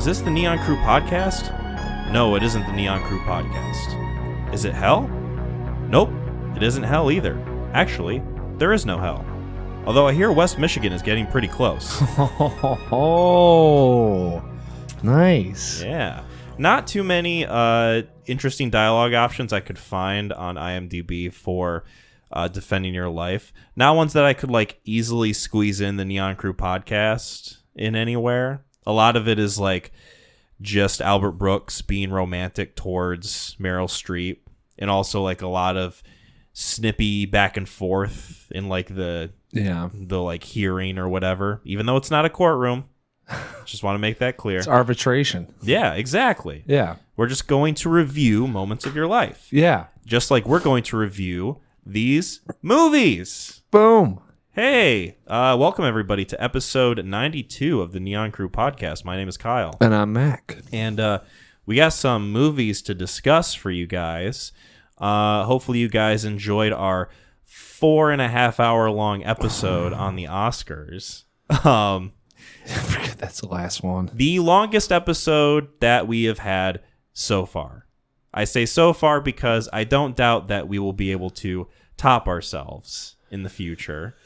Is this the Neon Crew podcast? No, it isn't the Neon Crew podcast. Is it hell? Nope, it isn't hell either. Actually, there is no hell. Although I hear West Michigan is getting pretty close. Oh, nice. Yeah. Not too many interesting dialogue options I could find on IMDb for defending your life. Not ones that I could like easily squeeze in the Neon Crew podcast in anywhere. A lot of it is like just Albert Brooks being romantic towards Meryl Streep, and also like a lot of snippy back and forth in like the like hearing or whatever, even though it's not a courtroom. Just want to make that clear. It's arbitration. Yeah, exactly. Yeah. We're just going to review moments of your life. Yeah. Just like we're going to review these movies. Boom. Hey, welcome everybody to episode 92 of the Neon Crew podcast. My name is Kyle. And I'm Mac. And we got some movies to discuss for you guys. Hopefully you guys enjoyed our 4.5 hour long episode on the Oscars. I forget that's the last one. The longest episode that we have had so far. I say so far because I don't doubt that we will be able to top ourselves in the future.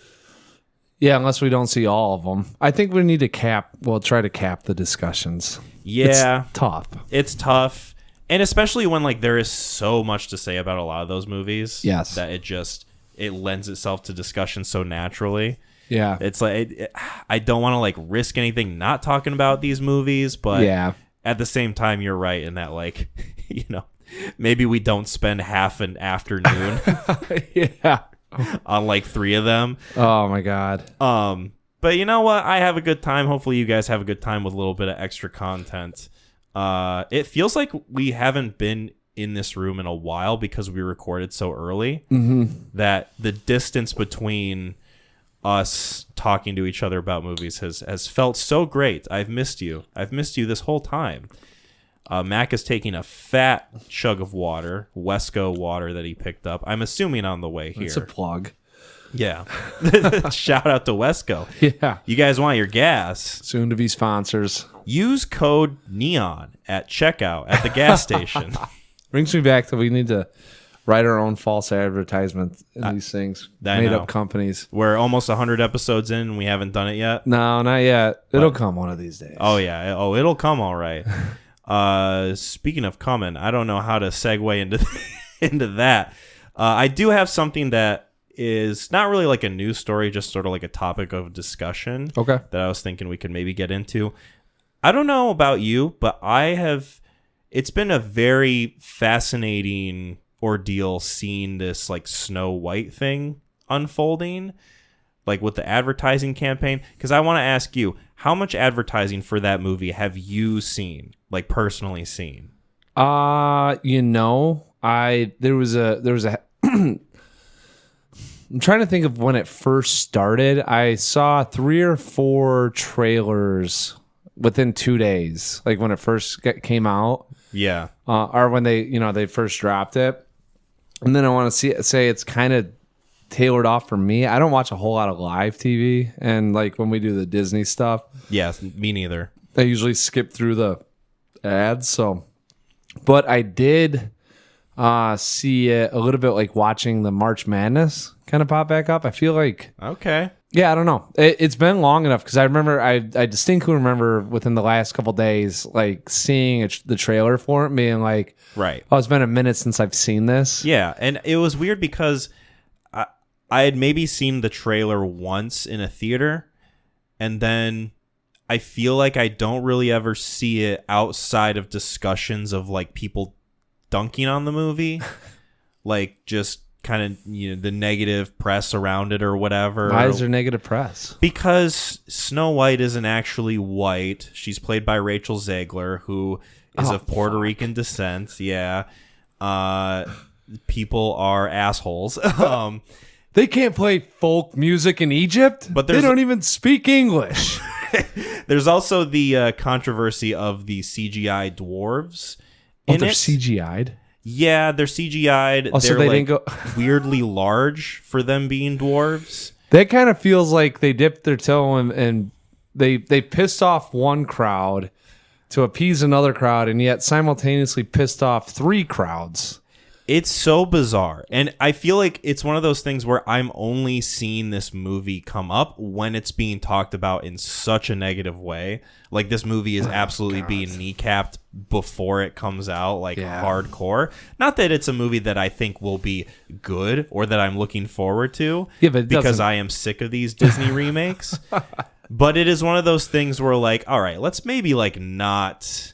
Yeah, unless we don't see all of them. I think we need to try to cap the discussions. Yeah. It's tough. It's tough. And especially when like there is so much to say about a lot of those movies. Yes. That it lends itself to discussion so naturally. Yeah. It's like, I don't want to like risk anything not talking about these movies, but yeah. At the same time, you're right in that like, maybe we don't spend half an afternoon yeah. on like 3 of them. Oh my God. But you know what? I have a good time. Hopefully you guys have a good time with a little bit of extra content. It feels like we haven't been in this room in a while because we recorded so early that the distance between us talking to each other about movies has felt so great. I've missed you. I've missed you this whole time. Mac is taking a fat chug of water, Wesco water that he picked up. I'm assuming on the way here. It's a plug. Yeah. Shout out to Wesco. Yeah. You guys want your gas? Soon to be sponsors. Use code NEON at checkout at the gas station. Brings me back to we need to write our own false advertisement in these things. Made up companies. We're almost 100 episodes in and we haven't done it yet. No, not yet. It'll come one of these days. Oh, yeah. Oh, it'll come all right. Speaking of coming, I don't know how to segue into that. I do have something that is not really like a news story, just sort of like a topic of discussion. Okay. That I was thinking we could maybe get into. I don't know about you, but it's been a very fascinating ordeal seeing this like Snow White thing unfolding, like with the advertising campaign, because I want to ask you, how much advertising for that movie have you seen, like personally seen? There was a I'm trying to think of when it first started. I saw 3 or 4 trailers within 2 days, like when it first came out. Yeah. Or when they first dropped it. And then I want to say it's kind of tailored off for me. I don't watch a whole lot of live TV, and like when we do the Disney stuff, yeah, me neither. I usually skip through the ads. But I did see it a little bit, like watching the March Madness kind of pop back up. I feel like okay. Yeah, I don't know. It's been long enough because I distinctly remember within the last couple days, like seeing the trailer for it, being like, right. Oh, it's been a minute since I've seen this. Yeah, and it was weird because I had maybe seen the trailer once in a theater, and then I feel like I don't really ever see it outside of discussions of like people dunking on the movie, like just kind of the negative press around it or whatever. Why is there negative press? Because Snow White isn't actually white. She's played by Rachel Zegler, who is of Puerto Rican descent. Yeah. People are assholes. They can't play folk music in Egypt, but they don't even speak English. There's also the controversy of the CGI dwarves. Oh, they're CGI'd? Yeah, they're CGI'd. Oh, so they're they didn't go weirdly large for them being dwarves. That kind of feels like they dipped their toe and they pissed off one crowd to appease another crowd and yet simultaneously pissed off 3 crowds. It's so bizarre. And I feel like it's one of those things where I'm only seeing this movie come up when it's being talked about in such a negative way. Like, this movie is absolutely being kneecapped before it comes out, like, hardcore. Not that it's a movie that I think will be good or that I'm looking forward to, but because I am sick of these Disney remakes. But it is one of those things where, like, all right, let's maybe, like, not...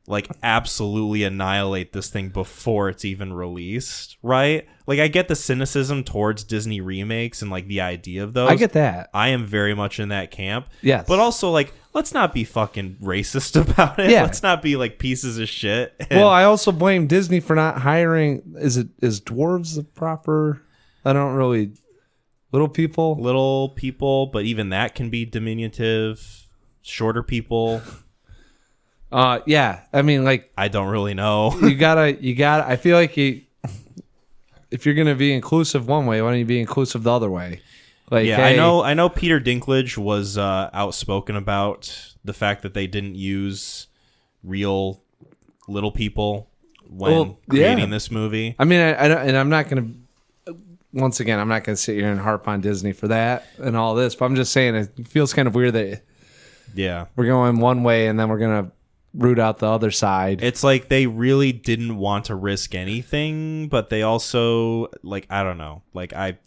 like absolutely annihilate this thing before it's even released, right? Like, I get the cynicism towards Disney remakes and like the idea of those. I get that. I am very much in that camp. Yes. But also, like, let's not be fucking racist about it. Yeah. Let's not be like pieces of shit. Well, I also blame Disney for not hiring. Is dwarves the proper? I don't really. Little people, but even that can be diminutive. Shorter people. Yeah. I mean, like, I don't really know. you gotta. I feel like if you're gonna be inclusive one way, why don't you be inclusive the other way? Like, yeah, hey, I know. Peter Dinklage was outspoken about the fact that they didn't use real little people when creating this movie. I mean, and I'm not gonna. Once again, I'm not gonna sit here and harp on Disney for that and all this, but I'm just saying it feels kind of weird that we're going one way and then we're gonna root out the other side. It's like they really didn't want to risk anything, but they also, like, I don't know. Like, I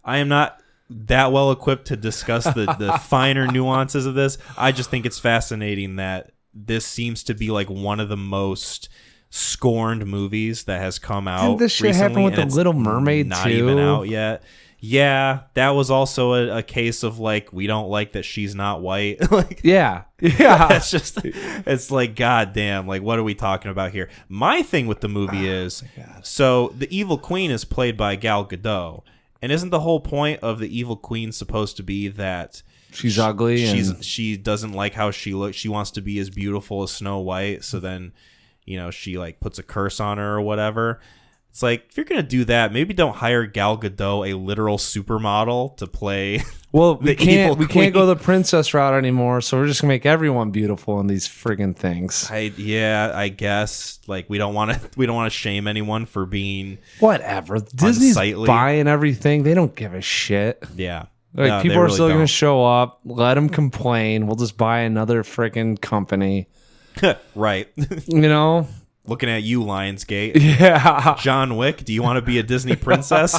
am not that well equipped to discuss the finer nuances of this. I just think it's fascinating that this seems to be like one of the most scorned movies that has come out. Didn't this shit recently, happen with The Little Mermaid not too? even out yet. Yeah, that was also a case of like, we don't like that she's not white. Like, yeah. It's just, it's like, goddamn, like, what are we talking about here? My thing with the movie is, so the evil queen is played by Gal Gadot, and isn't the whole point of the evil queen supposed to be that she's ugly? She doesn't like how she looks. She wants to be as beautiful as Snow White. So then, you know, she like puts a curse on her or whatever. It's like, if you're going to do that, maybe don't hire Gal Gadot, a literal supermodel, to play. Well, we can't go the princess route anymore, so we're just going to make everyone beautiful in these friggin' things. I guess, like, we don't want to shame anyone for being whatever. Disney's buying everything. They don't give a shit. Yeah. Like, no, people are really still going to show up. Let them complain. We'll just buy another friggin' company. Right. You know? Looking at you, Lionsgate. Yeah. John Wick, do you want to be a Disney princess?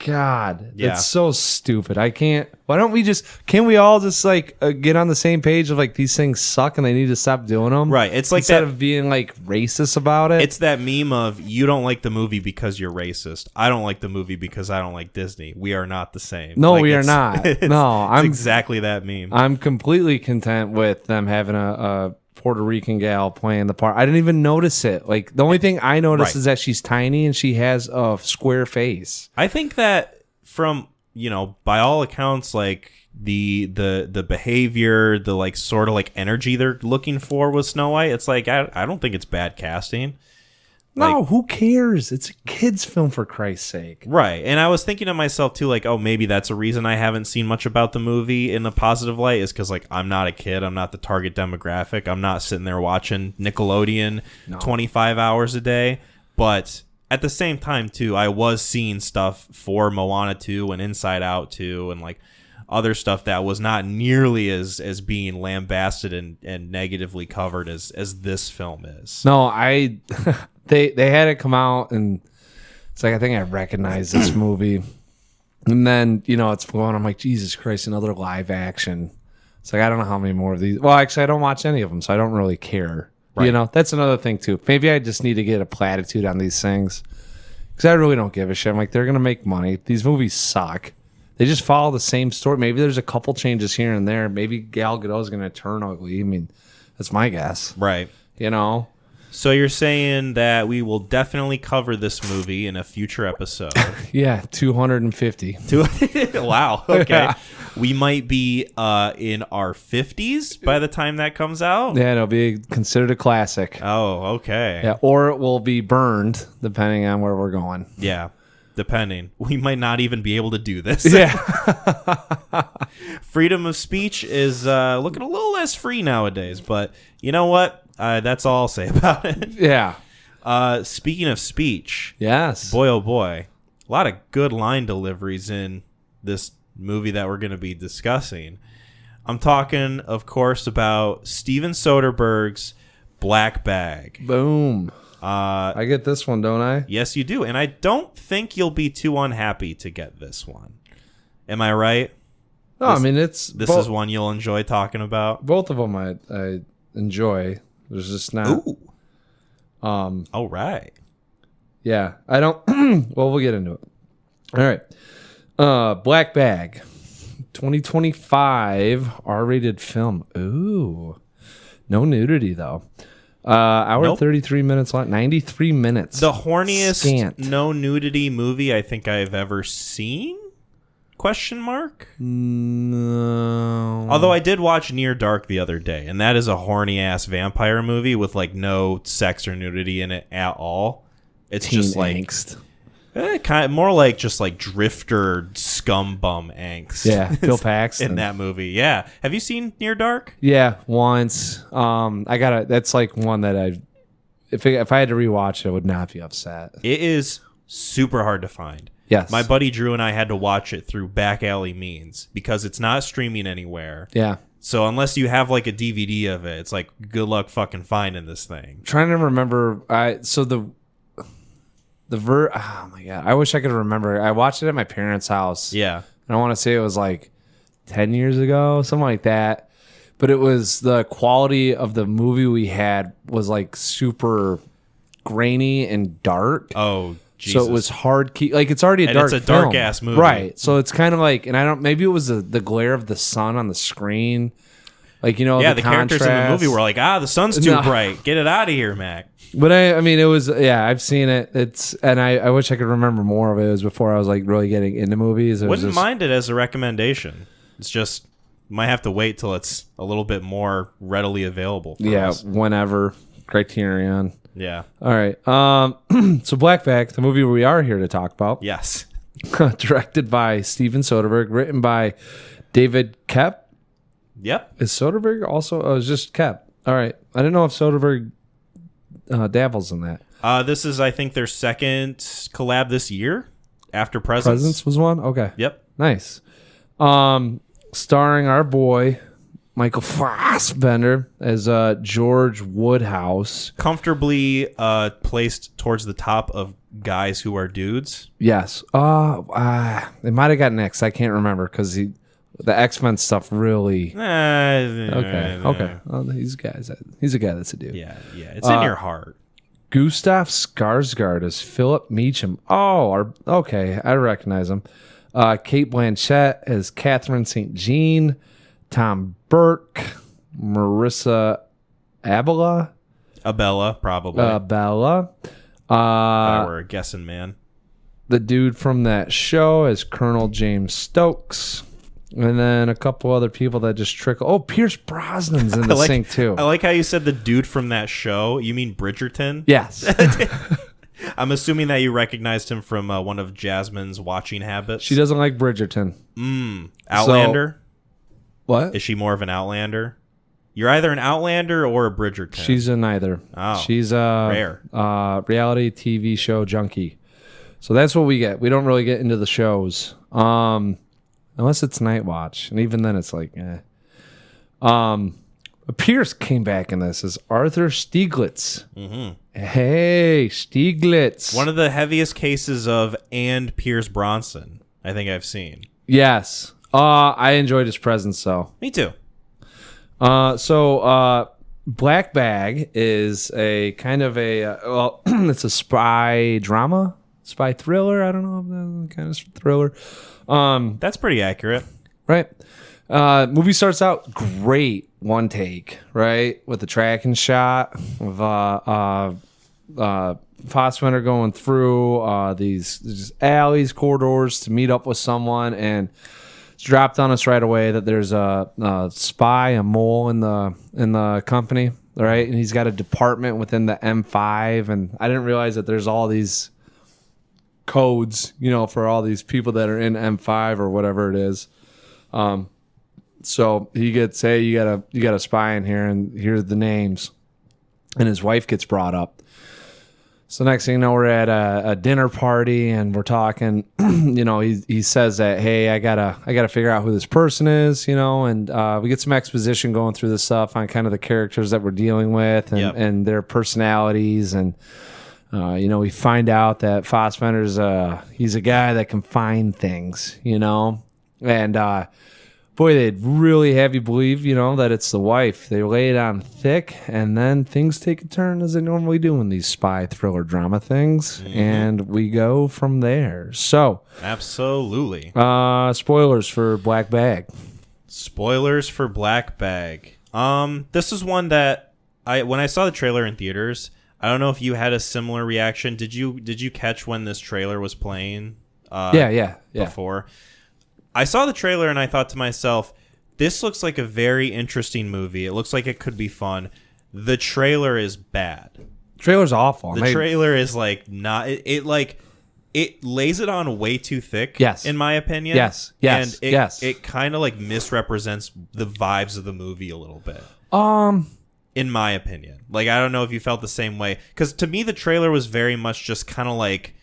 God, it's so stupid. I can't. Why don't we can't we all just like get on the same page of like, these things suck and they need to stop doing them? Right. It's like instead that, of being like racist about it. It's that meme of, you don't like the movie because you're racist. I don't like the movie because I don't like Disney. We are not the same. No, like, we are not. I'm exactly that meme. I'm completely content with them having a Puerto Rican gal playing the part. I didn't even notice it. Like, the only thing I noticed is that she's tiny and she has a square face. I think that from, you know, by all accounts, like the behavior, the like sort of like energy they're looking for with Snow White, it's like, I don't think it's bad casting. No, like, who cares? It's a kid's film, for Christ's sake. Right. And I was thinking to myself too, like, oh, maybe that's a reason I haven't seen much about the movie in a positive light, is because, like, I'm not a kid. I'm not the target demographic. I'm not sitting there watching Nickelodeon 25 hours a day. But at the same time, too, I was seeing stuff for Moana 2 and Inside Out 2 and, like, other stuff that was not nearly as being lambasted and negatively covered as this film is. No, They had it come out, and it's like, I think I recognize this movie. And then, you know, it's going, I'm like, Jesus Christ, another live action. It's like, I don't know how many more of these. Well, actually, I don't watch any of them, so I don't really care. Right. You know, that's another thing, too. Maybe I just need to get a platitude on these things, because I really don't give a shit. I'm like, they're going to make money. These movies suck. They just follow the same story. Maybe there's a couple changes here and there. Maybe Gal Gadot is going to turn ugly. I mean, that's my guess. Right. You know? So you're saying that we will definitely cover this movie in a future episode? Yeah, 250. Wow. Okay. We might be in our 50s by the time that comes out? Yeah, it'll be considered a classic. Oh, okay. Yeah, or it will be burned, depending on where we're going. Yeah. depending. We might not even be able to do this. Yeah. Freedom of speech is looking a little less free nowadays, but you know what? That's all I'll say about it. Yeah. Speaking of speech, Yes. boy, oh boy, a lot of good line deliveries in this movie that we're going to be discussing. I'm talking, of course, about Steven Soderbergh's Black Bag. Boom. I get this one, don't I? Yes, you do. And I don't think you'll be too unhappy to get this one. Am I right? No, I mean, it's... This is one you'll enjoy talking about? Both of them I enjoy. There's just not... Ooh. All right. Yeah. I don't... well, we'll get into it. All right. Black Bag. 2025 R-rated film. Ooh. No nudity, though. Hour Nope. 33 minutes long. 93 minutes. The horniest Scant. no nudity movie I think I've ever seen? Question mark? No. Although I did watch Near Dark the other day, and that is a horny ass vampire movie with like no sex or nudity in it at all. It's Teen just like angst. kind of more like just like drifter scum bum angst. Yeah, Bill Paxton. in that movie. Yeah, have you seen Near Dark? Yeah, once. I gotta. That's like one that if I had to rewatch it, I would not be upset. It is super hard to find. Yes. My buddy Drew and I had to watch it through back alley means because it's not streaming anywhere. Yeah. So unless you have like a DVD of it, it's like good luck fucking finding this thing. Trying to remember. Oh my god! I wish I could remember. I watched it at my parents' house. Yeah. I want to say it was like 10 years ago, something like that. But it was the quality of the movie we had was like super grainy and dark. Oh, Jesus. So it was hard. Like it's already a dark. It's a dark film. ass movie, right? So it's kind of like, and I don't. Maybe it was the glare of the sun on the screen. Like, you know, the characters in the movie were like, the sun's too bright. Get it out of here, Mac. But I mean, it was, I've seen it. And I wish I could remember more of it. It was before I was like really getting into movies. Wouldn't mind it as a recommendation. It's just, might have to wait till it's a little bit more readily available for us. Whenever. Criterion. Yeah. All right. So Black Bag, the movie we are here to talk about. Yes. Directed by Steven Soderbergh, written by David Koepp. Yep. Is Soderbergh also? Oh, it's just Koepp. All right. I didn't know if Soderbergh dabbles in that. This is, I think, their second collab this year after Presence. Presence was one? Okay. Yep. Nice. Starring our boy, Michael Fassbender, as George Woodhouse. Comfortably placed towards the top of guys who are dudes. Yes. They might have got next. I can't remember because the X-Men stuff really... Okay. Well, he's a guy that's a dude. Yeah. It's in your heart. Gustav Skarsgård as Philip Meacham. Okay. I recognize him. Kate Blanchett as Catherine St. Jean. Tom Burke. Marissa Abela, probably. Bella. If I were a guessing man. The dude from that show is Colonel James Stokes. And then a couple other people that just trickle. Oh, Pierce Brosnan's in the sync too. I like how you said the dude from that show. You mean Bridgerton? Yes. I'm assuming that you recognized him from one of Jasmine's watching habits. She doesn't like Bridgerton. Outlander? What? Is she more of an Outlander? You're either an Outlander or a Bridgerton. She's a neither. Oh, she's a rare. Reality TV show junkie. So that's what we get. We don't really get into the shows. Unless it's Night Watch. And even then it's like, Pierce came back in this as Arthur Stieglitz. Mm-hmm. Hey, Stieglitz. One of the heaviest cases of and Pierce Bronson I think I've seen. Yes. I enjoyed his presence, though. Me too. So Black Bag is a kind of a, it's a spy drama, spy thriller. I don't know, kind of thriller. That's pretty accurate. Right. Movie starts out great, one take, right? With the tracking shot of Fassbender going through these just alleys, corridors to meet up with someone, and it's dropped on us right away that there's a spy, a mole in the company, right? And he's got a department within the M5, and I didn't realize that there's all these codes, for all these people that are in M5 or whatever it is. So he gets, hey, you got a spy in here, and here's the names, and his wife gets brought up. So next thing you know, we're at a dinner party, and we're talking. He says that, hey, I gotta figure out who this person is, and we get some exposition going through this stuff on kind of the characters that we're dealing with and their personalities, and we find out that Fassbender's he's a guy that can find things, and boy, they'd really have you believe, that it's the wife. They lay it on thick, and then things take a turn as they normally do in these spy thriller drama things, and we go from there. So, absolutely. Spoilers for Black Bag. Spoilers for Black Bag. This is one that when I saw the trailer in theaters, I don't know if you had a similar reaction. Did you catch when this trailer was playing? Yeah. Before. I saw the trailer and I thought to myself, this looks like a very interesting movie. It looks like it could be fun. The trailer is bad. The trailer's awful. The trailer is like not it lays it on way too thick. Yes. In my opinion. Yes. And it kind of like misrepresents the vibes of the movie a little bit. In my opinion. Like, I don't know if you felt the same way, because to me the trailer was very much just kind of like,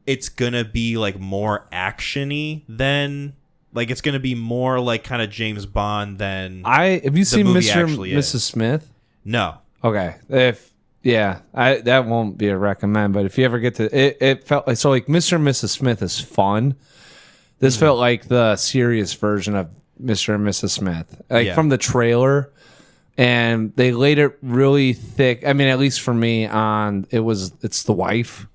it's gonna be like more actiony than, like, it's gonna be more like kind of James Bond than have you seen Mr. and Mrs. Smith? No. Okay. That won't be a recommend, but if you ever get to it felt like, so like Mr. and Mrs. Smith is fun. This felt like the serious version of Mr. and Mrs. Smith. From the trailer, and they laid it really thick. I mean, at least for me, it's the wife.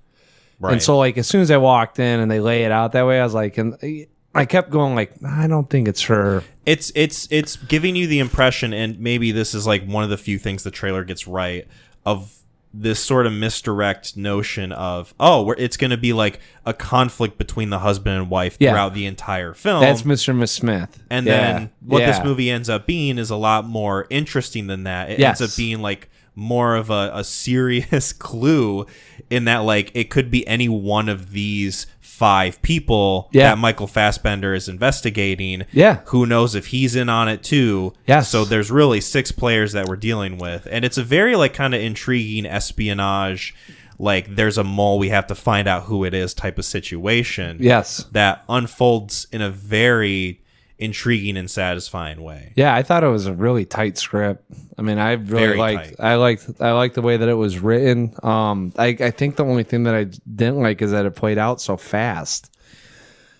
Right. And so, like, as soon as I walked in and they lay it out that way, I was like, and I kept going, like, I don't think it's her. It's giving you the impression, and maybe this is like one of the few things the trailer gets right, of this sort of misdirect notion of, it's going to be like a conflict between the husband and wife throughout the entire film. That's Mr. and Miss Smith. And then what this movie ends up being is a lot more interesting than that. It ends up being like more of a serious clue, in that, like, it could be any one of these 5 people that Michael Fassbender is investigating. Yeah. Who knows if he's in on it too. Yes. So there's really 6 players that we're dealing with. And it's a very, like, kind of intriguing espionage, like, there's a mole, we have to find out who it is type of situation. Yes. That unfolds in a very intriguing and satisfying way. Yeah, I thought it was a really tight script. I mean, I really liked the way that it was written. I think the only thing that I didn't like is that it played out so fast.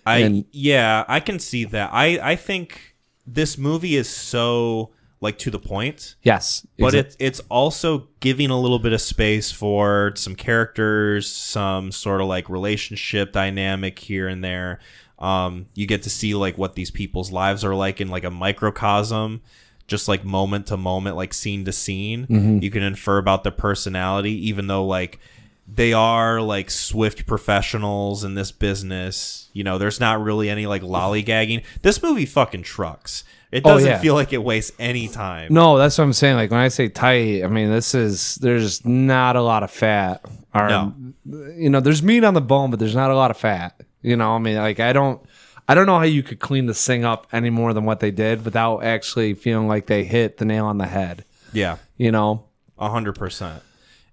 I can see that. I think this movie is so, like, to the point. Yes. But it's also giving a little bit of space for some characters, some sort of like relationship dynamic here and there. You get to see, like, what these people's lives are like in, like, a microcosm, just like moment to moment, like scene to scene. Mm-hmm. You can infer about their personality, even though, like, they are, like, swift professionals in this business. There's not really any, like, lollygagging. This movie fucking trucks. It doesn't feel like it wastes any time. No, that's what I'm saying. Like, when I say tight, I mean, there's not a lot of fat. There's meat on the bone, but there's not a lot of fat. I mean, like, I don't know how you could clean this thing up any more than what they did without actually feeling like they hit the nail on the head. Yeah. 100%.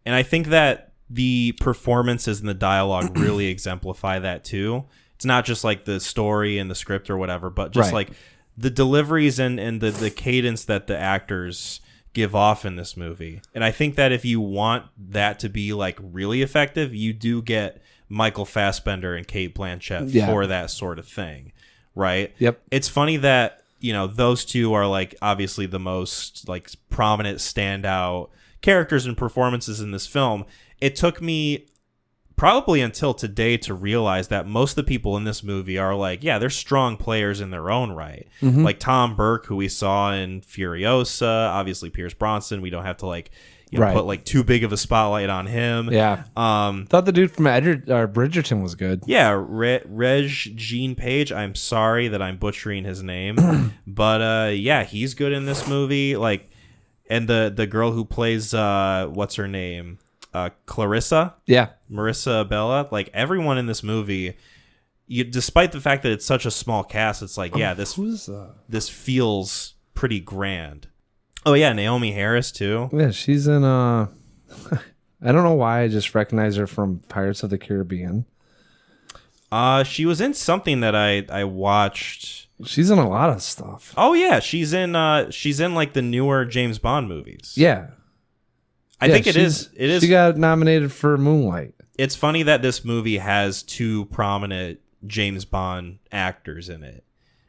And I think that the performances and the dialogue really exemplify that too. It's not just like the story and the script or whatever, but just like the deliveries and the cadence that the actors give off in this movie. And I think that if you want that to be, like, really effective, you do get Michael Fassbender and Cate Blanchett for that sort of thing, right? Yep. It's funny that, those two are, like, obviously the most, like, prominent standout characters and performances in this film. It took me probably until today to realize that most of the people in this movie are, like, they're strong players in their own right. Mm-hmm. Like Tom Burke, who we saw in Furiosa, obviously Pierce Bronson. We don't have to, like, put, like, too big of a spotlight on him. Yeah. Thought the dude from Bridgerton was good. Yeah, Reg Jean Page. I'm sorry that I'm butchering his name, but he's good in this movie. Like, and the girl who plays what's her name? Clarissa. Yeah. Marissa Bella. Like, everyone in this movie, despite the fact that it's such a small cast, it's like, yeah, this feels pretty grand. Oh, yeah, Naomi Harris, too. Yeah, she's in... I don't know why I just recognize her from Pirates of the Caribbean. She was in something that I watched. She's in a lot of stuff. Oh yeah, she's in like the newer James Bond movies. Yeah. I think it is. She got nominated for Moonlight. It's funny that this movie has two prominent James Bond actors in it,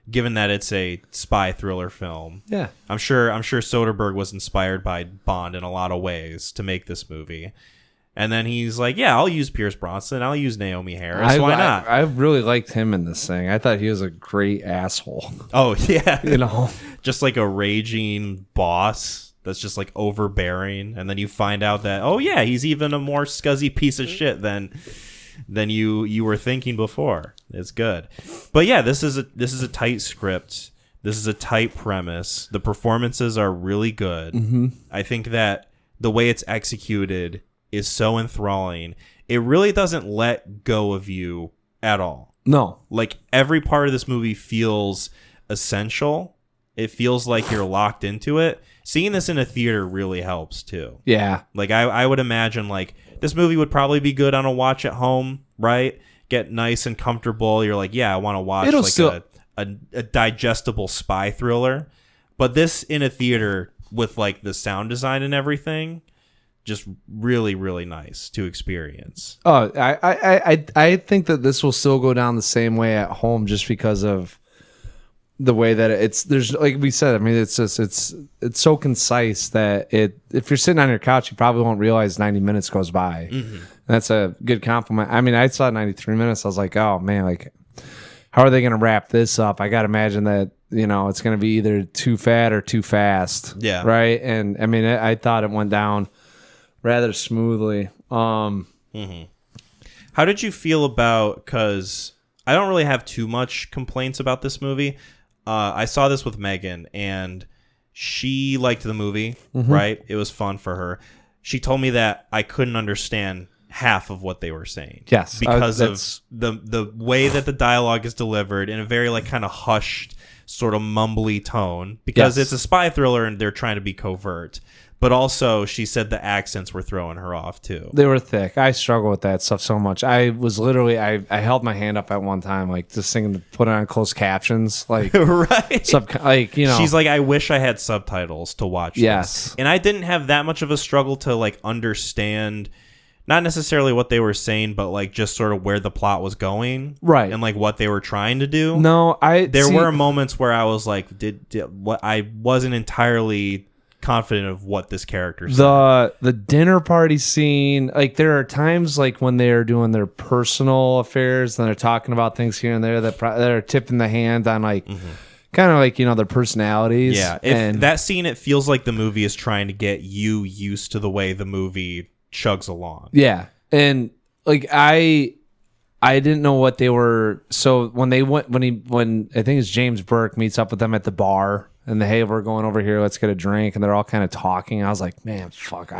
given that it's a spy thriller film. Yeah. I'm sure Soderbergh was inspired by Bond in a lot of ways to make this movie. And then he's like, yeah, I'll use Pierce Brosnan. I'll use Naomi Harris. Why not? I really liked him in this thing. I thought he was a great asshole. Oh, yeah. You know? Just like a raging boss that's just like overbearing. And then you find out that, oh, yeah, he's even a more scuzzy piece of shit than you were thinking before. It's good. But yeah, this is a tight script. This is a tight premise. The performances are really good. Mm-hmm. I think that the way it's executed is so enthralling. It really doesn't let go of you at all. No. Like, every part of this movie feels essential. It feels like you're locked into it. Seeing this in a theater really helps too. Yeah. Like, I would imagine, like, this movie would probably be good on a watch at home, right? Get nice and comfortable. You're like, yeah, I want to watch a digestible spy thriller. But this in a theater with like the sound design and everything, just really, really nice to experience. Oh, I think that this will still go down the same way at home, just because of the way that there's, like we said, I mean, it's so concise that if you're sitting on your couch, you probably won't realize 90 minutes goes by. Mm-hmm. That's a good compliment. I mean, I saw 93 minutes. I was like, oh man, like, how are they going to wrap this up? I got to imagine that, you know, it's going to be either too fat or too fast. Yeah. Right. And I mean, I thought it went down rather smoothly. Mm-hmm. How did you feel about, because I don't really have too much complaints about this movie. I saw this with Megan, and she liked the movie, mm-hmm. right? It was fun for her. She told me that I couldn't understand half of what they were saying. Yes. Because of the way that the dialogue is delivered in a very like kind of hushed, sort of mumbly tone, because yes. it's a spy thriller and they're trying to be covert. But also, she said the accents were throwing her off, too. They were thick. I struggle with that stuff so much. I was literally, I held my hand up at one time, like, just thinking to put it on closed captions. Like, right. Like, you know. She's like, I wish I had subtitles to watch yes. this. And I didn't have that much of a struggle to, like, understand, not necessarily what they were saying, but, like, just sort of where the plot was going. Right. And, like, what they were trying to do. No, There were moments where I was like, what I wasn't entirely confident of what this character said. The dinner party scene, like, there are times like when they're doing their personal affairs and they're talking about things here and there that are tipping the hand on, like, mm-hmm. kind of like, you know, their personalities. Yeah, and that scene, it feels like the movie is trying to get you used to the way the movie chugs along. Yeah, and like I didn't know what they were. So when I think it's James Burke meets up with them at the bar. And hey, we're going over here, let's get a drink. And they're all kind of talking. I was like, man, fuck,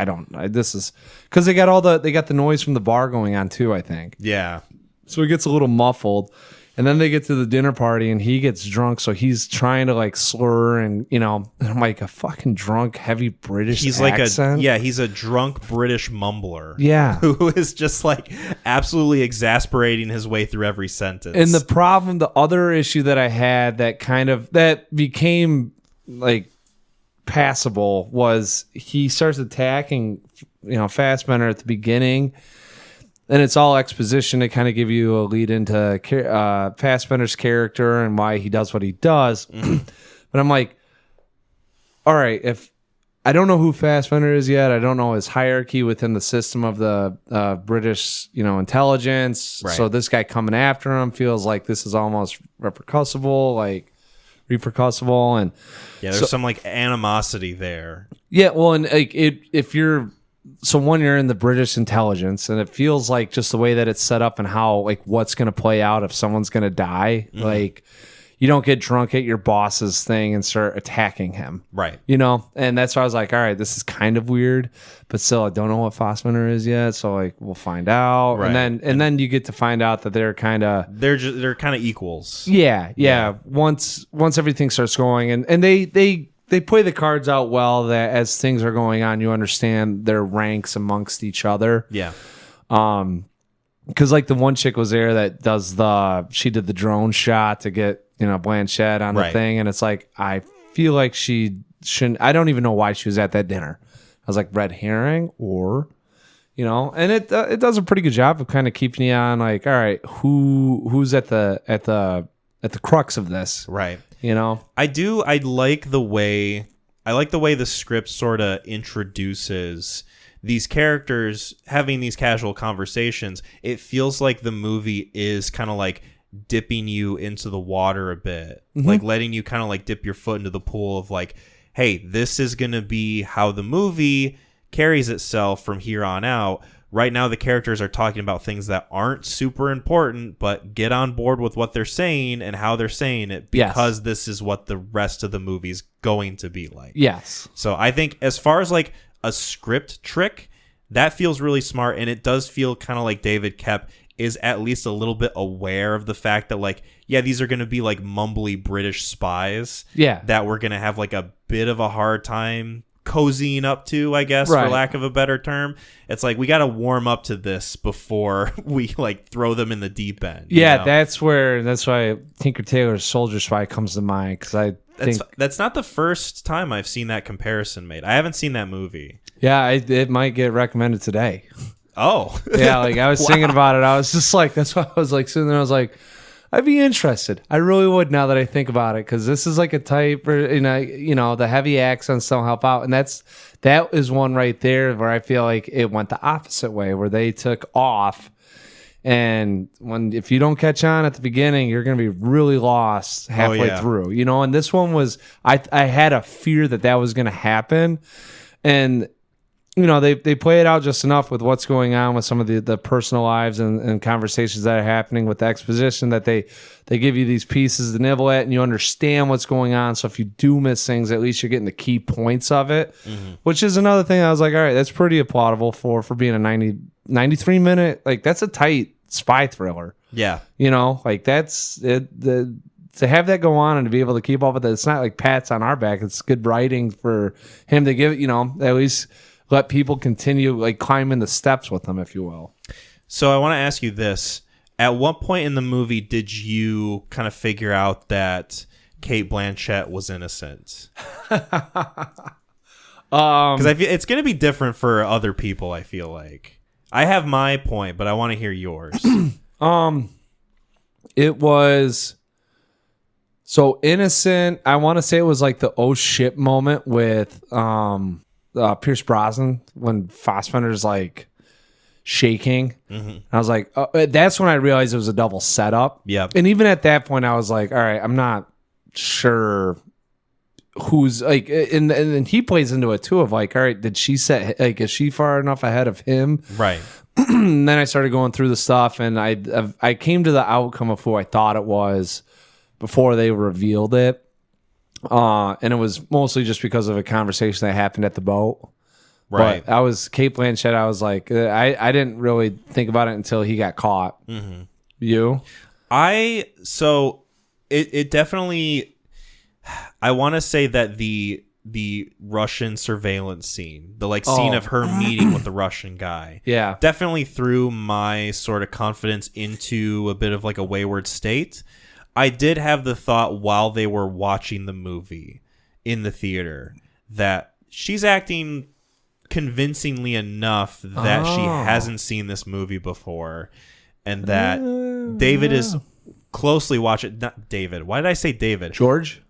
this is, because they got the noise from the bar going on too, I think. Yeah. So it gets a little muffled. And then they get to the dinner party and he gets drunk. So he's trying to like slur and, you know, and I'm like, a fucking drunk, heavy British accent. He's a drunk British mumbler. Yeah. Who is just like absolutely exasperating his way through every sentence. And the other issue that I had that became like passable was he starts attacking, you know, Fassbender at the beginning. And it's all exposition to kind of give you a lead into Fassbender's character and why he does what he does. Mm-hmm. But I'm like, all right, if I don't know who Fassbender is yet, I don't know his hierarchy within the system of the British, you know, intelligence. Right. So this guy coming after him feels like this is almost repercussible, and yeah, there's some like animosity there. Yeah, well, and like you're in the British intelligence, and it feels like just the way that it's set up and how, like, what's going to play out if someone's going to die. Mm-hmm. Like, you don't get drunk at your boss's thing and start attacking him. Right. You know, and that's why I was like, all right, this is kind of weird, but still, I don't know what Fassbender is yet. So like, we'll find out. Right. And then you get to find out that they're kind of equals. Yeah. Once everything starts going, and they play the cards out well, that as things are going on, you understand their ranks amongst each other. Yeah. Because like the one chick was there that she did the drone shot to get, Blanchett on the thing. And it's like, I feel like she shouldn't, I don't even know why she was at that dinner. I was like, red herring or, and it does a pretty good job of kind of keeping you on like, all right, who's at the crux of this. Right. I like the way the script sort of introduces these characters having these casual conversations. It feels like the movie is kind of like dipping you into the water a bit, like letting you kind of like dip your foot into the pool of like, hey, this is going to be how the movie carries itself from here on out. Right now, the characters are talking about things that aren't super important, but get on board with what they're saying and how they're saying it, because this is what the rest of the movie's going to be like. Yes. So I think as far as like a script trick, that feels really smart, and it does feel kind of like David Koepp is at least a little bit aware of the fact that like, yeah, these are going to be like mumbly British spies that we're going to have like a bit of a hard time cozying up to, I guess, for lack of a better term. It's like we got to warm up to this before we like throw them in the deep end. That's why Tinker Tailor's Soldier Spy comes to mind, because I think that's not the first time I've seen that comparison made. I haven't seen that movie. Yeah, it might get recommended today. Oh. Yeah, like I was thinking about it. I was just like, that's why I was like sitting there. I was like, I'd be interested. I really would, now that I think about it, because this is like a type, the heavy accents don't help out, and that is one right there where I feel like it went the opposite way, where they took off, and if you don't catch on at the beginning, you're going to be really lost halfway through, And this one was, I had a fear that was going to happen, and they play it out just enough with what's going on with some of the personal lives and conversations that are happening with the exposition, that they give you these pieces to nibble at, and you understand what's going on. So if you do miss things, at least you're getting the key points of it, which is another thing I was like, all right, that's pretty applaudable for being a 93 minute, like that's a tight spy thriller. Yeah. Like that's it. To have that go on and to be able to keep up with it, it's not like pats on our back. It's good writing for him to give, at least let people continue like climbing the steps with them, if you will. So I want to ask you this. At what point in the movie did you kind of figure out that Cate Blanchett was innocent? Because I feel it's going to be different for other people, I feel like. I have my point, but I want to hear yours. It was so innocent. I want to say it was like the oh shit moment with Pierce Brosnan when Fassbender's like shaking. I was like, that's when I realized it was a double setup. Yeah. And even at that point, I was like, all right, I'm not sure who's like, and he plays into it too of like, all right, did she set, like, is she far enough ahead of him? Right. And then I started going through the stuff, and I came to the outcome of who I thought it was before they revealed it. And it was mostly just because of a conversation that happened at the boat. Right. But I was Cate Blanchett. I was like, I didn't really think about it until he got caught. You? So it definitely, I want to say that the Russian surveillance scene, the like scene of her meeting with the Russian guy, definitely threw my sort of confidence into a bit of like a wayward state. I did have the thought while they were watching the movie in the theater that she's acting convincingly enough that she hasn't seen this movie before, and that David is closely watching. Not David. Why did I say David? George.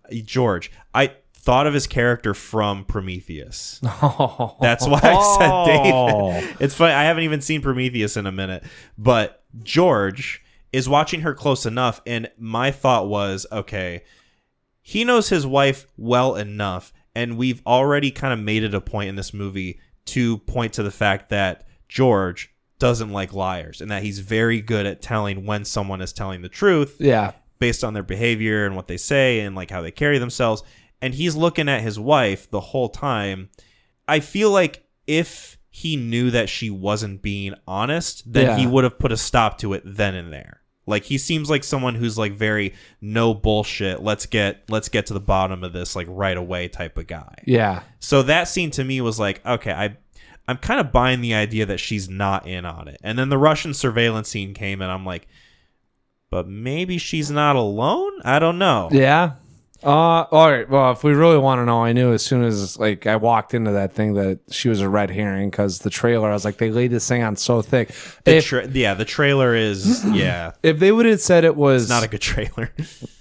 I thought of his character from Prometheus. That's why I said David. It's funny. I haven't even seen Prometheus in a minute, but George is watching her close enough, and my thought was, okay, he knows his wife well enough, and we've already kind of made it a point in this movie to point to the fact that George doesn't like liars, and that he's very good at telling when someone is telling the truth. Yeah. based on their behavior and what they say and like how they carry themselves. And he's looking at his wife the whole time. I feel like if he knew that she wasn't being honest, then he would have put a stop to it then and there. Like, he seems like someone who's like very no bullshit. Let's get to the bottom of this like right away type of guy. Yeah. So that scene to me was like, okay, I'm kind of buying the idea that she's not in on it. And then the Russian surveillance scene came and I'm like, but maybe she's not alone? I don't know. Yeah. All right. Well, if we really want to know, I knew as soon as like I walked into that thing that she was a red herring because the trailer, I was like, they laid this thing on so thick. The trailer is, If they would have said it was it's not a good trailer.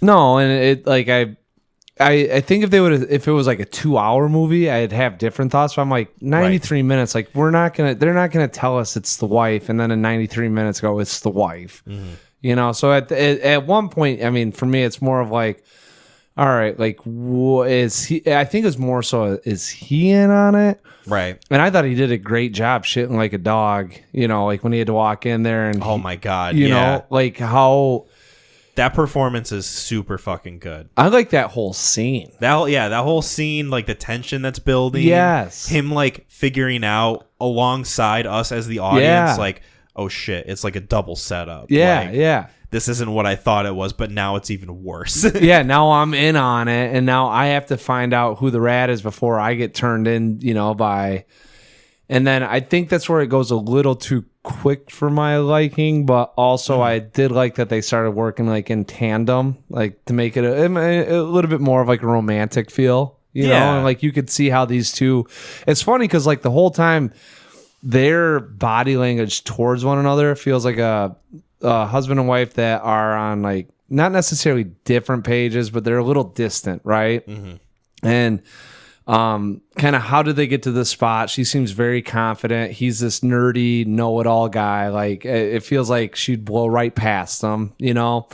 No, and it like I think if it was like a 2-hour movie, I'd have different thoughts. But I'm like 93 minutes. Like they're not gonna tell us it's the wife, and then in 93 minutes go, it's the wife. Mm-hmm. You know. So at one point, I mean, for me, it's more of like, all right, like is he? I think it's more so is he in on it? Right. And I thought he did a great job shitting like a dog. You know, like when he had to walk in there and oh my god, you know, like how. That performance is super fucking good. I like that whole scene. That whole scene, like the tension that's building. Yes. Him like figuring out alongside us as the audience, like, oh shit, it's like a double setup. Yeah, like, yeah. This isn't what I thought it was, but now it's even worse. Yeah, now I'm in on it, and now I have to find out who the rat is before I get turned in, you know, by... And then I think that's where it goes a little too quick for my liking, but also I did like that they started working like in tandem, like to make it a little bit more of like a romantic feel, you know, and like you could see how these two. It's funny because like the whole time their body language towards one another feels like a husband and wife that are on like not necessarily different pages, but they're a little distant, right? Mm-hmm. And kind of how did they get to this spot? She seems very confident. He's this nerdy know-it-all guy. Like it feels like she'd blow right past him, you know.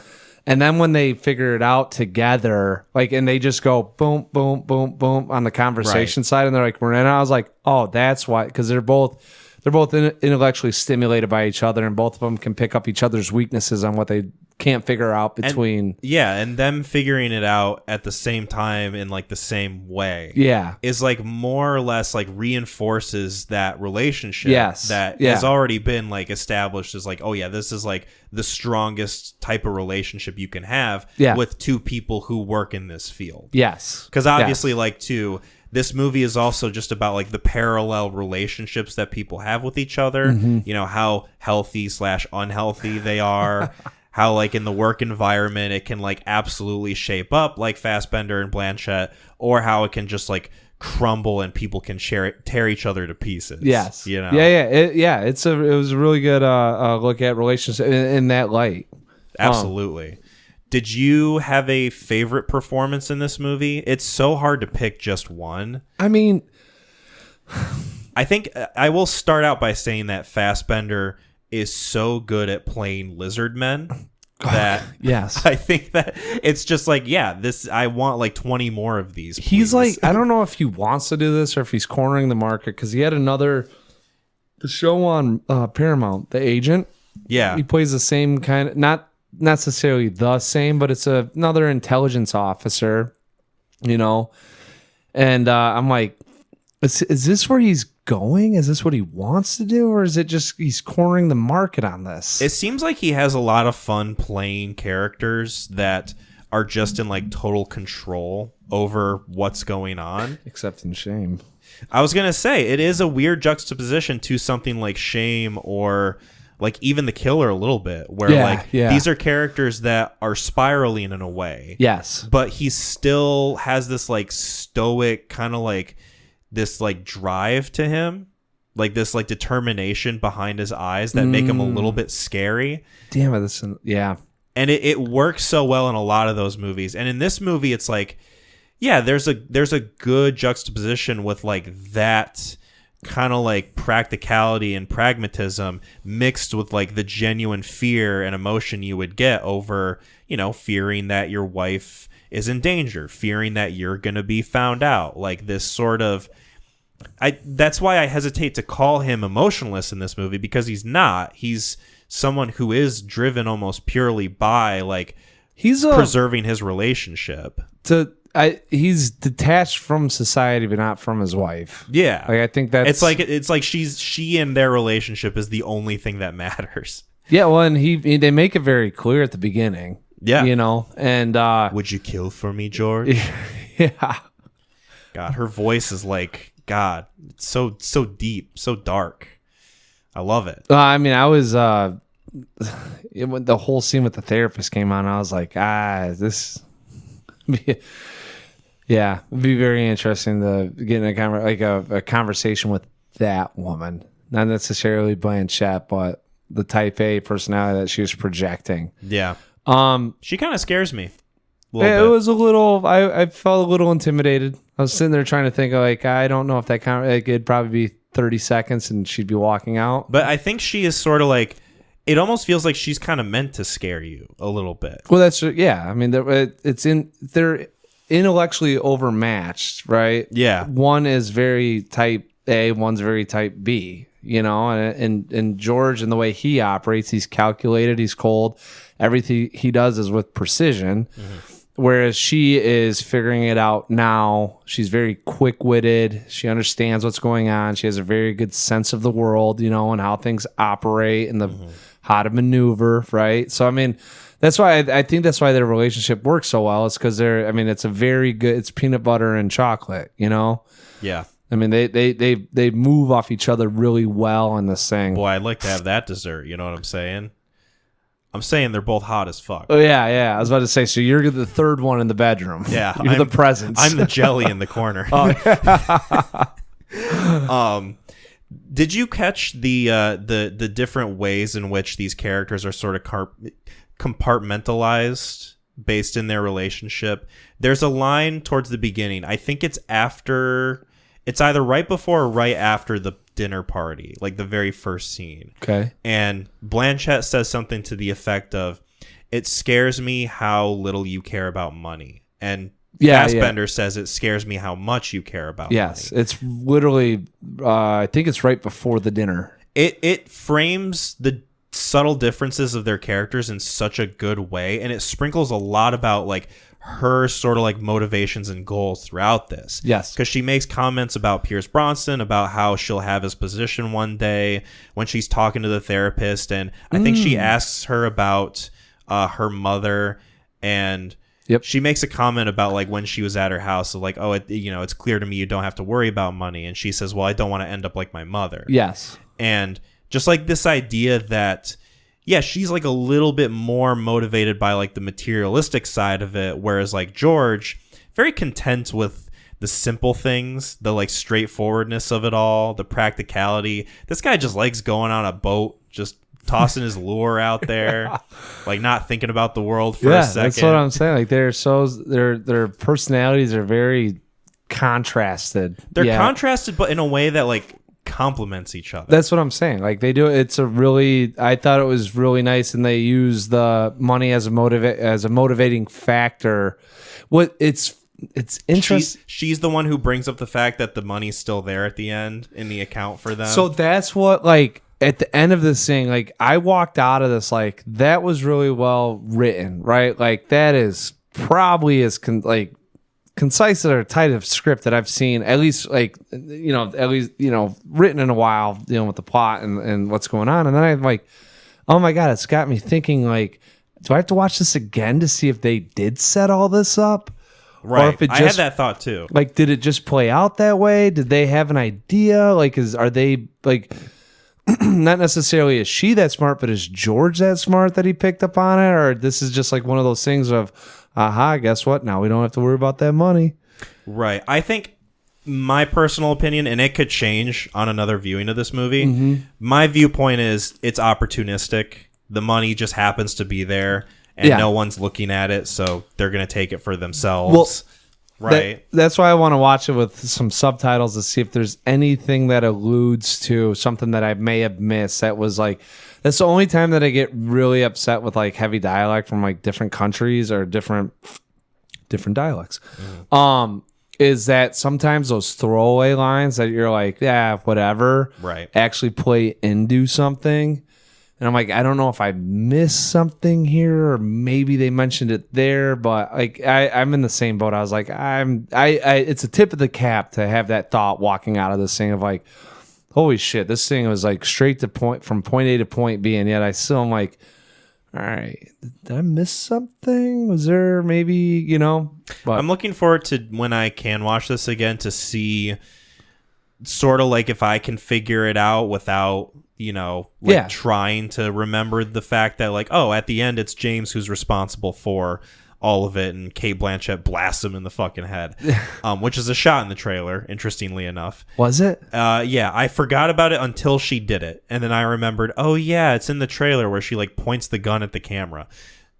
And then when they figure it out together, like, and they just go boom, boom, boom, boom on the conversation side, and they're like, we're in. I was like, oh, that's why, because they're both intellectually stimulated by each other, and both of them can pick up each other's weaknesses on what they can't figure out between. And them figuring it out at the same time in like the same way. Yeah. Is like more or less like reinforces that relationship. Yes. That has already been like established as like, oh yeah, this is like the strongest type of relationship you can have with two people who work in this field. Yes. Because obviously like too, this movie is also just about like the parallel relationships that people have with each other. Mm-hmm. You know, how healthy / unhealthy they are. How like in the work environment it can like absolutely shape up like Fassbender and Blanchett, or how it can just like crumble and people can tear each other to pieces. Yes. You know. It was a really good look at relationships in that light. Absolutely. Did you have a favorite performance in this movie? It's so hard to pick just one. I mean, I think I will start out by saying that Fassbender is so good at playing lizard men that yes, I think that it's just like, I want like 20 more of these. Please. He's like, I don't know if he wants to do this or if he's cornering the market, because he had the show on Paramount, The Agent. Yeah. He plays the same kind of, not necessarily the same, but it's another intelligence officer, you know? And I'm like, is this where he's going? Is this what he wants to do? Or is it just he's cornering the market on this? It seems like he has a lot of fun playing characters that are just in like total control over what's going on. Except in Shame. I was going to say, it is a weird juxtaposition to something like Shame or like even The Killer a little bit, where these are characters that are spiraling in a way. Yes. But he still has this like stoic kind of like this like drive to him, like this like determination behind his eyes that make him a little bit scary. Damn it. And it works so well in a lot of those movies. And in this movie, it's like, there's a good juxtaposition with like that kind of like practicality and pragmatism mixed with like the genuine fear and emotion you would get over, you know, fearing that your wife is in danger, fearing that you're going to be found out. Like this sort of, that's why I hesitate to call him emotionless in this movie, because he's not. He's someone who is driven almost purely by like he's preserving his relationship. He's detached from society, but not from his wife. Yeah, like I think that's it's like she and their relationship is the only thing that matters. Yeah, well, and they make it very clear at the beginning. Yeah, and would you kill for me, George? Yeah. God, her voice is like God. It's so deep, so dark. I love it. I mean, I was when the whole scene with the therapist came on, I was like, this. Yeah, it'd be very interesting to get in a conversation with that woman. Not necessarily Blanchett, but the type A personality that she was projecting. Yeah. She kind of scares me. It was a little. I felt a little intimidated. I was sitting there trying to think, like, I don't know if that it'd probably be 30 seconds and she'd be walking out. But I think she is sort of like. It almost feels like she's kind of meant to scare you a little bit. Well, I mean, they're intellectually overmatched, right? Yeah. One is very type A, one's very type B. And George, and the way he operates, he's calculated, he's cold. Everything he does is with precision. Mm-hmm. Whereas she is figuring it out now. She's very quick-witted. She understands what's going on. She has a very good sense of the world, and how things operate and how to maneuver, right? So, I mean, that's why I think that's why their relationship works so well. Is because it's a very good. It's peanut butter and chocolate, Yeah. I mean, they move off each other really well in this thing. Boy, I'd like to have that dessert. You know what I'm saying? I'm saying they're both hot as fuck. Oh yeah. I was about to say, so you're the third one in the bedroom. Yeah, you're the presence. I'm the jelly in the corner. Did you catch the different ways in which these characters are sort of compartmentalized based in their relationship? There's a line towards the beginning. I think it's either right before or right after the dinner party, like the very first scene. Okay. And Blanchett says something to the effect of, "It scares me how little you care about money." And Fassbender says, "It scares me how much you care about money." Yes, it's literally, I think it's right before the dinner. It frames the subtle differences of their characters in such a good way, and it sprinkles a lot about like her sort of like motivations and goals throughout this. Yes. Because she makes comments about Pierce Brosnan, about how she'll have his position one day when she's talking to the therapist. And I think she asks her about her mother, and she makes a comment about like when she was at her house, of like, it's clear to me you don't have to worry about money. And she says, well, I don't want to end up like my mother. Yes. And just like this idea that, yeah, she's like a little bit more motivated by like the materialistic side of it, whereas like George, very content with the simple things, the like straightforwardness of it all, the practicality. This guy just likes going on a boat, just tossing his lure out there, like not thinking about the world for a second. That's what I'm saying. Like their personalities are very contrasted. They're contrasted, but in a way that like complements each other. That's what I'm saying. Like they do. I thought it was really nice, and they use the money as a motivating factor. It's interesting. She's the one who brings up the fact that the money's still there at the end in the account for them. So that's what, like, at the end of this thing, like, I walked out of this like, that was really well written, right? Like, that is probably as concise or tight of script that I've seen, at least written in a while, dealing with the plot and what's going on. And then I'm like, oh my God, it's got me thinking, like, do I have to watch this again to see if they did set all this up? Right. Or if it I had that thought too. Like, did it just play out that way? Did they have an idea? Like, are they like, not necessarily is she that smart, but is George that smart that he picked up on it? Or this is just like one of those things of, guess what? Now we don't have to worry about that money. Right. I think my personal opinion, and it could change on another viewing of this movie, my viewpoint is it's opportunistic. The money just happens to be there, and no one's looking at it, so they're going to take it for themselves. Well, right. That's why I want to watch it with some subtitles to see if there's anything that alludes to something that I may have missed. That was like, that's the only time that I get really upset with like heavy dialect from like different countries or different dialects. Is that sometimes those throwaway lines that you're like, yeah, whatever, right, actually play into something. And I'm like, I don't know if I missed something here or maybe they mentioned it there, but like I'm in the same boat. I was like, it's a tip of the cap to have that thought walking out of this thing of like, holy shit, this thing was like straight to point from point A to point B, and yet I still am like, all right, did I miss something? Was there maybe, you know? But I'm looking forward to when I can watch this again to see sort of like if I can figure it out without, you know, like trying to remember the fact that like, oh, at the end it's James who's responsible for all of it, and Kate Blanchett blasts him in the fucking head, which is a shot in the trailer, interestingly enough. Was it? Yeah, I forgot about it until she did it, and then I remembered, oh yeah, it's in the trailer where she like points the gun at the camera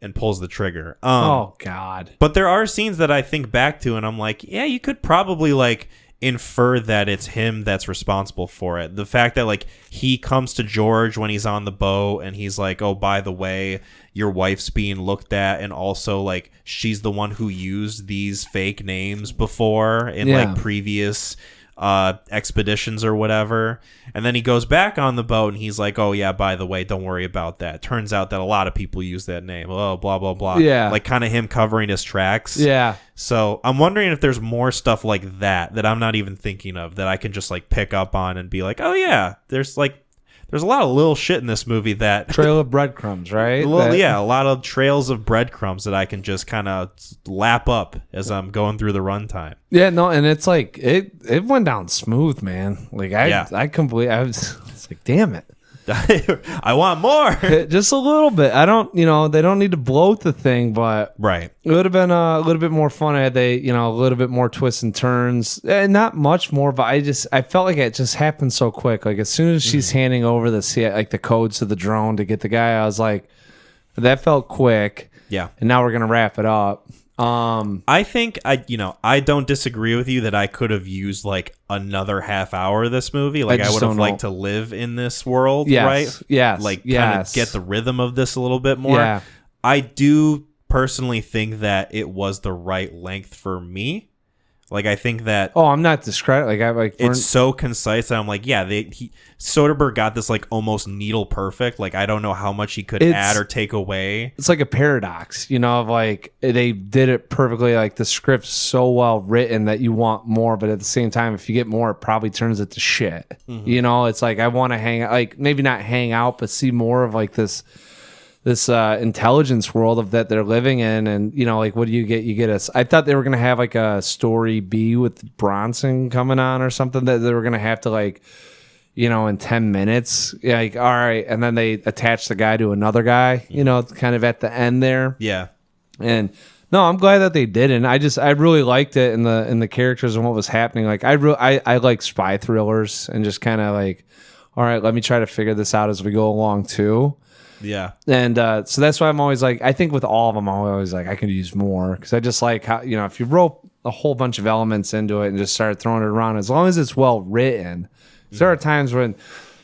and pulls the trigger. Oh god. But there are scenes that I think back to and I'm like, yeah, you could probably like infer that it's him that's responsible for it. The fact that like he comes to George when he's on the boat and he's like, oh, by the way, your wife's being looked at, and also like she's the one who used these fake names before in like previous expeditions or whatever. And then he goes back on the boat and he's like, oh yeah, by the way, don't worry about that. Turns out that a lot of people use that name. Oh, blah blah blah. Yeah, like kind of him covering his tracks. Yeah. So I'm wondering if there's more stuff like that I'm not even thinking of that I can just like pick up on and be like, oh yeah, there's a lot of little shit in this movie that trail of breadcrumbs, right? a lot of trails of breadcrumbs that I can just kind of lap up as I'm going through the runtime. Yeah, no, and it's like it went down smooth, man. Like I was like, damn it. I want more. Just a little bit. I don't, they don't need to bloat the thing, but right. It would have been a little bit more fun had they, a little bit more twists and turns. Not much more, but I felt like it just happened so quick. Like as soon as she's handing over the codes to the drone to get the guy, I was like, that felt quick. Yeah. And now we're gonna wrap it up. I think I don't disagree with you that I could have used like another half hour of this movie. Like I would have liked to live in this world, right? Yes. Like kind of get the rhythm of this a little bit more. Yeah. I do personally think that it was the right length for me. Like I think that I'm not discrediting. It's so concise that I'm like, yeah, Soderbergh got this like almost needle perfect. Like I don't know how much he could add or take away. It's like a paradox, of like they did it perfectly. Like the script's so well written that you want more, but at the same time, if you get more, it probably turns it to shit. Mm-hmm. It's like I want to hang, like maybe not hang out, but see more of like this intelligence world of that they're living in. And like what do you get I thought they were gonna have like a story B with Bronson coming on or something that they were gonna have to like in 10 minutes, like all right, and then they attach the guy to another guy, kind of at the end there. Yeah. And no, I'm glad that they didn't. I really liked it in the characters and what was happening. Like I like spy thrillers and just kind of like, all right, let me try to figure this out as we go along too. Yeah. And so that's why I'm always like, I think with all of them, I'm always like, I could use more. Because I just like how, if you rope a whole bunch of elements into it and just start throwing it around, as long as it's well written. There are times when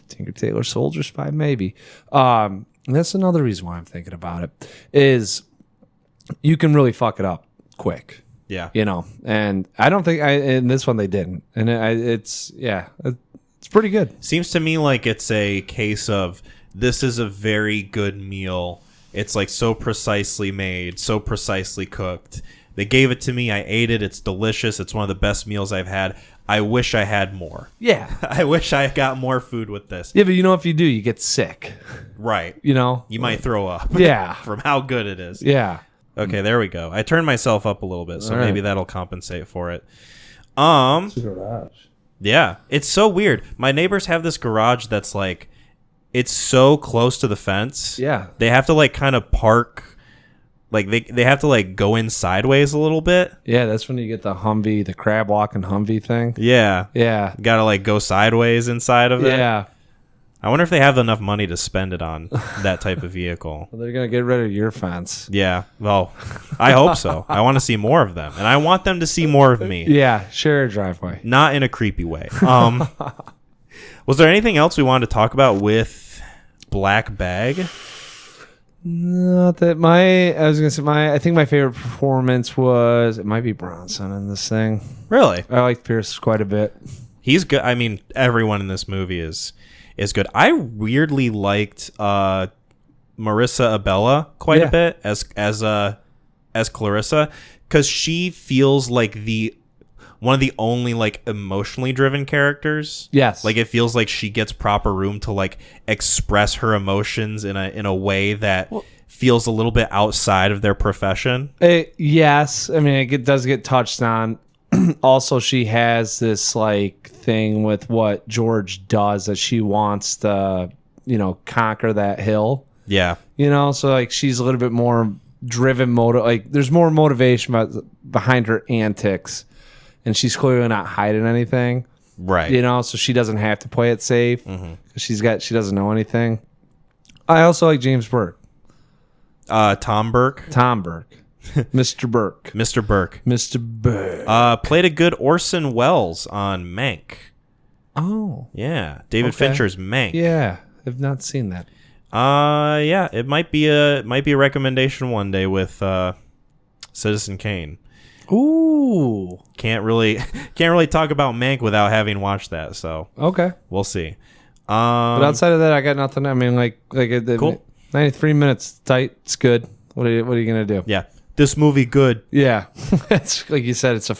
Tinker Tailor Soldier Spy, maybe. And that's another reason why I'm thinking about it, is you can really fuck it up quick. Yeah. And I don't think in this one they didn't. And it's pretty good. Seems to me like it's a case of, this is a very good meal. It's like so precisely made, so precisely cooked. They gave it to me. I ate it. It's delicious. It's one of the best meals I've had. I wish I had more. Yeah. I wish I got more food with this. Yeah, but if you do, you get sick. Right. You might throw up. Yeah. From how good it is. Yeah. Okay, there we go. I turned myself up a little bit, so maybe that'll compensate for it. Garage. Yeah. It's so weird. My neighbors have this garage that's like, it's so close to the fence. Yeah. They have to like kind of park, like they have to like go in sideways a little bit. Yeah, that's when you get the Humvee, the crab walking Humvee thing. Yeah. Yeah. Got to like go sideways inside of it. Yeah. I wonder if they have enough money to spend it on that type of vehicle. Well, they're going to get rid of your fence. Yeah. Well, I hope so. I want to see more of them. And I want them to see more of me. Yeah. Share a driveway. Not in a creepy way. Was there anything else we wanted to talk about with Black Bag? Not that I think my favorite performance it might be Bronson in this thing. Really? I like Pierce quite a bit. He's good. I mean, everyone in this movie is good. I weirdly liked Marissa Abella quite a bit as Clarissa, because she feels like one of the only like emotionally driven characters. Yes. Like it feels like she gets proper room to like express her emotions in a way that feels a little bit outside of their profession. Yes. I mean, it does get touched on. Also, she has this like thing with what George does, that she wants to, conquer that hill. Yeah. So like she's a little bit more driven like there's more motivation behind her antics, and she's clearly not hiding anything. Right. So she doesn't have to play it safe because she doesn't know anything. I also like James Burke. Tom Burke. Mr. Burke. Mr. Burke. Played a good Orson Welles on Mank. Oh. Yeah. David Fincher's Mank. Yeah. I've not seen that. Yeah. It might be a recommendation one day with Citizen Kane. Ooh. Can't really talk about Mank without having watched that, so okay. We'll see. But outside of that, I got nothing. I mean, cool. 93 minutes tight. It's good. What are you gonna do? Yeah. This movie good. Yeah. It's like you said, it's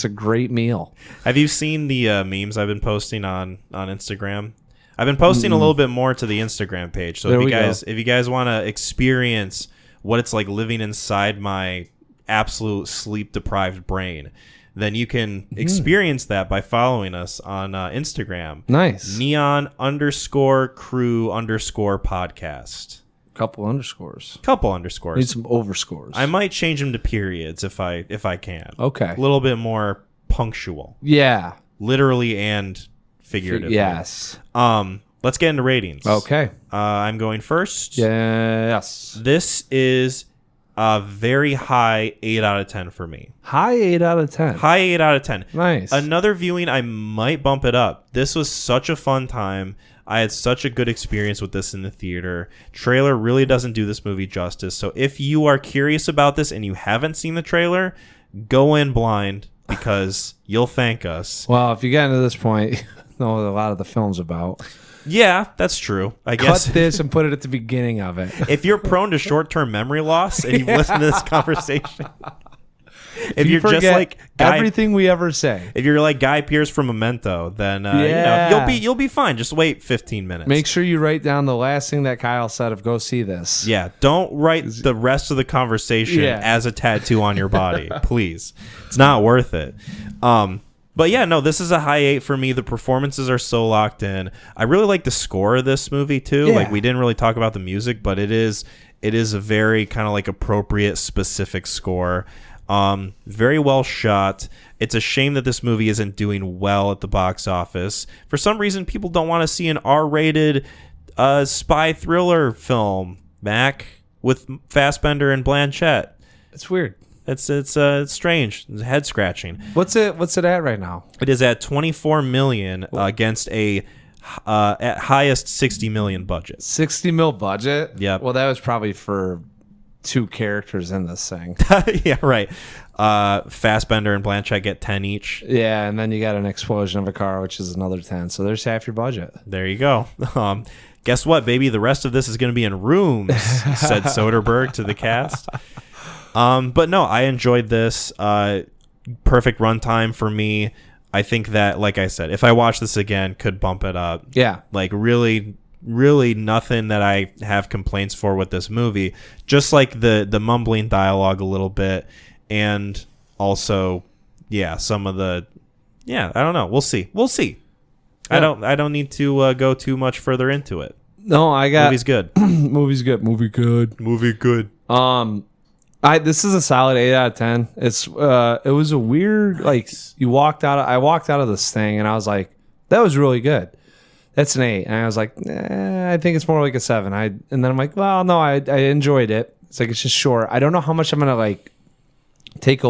a great meal. Have you seen the memes I've been posting on Instagram? I've been posting a little bit more to the Instagram page. So if you guys want to experience what it's like living inside my absolute sleep deprived brain, then you can experience that by following us on Instagram. Nice. neon_crew_podcast. Couple underscores. Need some overscores. I might change them to periods if I can. Okay. A little bit more punctual. Yeah. Literally and figuratively. Yes. Let's get into ratings. Okay. I'm going first. Yes. This is a very high 8 out of 10 for me. High 8 out of 10. High 8 out of 10. Nice. Another viewing, I might bump it up. This was such a fun time. I had such a good experience with this in the theater. Trailer really doesn't do this movie justice. So if you are curious about this and you haven't seen the trailer, go in blind because you'll thank us. Well, if you get into this point, you know what a lot of the film's about. Yeah, that's true. I guess. Cut this and put it at the beginning of it. If you're prone to short-term memory loss and you've listened to this conversation, if you're just like everything we ever say, if you're like Guy Pearce from Memento, then you'll be fine. Just wait 15 minutes. Make sure you write down the last thing that Kyle said of go see this. Yeah, don't write the rest of the conversation as a tattoo on your body, please. It's not worth it. But yeah, no, this is a high 8 for me. The performances are so locked in. I really like the score of this movie too. Yeah. Like we didn't really talk about the music, but it is a very kind of like appropriate, specific score. Very well shot. It's a shame that this movie isn't doing well at the box office. For some reason, people don't want to see an R-rated spy thriller film, Mac, with Fassbender and Blanchett. It's weird. It's strange. It's head scratching. What's it at right now? It is at $24 million against a at highest $60 million budget. $60 million budget? Yeah. Well, that was probably for 2 characters in this thing. Yeah, right. Fassbender and Blanchett get 10 each. Yeah, and then you got an explosion of a car, which is another 10. So there's half your budget. There you go. Guess what, baby? The rest of this is going to be in rooms, said Soderbergh to the cast. But no, I enjoyed this. Perfect runtime for me. I think that, like I said, if I watch this again, could bump it up. Yeah. Like really nothing that I have complaints for with this movie. Just like the mumbling dialogue a little bit, and also, some of the, I don't know. We'll see. Yeah. I don't need to go too much further into it. No, I got movie's good. Movie good. This is a solid 8 out of 10. It was a weird, like, I walked out of this thing and I was like, that was really good. That's an 8. And I was like, I think it's more like a 7. And then I'm like, well, no, I enjoyed it. It's like, it's just short. I don't know how much I'm going to like take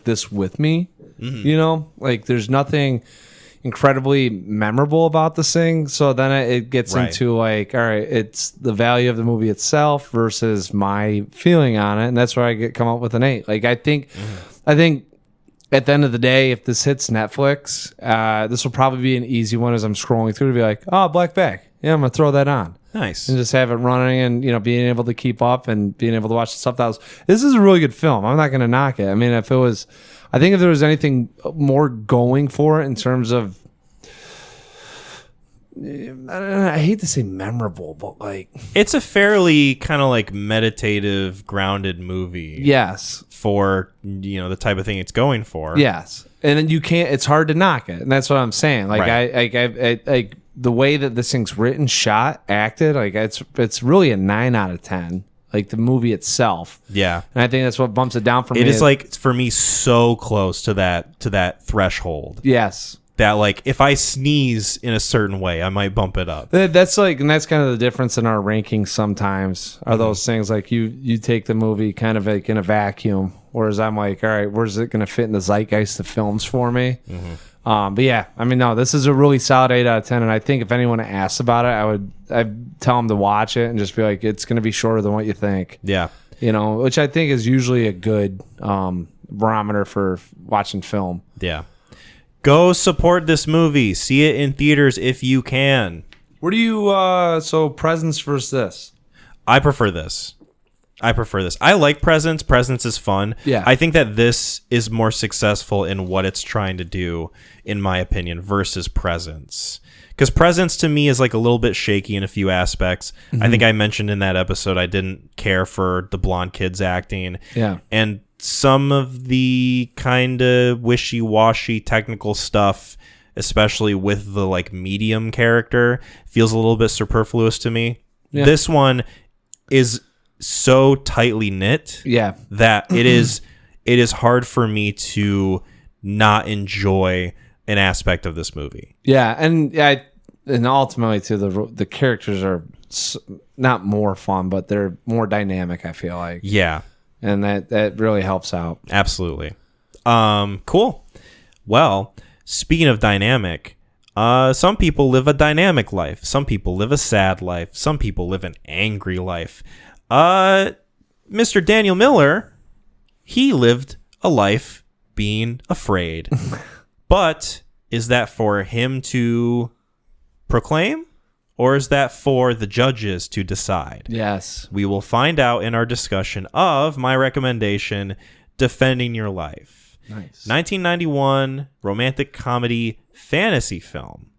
this with me. Mm-hmm. Like there's nothing incredibly memorable about this thing. So then it gets into like, all right, it's the value of the movie itself versus my feeling on it. And that's where I come up with an 8. Like, I think at the end of the day, if this hits Netflix, this will probably be an easy one as I'm scrolling through to be like, oh, Black Bag. yeah, I'm gonna throw that on. Nice. And just have it running and, being able to keep up and being able to watch the subtitles. This is a really good film. I'm not going to knock it. I mean, I think if there was anything more going for it in terms of, I hate to say memorable, but like. It's a fairly kind of like meditative, grounded movie. Yes. For, the type of thing it's going for. Yes. And then it's hard to knock it. And that's what I'm saying. Like, right. I the way that this thing's written, shot, acted, like it's really a 9 out of 10. Like the movie itself. Yeah. And I think that's what bumps it down for me. It is like, for me, so close to that threshold. Yes. That like if I sneeze in a certain way, I might bump it up. That's kind of the difference in our rankings sometimes are those things like you take the movie kind of like in a vacuum, whereas I'm like, all right, where's it going to fit in the zeitgeist of films for me? But yeah, I mean, no, this is a really solid 8 out of 10. And I think if anyone asks about it, I'd tell them to watch it and just be like, it's going to be shorter than what you think. Yeah. Which I think is usually a good barometer for watching film. Yeah. Go support this movie. See it in theaters if you can. Where do you, so Presents versus this? I prefer this. I like Presents. Presents is fun. Yeah. I think that this is more successful in what it's trying to do, in my opinion, versus Presents. Because Presents to me is like a little bit shaky in a few aspects. I think I mentioned in that episode I didn't care for the blonde kids acting. Yeah. And some of the kind of wishy-washy technical stuff, especially with the like medium character, feels a little bit superfluous to me. Yeah. This one is so tightly knit that it is hard for me to not enjoy an aspect of this movie. Yeah, and ultimately too, the characters are not more fun, but they're more dynamic, I feel like. Yeah. And that really helps out. Absolutely. Cool. Well, speaking of dynamic, some people live a dynamic life. Some people live a sad life. Some people live an angry life. Mr. Daniel Miller, he lived a life being afraid. But is that for him to proclaim, or is that for the judges to decide? Yes. We will find out in our discussion of my recommendation, Defending Your Life. Nice. 1991 romantic comedy fantasy film.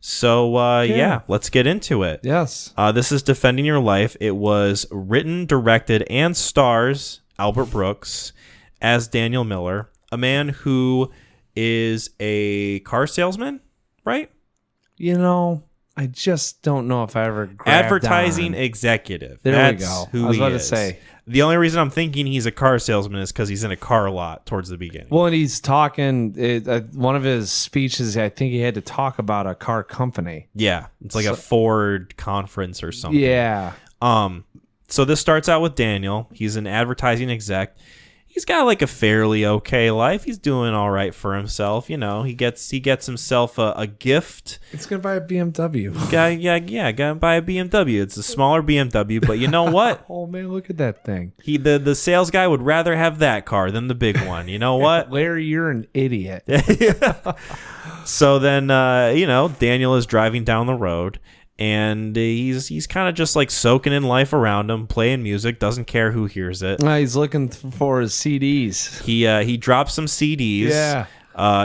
So, yeah, let's get into it. Yes. This is Defending Your Life. It was written, directed, and stars Albert Brooks as Daniel Miller, a man who is a car salesman, right? I just don't know if I ever grabbed advertising on. Executive. There we go. Who I was he about is. to say. The only reason I'm thinking he's a car salesman is because he's in a car lot towards the beginning. Well, and he's talking. One of his speeches, I think he had to talk about a car company. Yeah, it's like a Ford conference or something. Yeah. So this starts out with Daniel. He's an advertising exec. He's got like a fairly okay life. He's doing all right for himself. He gets himself a gift. He's gonna buy a BMW. Gotta buy a BMW. It's a smaller BMW, but you know what? Oh man, look at that thing. The sales guy would rather have that car than the big one. You know what? Larry, you're an idiot. So then, Daniel is driving down the road. And he's kind of just like soaking in life around him, playing music, doesn't care who hears it. He's looking for his CDs. He drops some CDs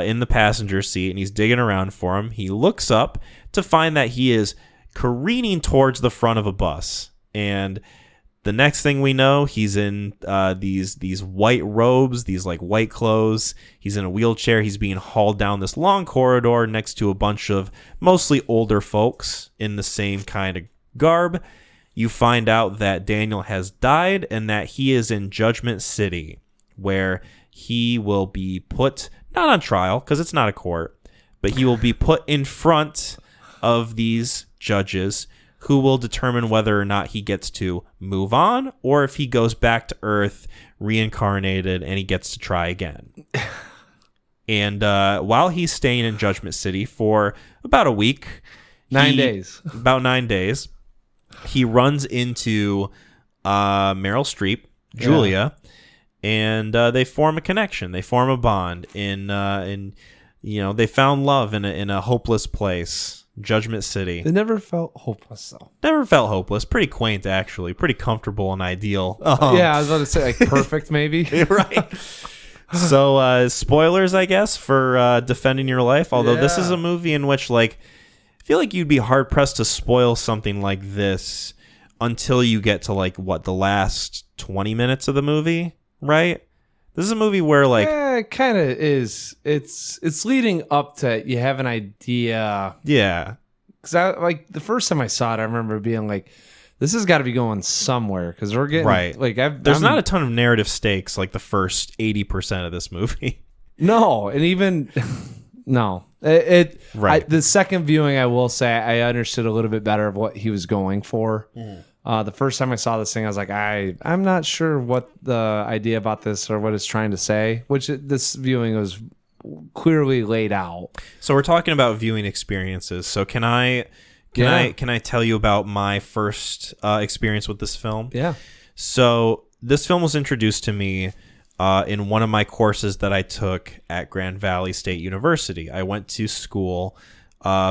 in the passenger seat, and he's digging around for them. He looks up to find that he is careening towards the front of a bus. And the next thing we know, he's in these white robes, these like white clothes. He's in a wheelchair. He's being hauled down this long corridor next to a bunch of mostly older folks in the same kind of garb. You find out that Daniel has died and that he is in Judgment City, where he will be put, not on trial because it's not a court, but he will be put in front of these judges who will determine whether or not he gets to move on or if he goes back to Earth, reincarnated, and he gets to try again. And while he's staying in Judgment City for about a week, 9 days, about 9 days, he runs into Meryl Streep, Julia, and they form a connection. They form a bond. In they found love in a hopeless place, Judgment City. It never felt hopeless, though. Never felt hopeless. Pretty quaint, actually. Pretty comfortable and ideal. Yeah, I was about to say, like, perfect, maybe. Right. So, spoilers, I guess, for Defending Your Life. Although this is a movie in which, like, I feel like you'd be hard-pressed to spoil something like this until you get to, like, the last 20 minutes of the movie, right? This is a movie where, like... Yeah, it kind of is. It's leading up to you have an idea. Yeah. Because the first time I saw it, I remember being like, this has got to be going somewhere because we're getting... Right. Like, There's not a ton of narrative stakes like the first 80% of this movie. No, and even... No. Right. The second viewing, I will say, I understood a little bit better of what he was going for. The first time I saw this thing, I was like, I'm not sure what the idea about this or what it's trying to say, which this viewing was clearly laid out. So we're talking about viewing experiences. So can I tell you about my first experience with this film? Yeah. So this film was introduced to me in one of my courses that I took at Grand Valley State University. I went to school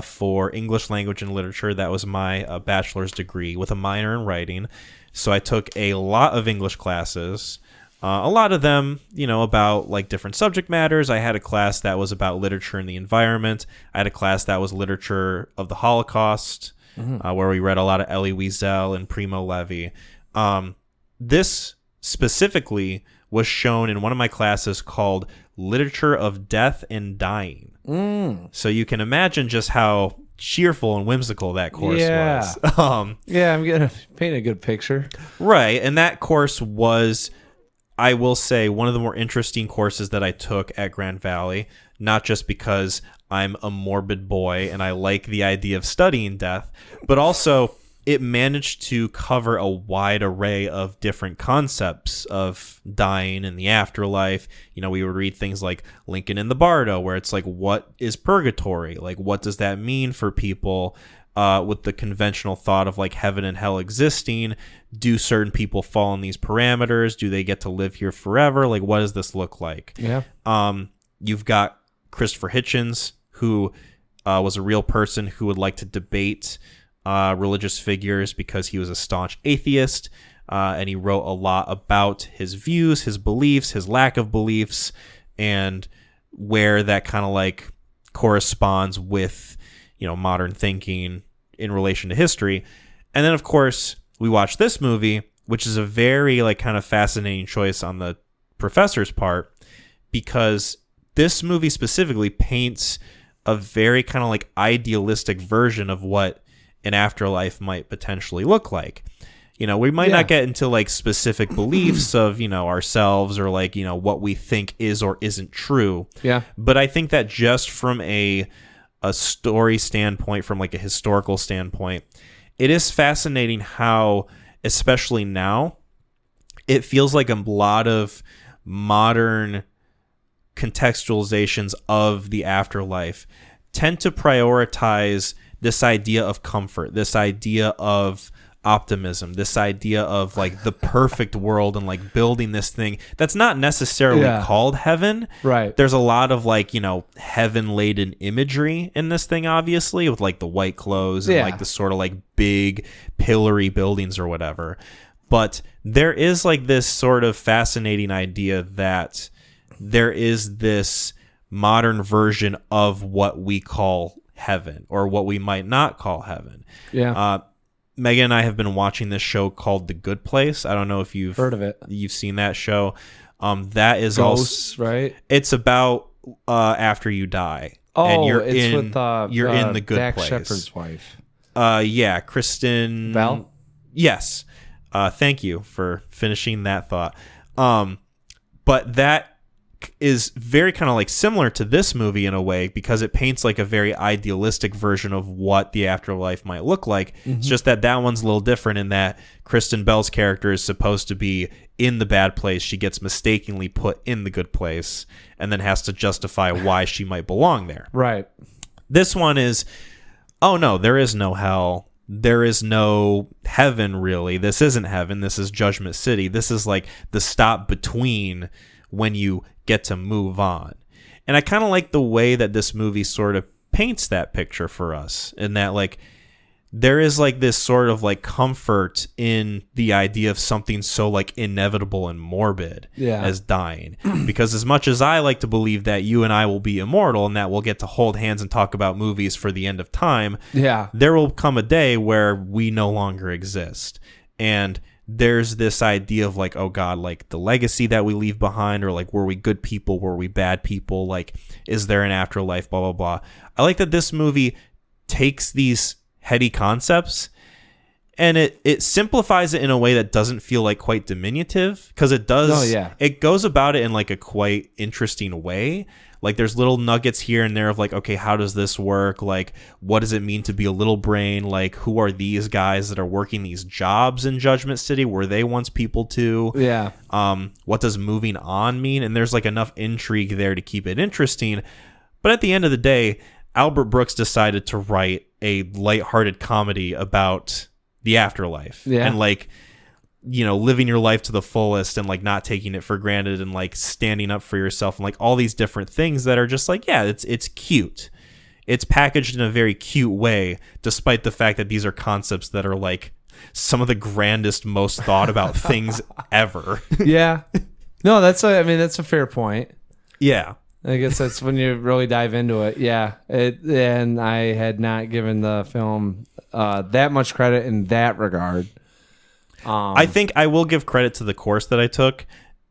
for English language and literature. That was my bachelor's degree with a minor in writing. So I took a lot of English classes, a lot of them, about like different subject matters. I had a class that was about literature and the environment. I had a class that was literature of the Holocaust, where we read a lot of Elie Wiesel and Primo Levi. This specifically was shown in one of my classes called Literature of Death and Dying. So you can imagine just how cheerful and whimsical that course was. Yeah, I'm going to paint a good picture. Right. And that course was, I will say, one of the more interesting courses that I took at Grand Valley, not just because I'm a morbid boy and I like the idea of studying death, but also it managed to cover a wide array of different concepts of dying and the afterlife. We would read things like Lincoln in the Bardo, where it's like, what is purgatory? Like, what does that mean for people with the conventional thought of like heaven and hell existing? Do certain people fall in these parameters? Do they get to live here forever? Like, what does this look like? Yeah. You've got Christopher Hitchens, who was a real person who would like to debate religious figures because he was a staunch atheist, and he wrote a lot about his views, his beliefs, his lack of beliefs, and where that kind of like corresponds with modern thinking in relation to history. And then of course we watched this movie, which is a very like kind of fascinating choice on the professor's part, because this movie specifically paints a very kind of like idealistic version of what an afterlife might potentially look like. We might not get into like specific beliefs of, ourselves or like, what we think is or isn't true. Yeah. But I think that just from a story standpoint, from like a historical standpoint, it is fascinating how, especially now, it feels like a lot of modern contextualizations of the afterlife tend to prioritize this idea of comfort, this idea of optimism, this idea of like the perfect world and like building this thing that's not necessarily called heaven. Right. There's a lot of like, heaven laden imagery in this thing, obviously, with like the white clothes and like the sort of like big pillory buildings or whatever. But there is like this sort of fascinating idea that there is this modern version of what we call heaven, or what we might not call heaven. Yeah. Megan and I have been watching this show called The Good Place. I don't know if you've heard of it. You've seen that show. That is Ghosts, also right? It's about after you die. Oh, and you're with you're in the good Dak place. Shepard's wife. Yeah, Kristen Bell. Yes. Thank you for finishing that thought. But that is very kind of like similar to this movie in a way, because it paints like a very idealistic version of what the afterlife might look like. It's just that one's a little different in that Kristen Bell's character is supposed to be in the bad place. She gets mistakenly put in the good place and then has to justify why she might belong there. Right. This one is, oh no, there is no hell. There is no heaven, really. This isn't heaven. This is Judgment City. This is like the stop between when you get to move on. And I kind of like the way that this movie sort of paints that picture for us, in that like there is like this sort of like comfort in the idea of something so like inevitable and morbid as dying. Because as much as I like to believe that you and I will be immortal and that we'll get to hold hands and talk about movies for the end of time, there will come a day where we no longer exist. And there's this idea of like, oh God, like the legacy that we leave behind, or like, were we good people? Were we bad people? Like, is there an afterlife? Blah, blah, blah. I like that this movie takes these heady concepts and it simplifies it in a way that doesn't feel like quite diminutive, because it does. It goes about it in like a quite interesting way. Like there's little nuggets here and there of like, okay, how does this work? Like, what does it mean to be a little brain? Like, who are these guys that are working these jobs in Judgment City? Were they once people too? What does moving on mean? And there's like enough intrigue there to keep it interesting. But at the end of the day, Albert Brooks decided to write a lighthearted comedy about the afterlife and like, you know, living your life to the fullest and like not taking it for granted and like standing up for yourself and like all these different things that are just like, it's cute. It's packaged in a very cute way, despite the fact that these are concepts that are like some of the grandest, most thought about things ever. No, that's a fair point. I guess that's when you really dive into it. And I had not given the film that much credit in that regard. I think I will give credit to the course that I took.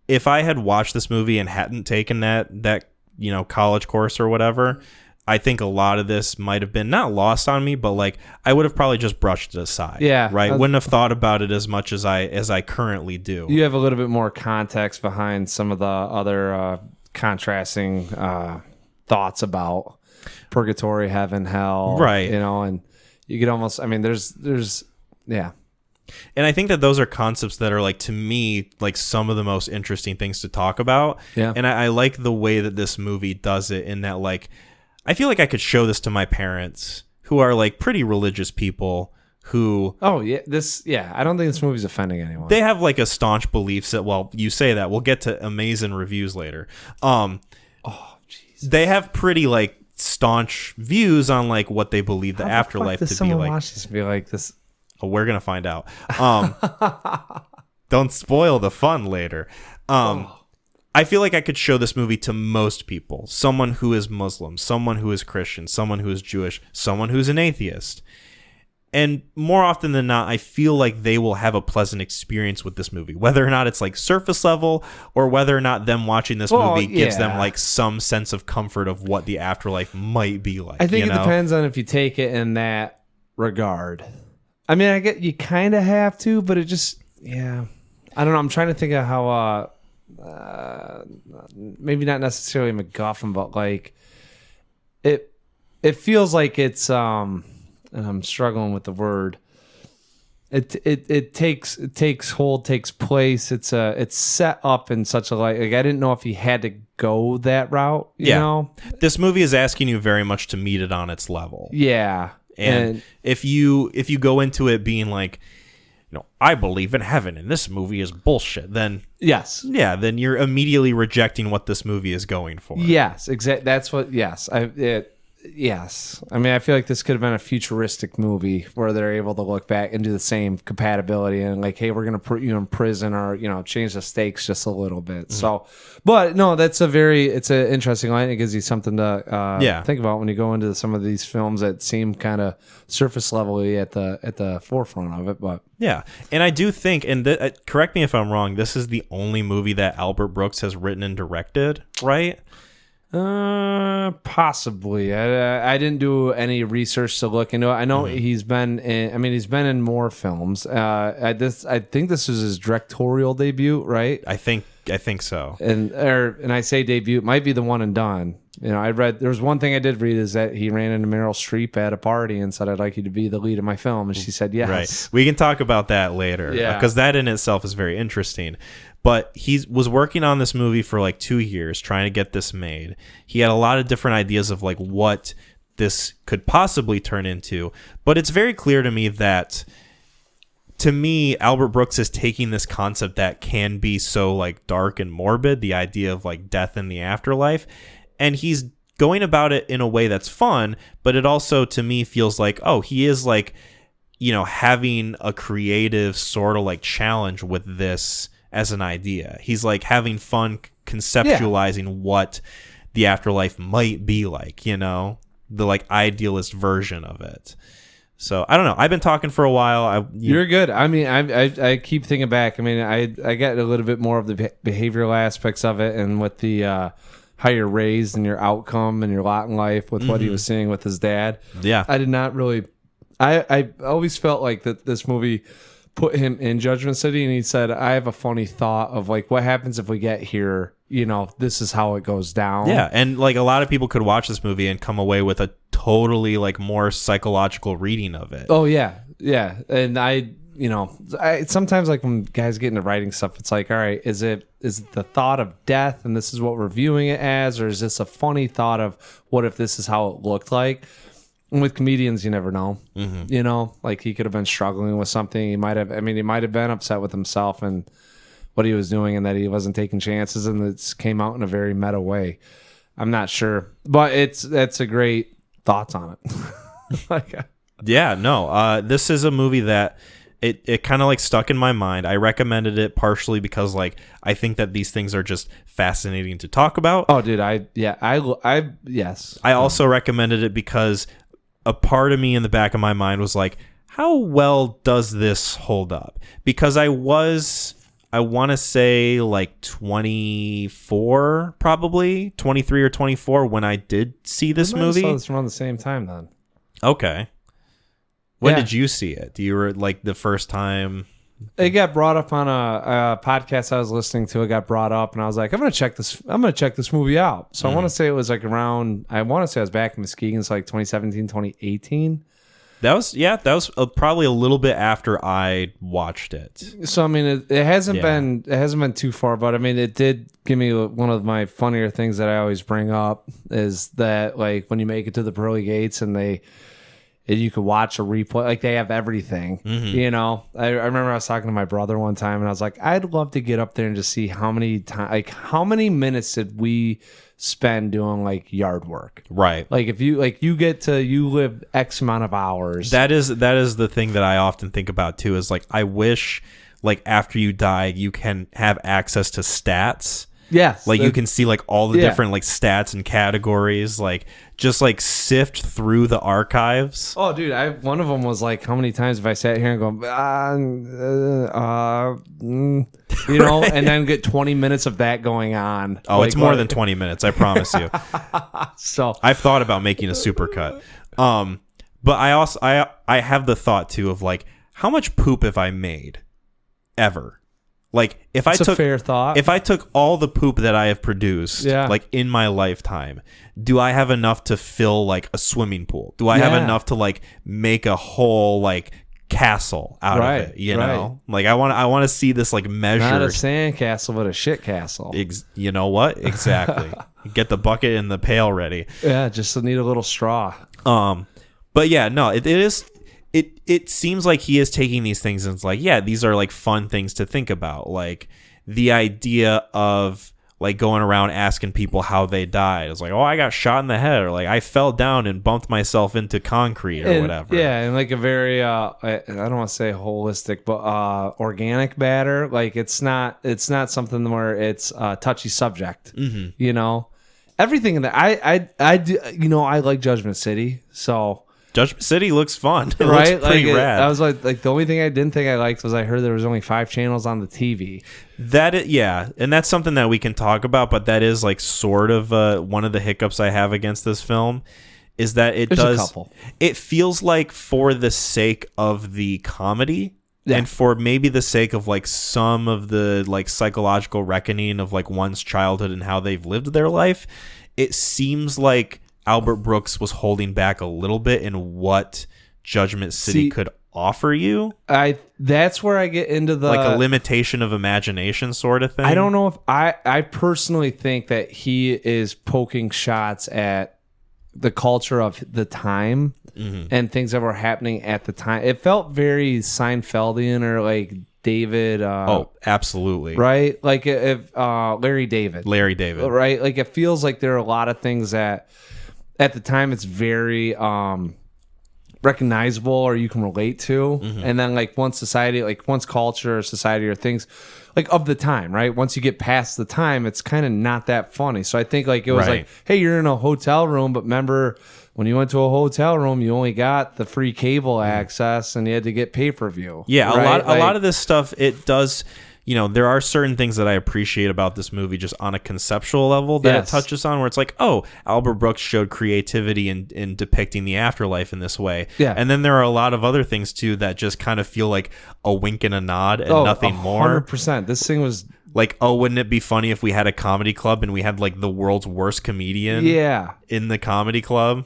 If I had watched this movie and hadn't taken that you know, college course or whatever, I think a lot of this might have been not lost on me, but like I would have probably just brushed it aside. Right. Wouldn't have thought about it as much as I currently do. You have a little bit more context behind some of the other contrasting thoughts about purgatory, heaven, hell, right? You know, and you could almost, there's and I think that those are concepts that are like, to me, like some of the most interesting things to talk about. And I like the way that this movie does it, in that like I feel like I could show this to my parents, who are like pretty religious people, who I don't think this movie's offending anyone. They have like a staunch belief that, well, you say that, we'll get to Amazin reviews later. They have pretty like staunch views on like what they believe the afterlife to be like. Watch this and be like this? Oh, we're gonna find out. Don't spoil the fun later. I feel like I could show this movie to most people. Someone who is Muslim, someone who is Christian, someone who is Jewish, someone who's an atheist. And more often than not, I feel like they will have a pleasant experience with this movie, whether or not it's like surface level, or whether or not them watching this movie gives them like some sense of comfort of what the afterlife might be like. I think it depends on if you take it in that regard. I mean, I get you kind of have to, but it just, I don't know. I'm trying to think of how, maybe not necessarily MacGuffin, but like it feels like it's, and I'm struggling with the word. It takes hold, takes place. It's set up in such a like I didn't know if he had to go that route. You know, this movie is asking you very much to meet it on its level. And if you go into it being like, you know, I believe in heaven and this movie is bullshit, then then you're immediately rejecting what this movie is going for. Exactly. That's what. I mean, I feel like this could have been a futuristic movie where they're able to look back and do the same compatibility and like, hey, we're going to put you in prison, or, you know, change the stakes just a little bit. So, but no, it's an interesting line. It gives you something to think about when you go into some of these films that seem kind of surface level-y at the forefront of it. But and I do think, and correct me if I'm wrong, this is the only movie that Albert Brooks has written and directed, right? Possibly. I didn't do any research to look into it. I know he's been in more films. I think this was his directorial debut, right? I think so. And I say debut, it might be the one and done. You know, there was one thing I did read, is that he ran into Meryl Streep at a party and said, I'd like you to be the lead of my film. And she said, yes. Right. We can talk about that later. Because that in itself is very interesting. But he was working on this movie for like 2 years, trying to get this made. He had a lot of different ideas of like what this could possibly turn into. But it's very clear to me that, to me, Albert Brooks is taking this concept that can be so like dark and morbid, the idea of like death and the afterlife, and he's going about it in a way that's fun, but it also to me feels like, oh, he is like, having a creative sort of like challenge with this as an idea. He's like having fun conceptualizing what the afterlife might be like, the like idealist version of it. So I don't know. I've been talking for a while. You're good. I mean, I keep thinking back. I mean, I get a little bit more of the behavioral aspects of it, and with the how you're raised and your outcome and your lot in life with what he was seeing with his dad. Yeah, I did not really. I always felt like that this movie put him in Judgment City, and he said, "I have a funny thought of like what happens if we get here. This is how it goes down." Yeah, and like a lot of people could watch this movie and come away with a totally like more psychological reading of it. Oh yeah, and I sometimes like when guys get into writing stuff, it's like, all right, is it the thought of death, and this is what we're viewing it as, or is this a funny thought of what if this is how it looked like? And with comedians, you never know. Like he could have been struggling with something. He might have been upset with himself and what he was doing, and that he wasn't taking chances, and it came out in a very meta way. I'm not sure, but that's a great thoughts on it. This is a movie that it kind of like stuck in my mind. I recommended it partially because like I think that these things are just fascinating to talk about. Oh, dude, yes. I also recommended it because a part of me in the back of my mind was like, how well does this hold up? Because I want to say like 24, probably 23 or 24 when I did see this movie. Saw this around the same time then. Okay. When did you see it? You were like the first time? It got brought up on a podcast I was listening to. It got brought up, and I was like, I'm gonna check this movie out. So I want to say it was like around. I want to say I was back in Muskegon, so like 2017, 2018. That was probably a little bit after I watched it. So I mean, it hasn't been too far, but I mean, it did give me one of my funnier things that I always bring up is that like when you make it to the pearly gates and you could watch a replay, like they have everything. I remember I was talking to my brother one time, and I was like, I'd love to get up there and just see how many minutes did we spend doing like yard work, right? Like if you live X amount of hours. That is the thing that I often think about too, is like I wish like after you die you can have access to stats. Yes, like you can see like all the different like stats and categories, like just like sift through the archives. Oh, dude, one of them was like, how many times have I sat here and go, right. And then get 20 minutes of that going on. Oh, like, it's more than 20 minutes, I promise you. So I've thought about making a supercut. But I also I have the thought too of like, how much poop have I made ever? Like if That's a fair thought. If I took all the poop that I have produced, like in my lifetime, do I have enough to fill like a swimming pool? Do I have enough to like make a whole like castle out of it? You know, like I want to see this like measured. Not a sand castle, but a shit castle. You know what? Exactly. Get the bucket and the pail ready. Yeah, just need a little straw. But yeah, no, it is. It seems like he is taking these things and it's like, yeah, these are like fun things to think about. Like the idea of like going around asking people how they died. It's like, oh, I got shot in the head, or like I fell down and bumped myself into concrete or whatever. Yeah, and like a very I don't want to say holistic, but organic matter. Like it's not something where it's a touchy subject. Everything in that I do, I like Judgment City, so Judgment City looks fun. It right? looks pretty rad. I was like the only thing I didn't think I liked was I heard there was only 5 channels on the TV. And that's something that we can talk about, but that is like sort of one of the hiccups I have against this film is that it feels like for the sake of the comedy and for maybe the sake of like some of the like psychological reckoning of like one's childhood and how they've lived their life, it seems like Albert Brooks was holding back a little bit in what Judgment City could offer you. That's where I get into the like a limitation of imagination sort of thing. I don't know if I personally think that he is poking shots at the culture of the time and things that were happening at the time. It felt very Seinfeldian or like David. Absolutely. Right? Like if Larry David. Right? Like it feels like there are a lot of things that at the time it's very recognizable or you can relate to. And then like once culture or society or things like of the time, right? Once you get past the time, it's kind of not that funny. So I think like it was like, hey, you're in a hotel room, but remember when you went to a hotel room, you only got the free cable access and you had to get pay-per-view. Yeah, right? a lot of this stuff, it does, there are certain things that I appreciate about this movie just on a conceptual level that it touches on, where it's like, oh, Albert Brooks showed creativity in depicting the afterlife in this way. Yeah. And then there are a lot of other things, too, that just kind of feel like a wink and a nod and nothing more. 100%. This thing was... Like, oh, wouldn't it be funny if we had a comedy club and we had, like, the world's worst comedian in the comedy club?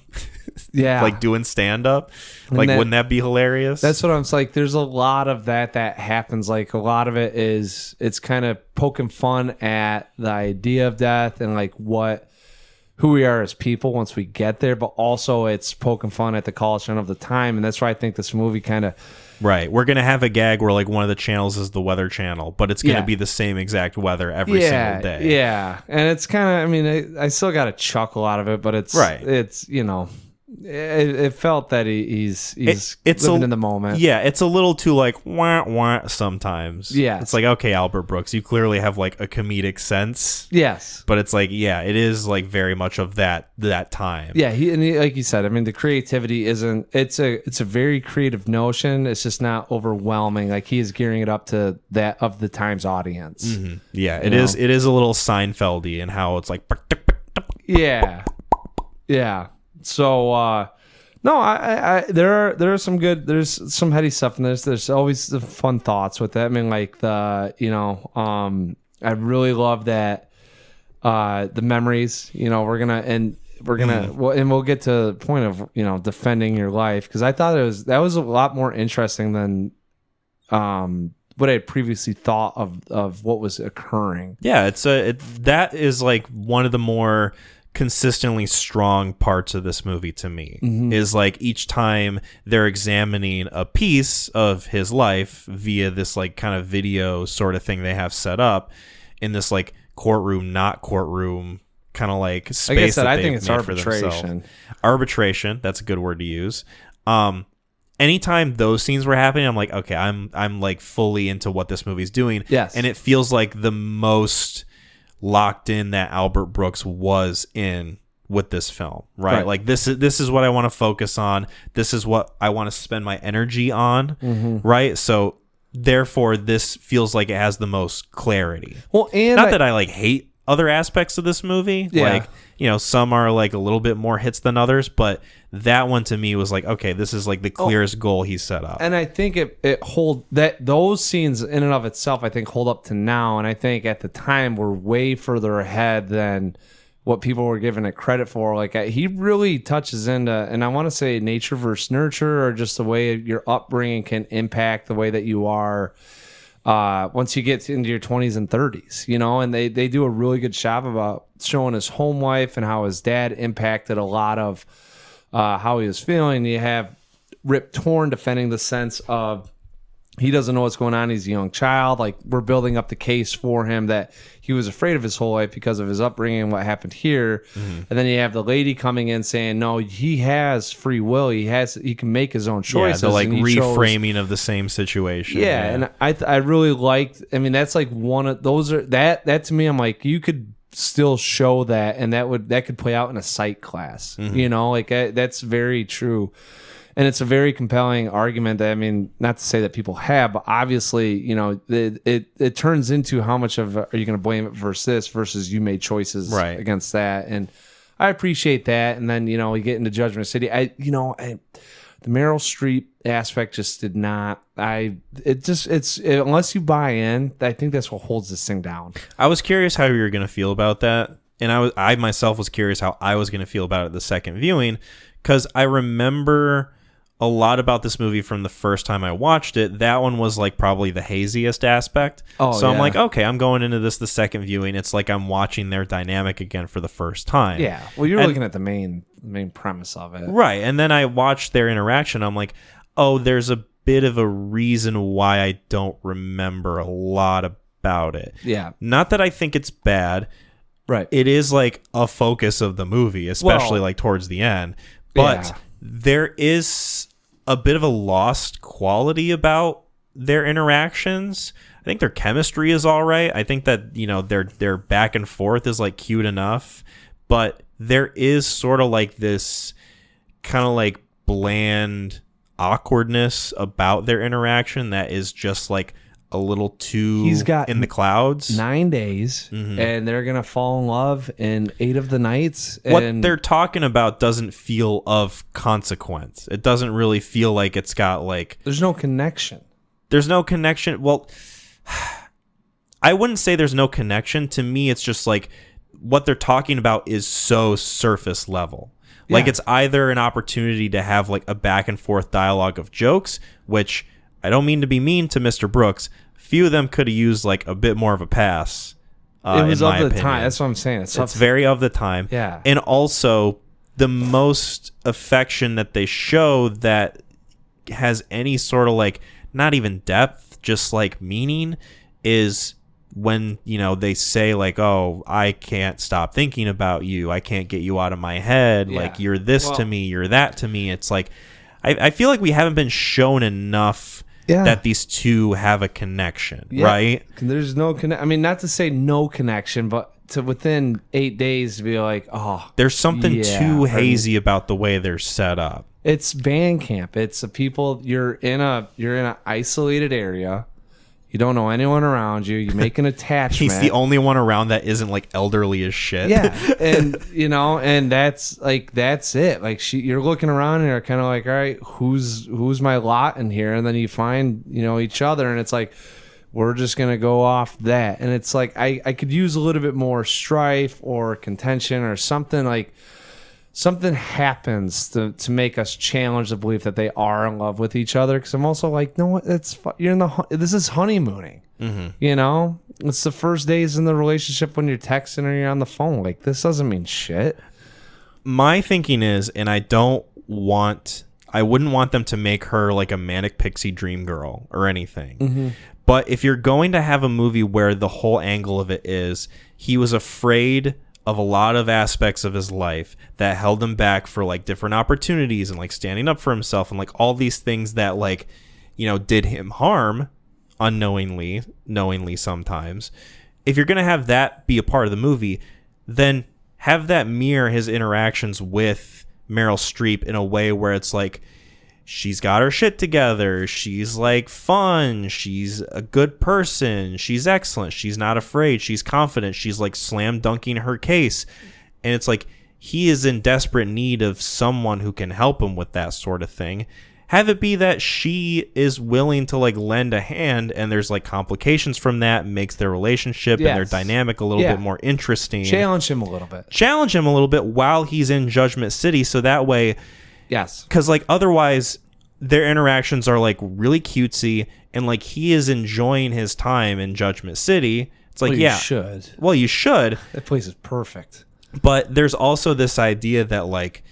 Like, doing stand-up? Like, wouldn't that be hilarious? That's what I'm like. There's a lot of that happens. Like, a lot of it is, it's kind of poking fun at the idea of death and, like, who we are as people once we get there. But also, it's poking fun at the culture of the time. And that's why I think this movie kind of... Right. We're going to have a gag where like one of the channels is the Weather Channel, but it's going to be the same exact weather every single day. Yeah. And it's kind of, I mean, I still got a chuckle out of it, but it's, it's, it felt that he's living in the moment. Yeah. It's a little too like wah wah sometimes. Yeah. It's like, okay, Albert Brooks, you clearly have like a comedic sense. Yes. But it's like, yeah, it is like very much of that time. Yeah. He, like you said, I mean, the creativity isn't, it's a very creative notion. It's just not overwhelming. Like he is gearing it up to that of the time's audience. Mm-hmm. Yeah. It is a little Seinfeld-y in how it's like. Yeah. Yeah. So no, I there are some good, there's some heady stuff in this. There's always the fun thoughts with it. I mean, like I really love that the memories. We'll get to the point of defending your life, because I thought that was a lot more interesting than what I had previously thought of what was occurring. Yeah, that is like one of the more consistently strong parts of this movie to me. Is like each time they're examining a piece of his life via this like kind of video sort of thing they have set up in this like courtroom, not courtroom kind of like space. Like I said, I think it's arbitration. Arbitration, that's a good word to use. Anytime those scenes were happening, I'm like, okay, I'm like fully into what this movie's doing. Yes. And it feels like the most locked in that Albert Brooks was in with this film, right? Like this is what I want to focus on. This is what I want to spend my energy on, right? So therefore, this feels like it has the most clarity. Well, and not that I like hate other aspects of this movie. Yeah. Like, some are like a little bit more hits than others, but that one to me was like, okay, this is like the clearest goal he set up. And I think those scenes in and of itself, I think hold up to now. And I think at the time were way further ahead than what people were giving it credit for. Like he really touches into, and I want to say nature versus nurture, or just the way your upbringing can impact the way that you are once you get into your 20s and 30s, and they do a really good job about showing his home life and how his dad impacted a lot of how he was feeling. You have Rip Torn defending the sense of he doesn't know what's going on. He's a young child. Like we're building up the case for him that he was afraid of his whole life because of his upbringing and what happened here. And then you have the lady coming in saying, no, he has free will. He can make his own choices. Yeah, the like reframing of the same situation. Yeah. And I really liked, I mean, that's like one of those are that to me, I'm like, you could still show that, and that could play out in a psych class, that's very true. And it's a very compelling argument that, I mean, not to say that people have, but obviously, it turns into how much of are you going to blame it versus you made choices against that. And I appreciate that. And then, we get into Judgment City. The Meryl Streep aspect just did not. Unless you buy in, I think that's what holds this thing down. I was curious how you were going to feel about that. And I myself was curious how I was going to feel about it the second viewing, because I remember a lot about this movie from the first time I watched it. That one was like probably the haziest aspect. I'm like, okay, I'm going into this the second viewing. It's like I'm watching their dynamic again for the first time. Yeah. Well, you're looking at the main premise of it. Right. And then I watched their interaction. I'm like, oh, there's a bit of a reason why I don't remember a lot about it. Yeah. Not that I think it's bad. Right. It is like a focus of the movie, especially like towards the end. But there is a bit of a lost quality about their interactions. I think their chemistry is all right. I think that, you know, their back and forth is like cute enough, but there is sort of like this kind of like bland awkwardness about their interaction that is just like a little too in the clouds. 9 days, and they're gonna fall in love in 8 of the nights. What And they're talking about doesn't feel of consequence. It doesn't really feel like it's got like... There's no connection. There's no connection. Well, I wouldn't say there's no connection. To me, it's just like what they're talking about is so surface level. Like it's either an opportunity to have like a back and forth dialogue of jokes, which I don't mean to be mean to Mr. Brooks. Few of them could have used like a bit more of a pass. It was in of my the opinion. time. That's what I'm saying. It's very of the time. Yeah. And also the most affection that they show that has any sort of like, not even depth, just like meaning, is when, you know, they say like, oh, I can't stop thinking about you. I can't get you out of my head. Yeah. Like, you're this to me, you're that to me. It's like, I feel like we haven't been shown enough that these two have a connection, right? There's no connection. I mean, not to say no connection, but to within 8 days to be like, oh, there's something too hazy about the way they're set up. It's band camp. It's a people. You're in an isolated area. You don't know anyone around you. You make an attachment. He's the only one around that isn't like elderly as shit. Yeah, and you know, and that's it. Like you're looking around and you're kind of like, all right, who's my lot in here? And then you find, you know, each other, and it's like, we're just gonna go off that. And it's like I could use a little bit more strife or contention or something like. Something happens to make us challenge the belief that they are in love with each other. Because I'm also like, no, this is honeymooning. You know, it's the first days in the relationship when you're texting or you're on the phone. Like, this doesn't mean shit. My thinking is, and I wouldn't want them to make her like a manic pixie dream girl or anything. But if you're going to have a movie where the whole angle of it is he was afraid of a lot of aspects of his life that held him back for like different opportunities and like standing up for himself and like all these things that like, you know, did him harm unknowingly, knowingly sometimes. If you're going to have that be a part of the movie, then have that mirror his interactions with Meryl Streep in a way where it's like, she's got her shit together. She's like fun. She's a good person. She's excellent. She's not afraid. She's confident. She's like slam dunking her case. And it's like he is in desperate need of someone who can help him with that sort of thing. Have it be that she is willing to like lend a hand and there's like complications from that, makes their relationship and their dynamic a little bit more interesting. Challenge him a little bit while he's in Judgment City. So that way... Yes. Because, like, otherwise, their interactions are, like, really cutesy, and, like, he is enjoying his time in Judgment City. It's like, you should. Well, you should. That place is perfect. But there's also this idea that, like,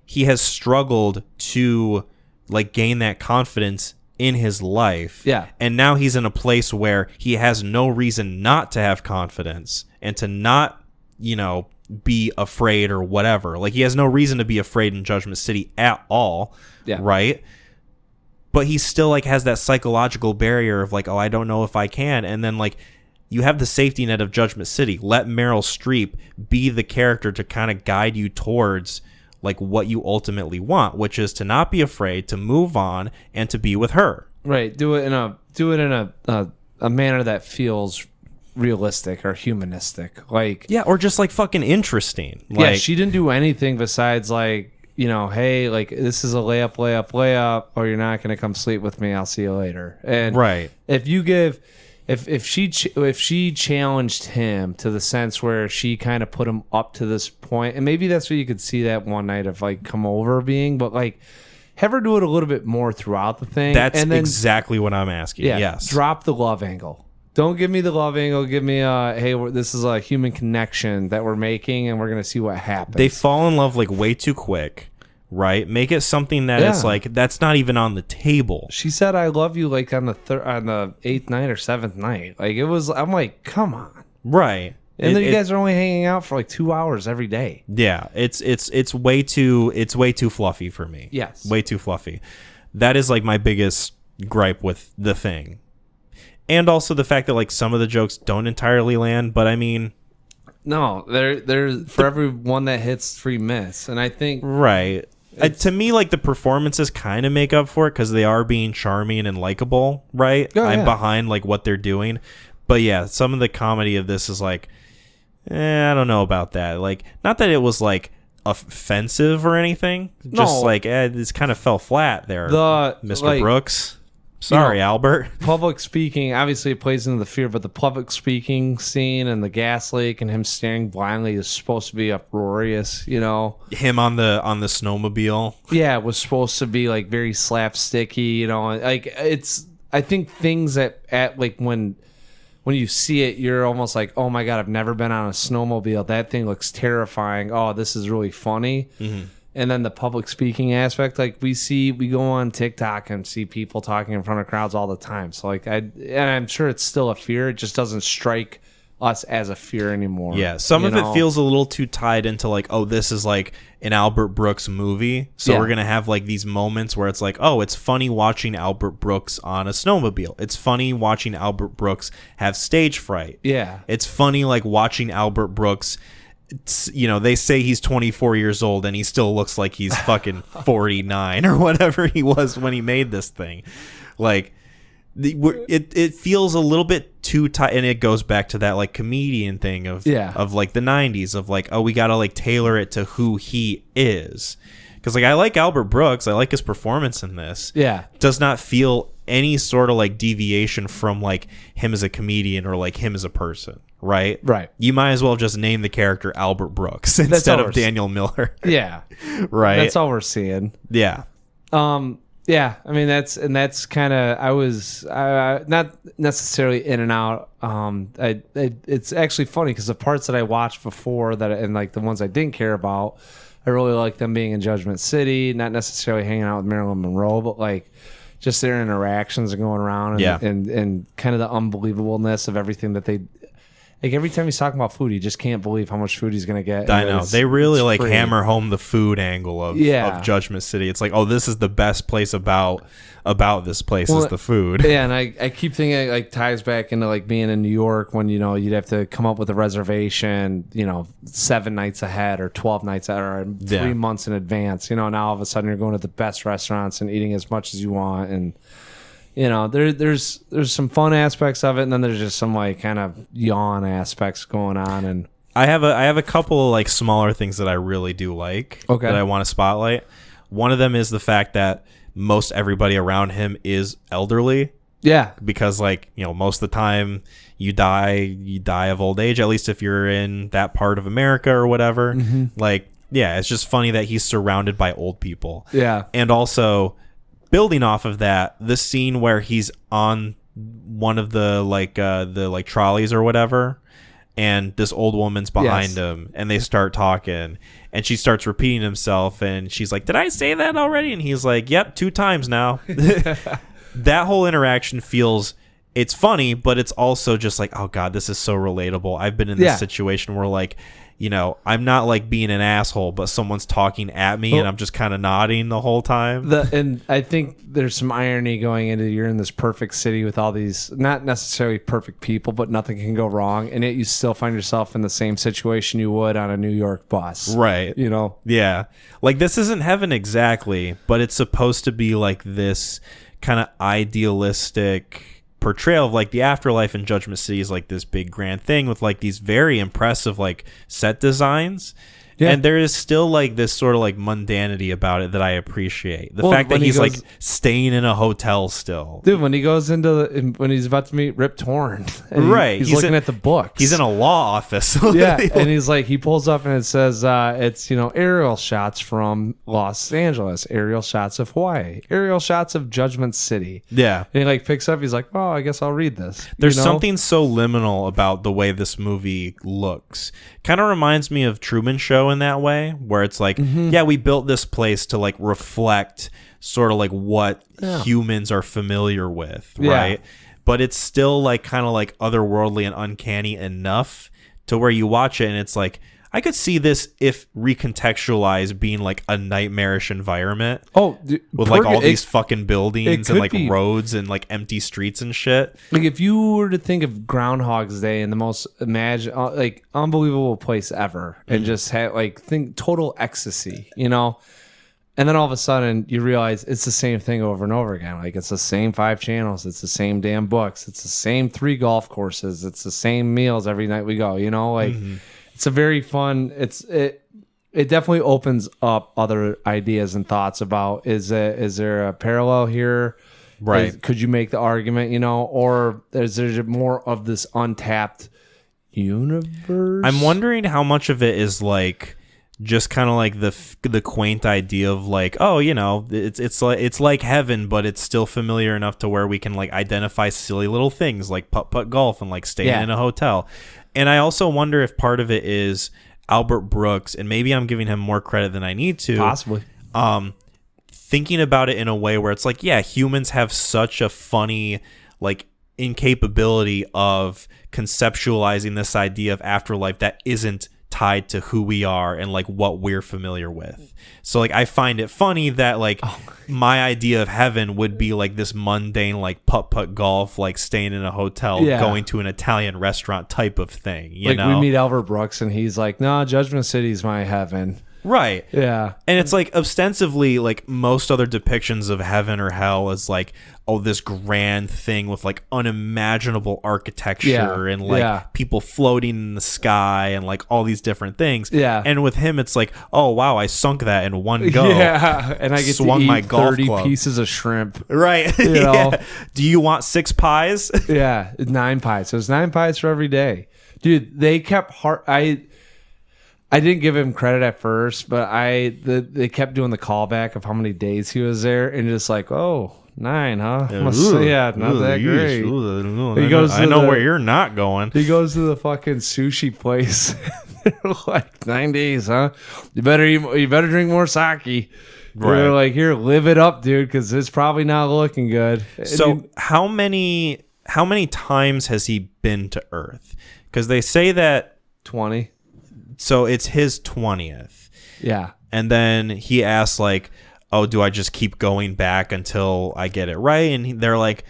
he has struggled to, like, gain that confidence in his life. Yeah. And now he's in a place where he has no reason not to have confidence and to not, you know, be afraid or whatever. Like, he has no reason to be afraid in Judgment City at all. Yeah. Right? But he still, like, has that psychological barrier of, like, oh, I don't know if I can. And then, like, you have the safety net of Judgment City. Let Meryl Streep be the character to kind of guide you towards, like, what you ultimately want, which is to not be afraid, to move on, and to be with her. Right. Do it in a manner that feels realistic or humanistic, like or just like fucking interesting. Like, she didn't do anything besides like, you know, hey, like this is a layup, or you're not gonna come sleep with me. I'll see you later. And right, if she challenged him to the sense where she kind of put him up to this point, and maybe that's what you could see that one night of like come over being, but like have her do it a little bit more throughout the thing. That's and then, exactly what I'm asking. Yes, drop the love angle. Don't give me the love angle. Give me hey, this is a human connection that we're making, and we're gonna see what happens. They fall in love like way too quick, right? Make it something that it's like that's not even on the table. She said I love you like on the 8th night or 7th night. Like it was, I'm like, come on. Right. And then you guys are only hanging out for like 2 hours every day. Yeah, it's way too fluffy for me. Yes. Way too fluffy. That is like my biggest gripe with The Thing. And also the fact that like some of the jokes don't entirely land, but I mean, no, they're for every one that hits 3 miss. And I think right. To me, like the performances kind of make up for it because they are being charming and likable, right? Oh, I'm yeah. behind like what they're doing. But yeah, some of the comedy of this is like, I don't know about that. Like, not that it was like offensive or anything. Just like this kind of fell flat there, Mr. Like, Brooks. Sorry, Albert. Public speaking, obviously it plays into the fear, but the public speaking scene and the gas leak and him staring blindly is supposed to be uproarious, you know. Him on the snowmobile. Yeah, it was supposed to be like very slapsticky, you know. Like I think things that at like when you see it, you're almost like, oh my God, I've never been on a snowmobile. That thing looks terrifying. Oh, this is really funny. Mm-hmm. And then the public speaking aspect, like we go on TikTok and see people talking in front of crowds all the time. So like I'm sure it's still a fear. It just doesn't strike us as a fear anymore. Yeah, some of it feels a little too tied into like, oh, this is like an Albert Brooks movie. So we're going to have like these moments where it's like, oh, it's funny watching Albert Brooks on a snowmobile. It's funny watching Albert Brooks have stage fright. Yeah. It's funny like watching Albert Brooks. You know, they say he's 24 years old and he still looks like he's fucking 49 or whatever he was when he made this thing. Like, it feels a little bit too tight, and it goes back to that like comedian thing of like the 90s of like, oh, we gotta like tailor it to who he is. Because like I like Albert Brooks, I like his performance in this. Yeah, does not feel any sort of like deviation from like him as a comedian or like him as a person. Right. You might as well just name the character Albert Brooks instead of Daniel Miller. Yeah. Right. That's all we're seeing. Yeah. Yeah. I mean, that's kind of, I was not necessarily in and out. It's actually funny because the parts that I watched before and like the ones I didn't care about, I really like them being in Judgment City, not necessarily hanging out with Marilyn Monroe, but like just their interactions and going around and kind of the unbelievableness of everything that they. Like every time he's talking about food, he just can't believe how much food he's going to get. I know. They really like hammer home the food angle of Judgment City. It's like, oh, this is the best place about this place is the food. Yeah, and I keep thinking it like ties back into like being in New York when, you know, you'd have to come up with a reservation, you know, 7 nights ahead or 12 nights ahead or 3 months in advance. You know, now all of a sudden you're going to the best restaurants and eating as much as you want. And you know, there's some fun aspects of it, and then there's just some like kind of yawn aspects going on. And I have a couple of like smaller things that I really do like that I want to spotlight. One of them is the fact that most everybody around him is elderly. Yeah, because like, you know, most of the time you die of old age, at least if you're in that part of America or whatever. Mm-hmm. Like, yeah, it's just funny that he's surrounded by old people. Yeah, and also. Building off of that, the scene where he's on one of the trolleys or whatever, and this old woman's behind him, and they start talking, and she starts repeating himself, and she's like, "Did I say that already?" And he's like, "Yep, 2 times now." That whole interaction it's funny, but it's also just like, oh God, this is so relatable. I've been in this situation where like, you know, I'm not like being an asshole, but someone's talking at me and I'm just kind of nodding the whole time. And I think there's some irony going into you're in this perfect city with all these not necessarily perfect people, but nothing can go wrong. And yet you still find yourself in the same situation you would on a New York bus. Right. You know? Yeah. Like this isn't heaven exactly, but it's supposed to be like this kind of idealistic portrayal of like the afterlife in Judgment City is like this big grand thing with like these very impressive like set designs. Yeah. And there is still like this sort of like mundanity about it that I appreciate. The fact that he's like staying in a hotel still. Dude, when he goes when he's about to meet Rip Torn. Right. He's looking at the books. He's in a law office. Yeah. And he's like, he pulls up and it says, it's, you know, aerial shots from Los Angeles, aerial shots of Hawaii, aerial shots of Judgment City. Yeah. And he like picks up, he's like, oh, I guess I'll read this. There's something so liminal about the way this movie looks. Kind of reminds me of Truman Show show in that way, where it's like, yeah, we built this place to like reflect sort of like what humans are familiar with, right? But it's still like kind of like otherworldly and uncanny enough to where you watch it and it's like, I could see this if recontextualized being like a nightmarish environment. With like all these fucking buildings and like roads and like empty streets and shit. Like if you were to think of Groundhog's Day in the most like unbelievable place ever, and just have like think total ecstasy, you know, and then all of a sudden you realize it's the same thing over and over again. Like it's the same 5 channels, it's the same damn books, it's the same 3 golf courses, it's the same meals every night we go. You know, like. It's a very fun. It definitely opens up other ideas and thoughts about is there a parallel here, right? Could you make the argument, you know, or is there more of this untapped universe? I'm wondering how much of it is like just kind of like the quaint idea of like, oh, you know, it's like heaven, but it's still familiar enough to where we can like identify silly little things like putt golf and like staying in a hotel. And I also wonder if part of it is Albert Brooks, and maybe I'm giving him more credit than I need to. Possibly. Thinking about it in a way where it's like, yeah, humans have such a funny, like, incapability of conceptualizing this idea of afterlife that isn't tied to who we are and like what we're familiar with. So like I find it funny that like my idea of heaven would be like this mundane like putt golf, like staying in a hotel, going to an Italian restaurant type of thing, you know. We meet Albert Brooks and he's like, no, Judgment City's my heaven. Right. Yeah. And it's like ostensibly like most other depictions of heaven or hell is like, oh, this grand thing with like unimaginable architecture and like people floating in the sky and like all these different things. Yeah. And with him, it's like, oh, wow, I sunk that in one go. Yeah. And I get swung to eat my golf 30 club. pieces of shrimp. Right. You know? Do you want 6 pies? Yeah. 9 pies. So it's 9 pies for every day. Dude, they kept I didn't give him credit at first, but they kept doing the callback of how many days he was there, and just like, oh, 9, huh? Not that great. He goes, I know where you're not going. He goes to the fucking sushi place. They're like, 9 days, huh? You better drink more sake. Right. They're like, here, live it up, dude, because it's probably not looking good. So how many times has he been to Earth? Because they say that 20. So it's his 20th. Yeah. And then he asks like, oh, do I just keep going back until I get it right? And they're like,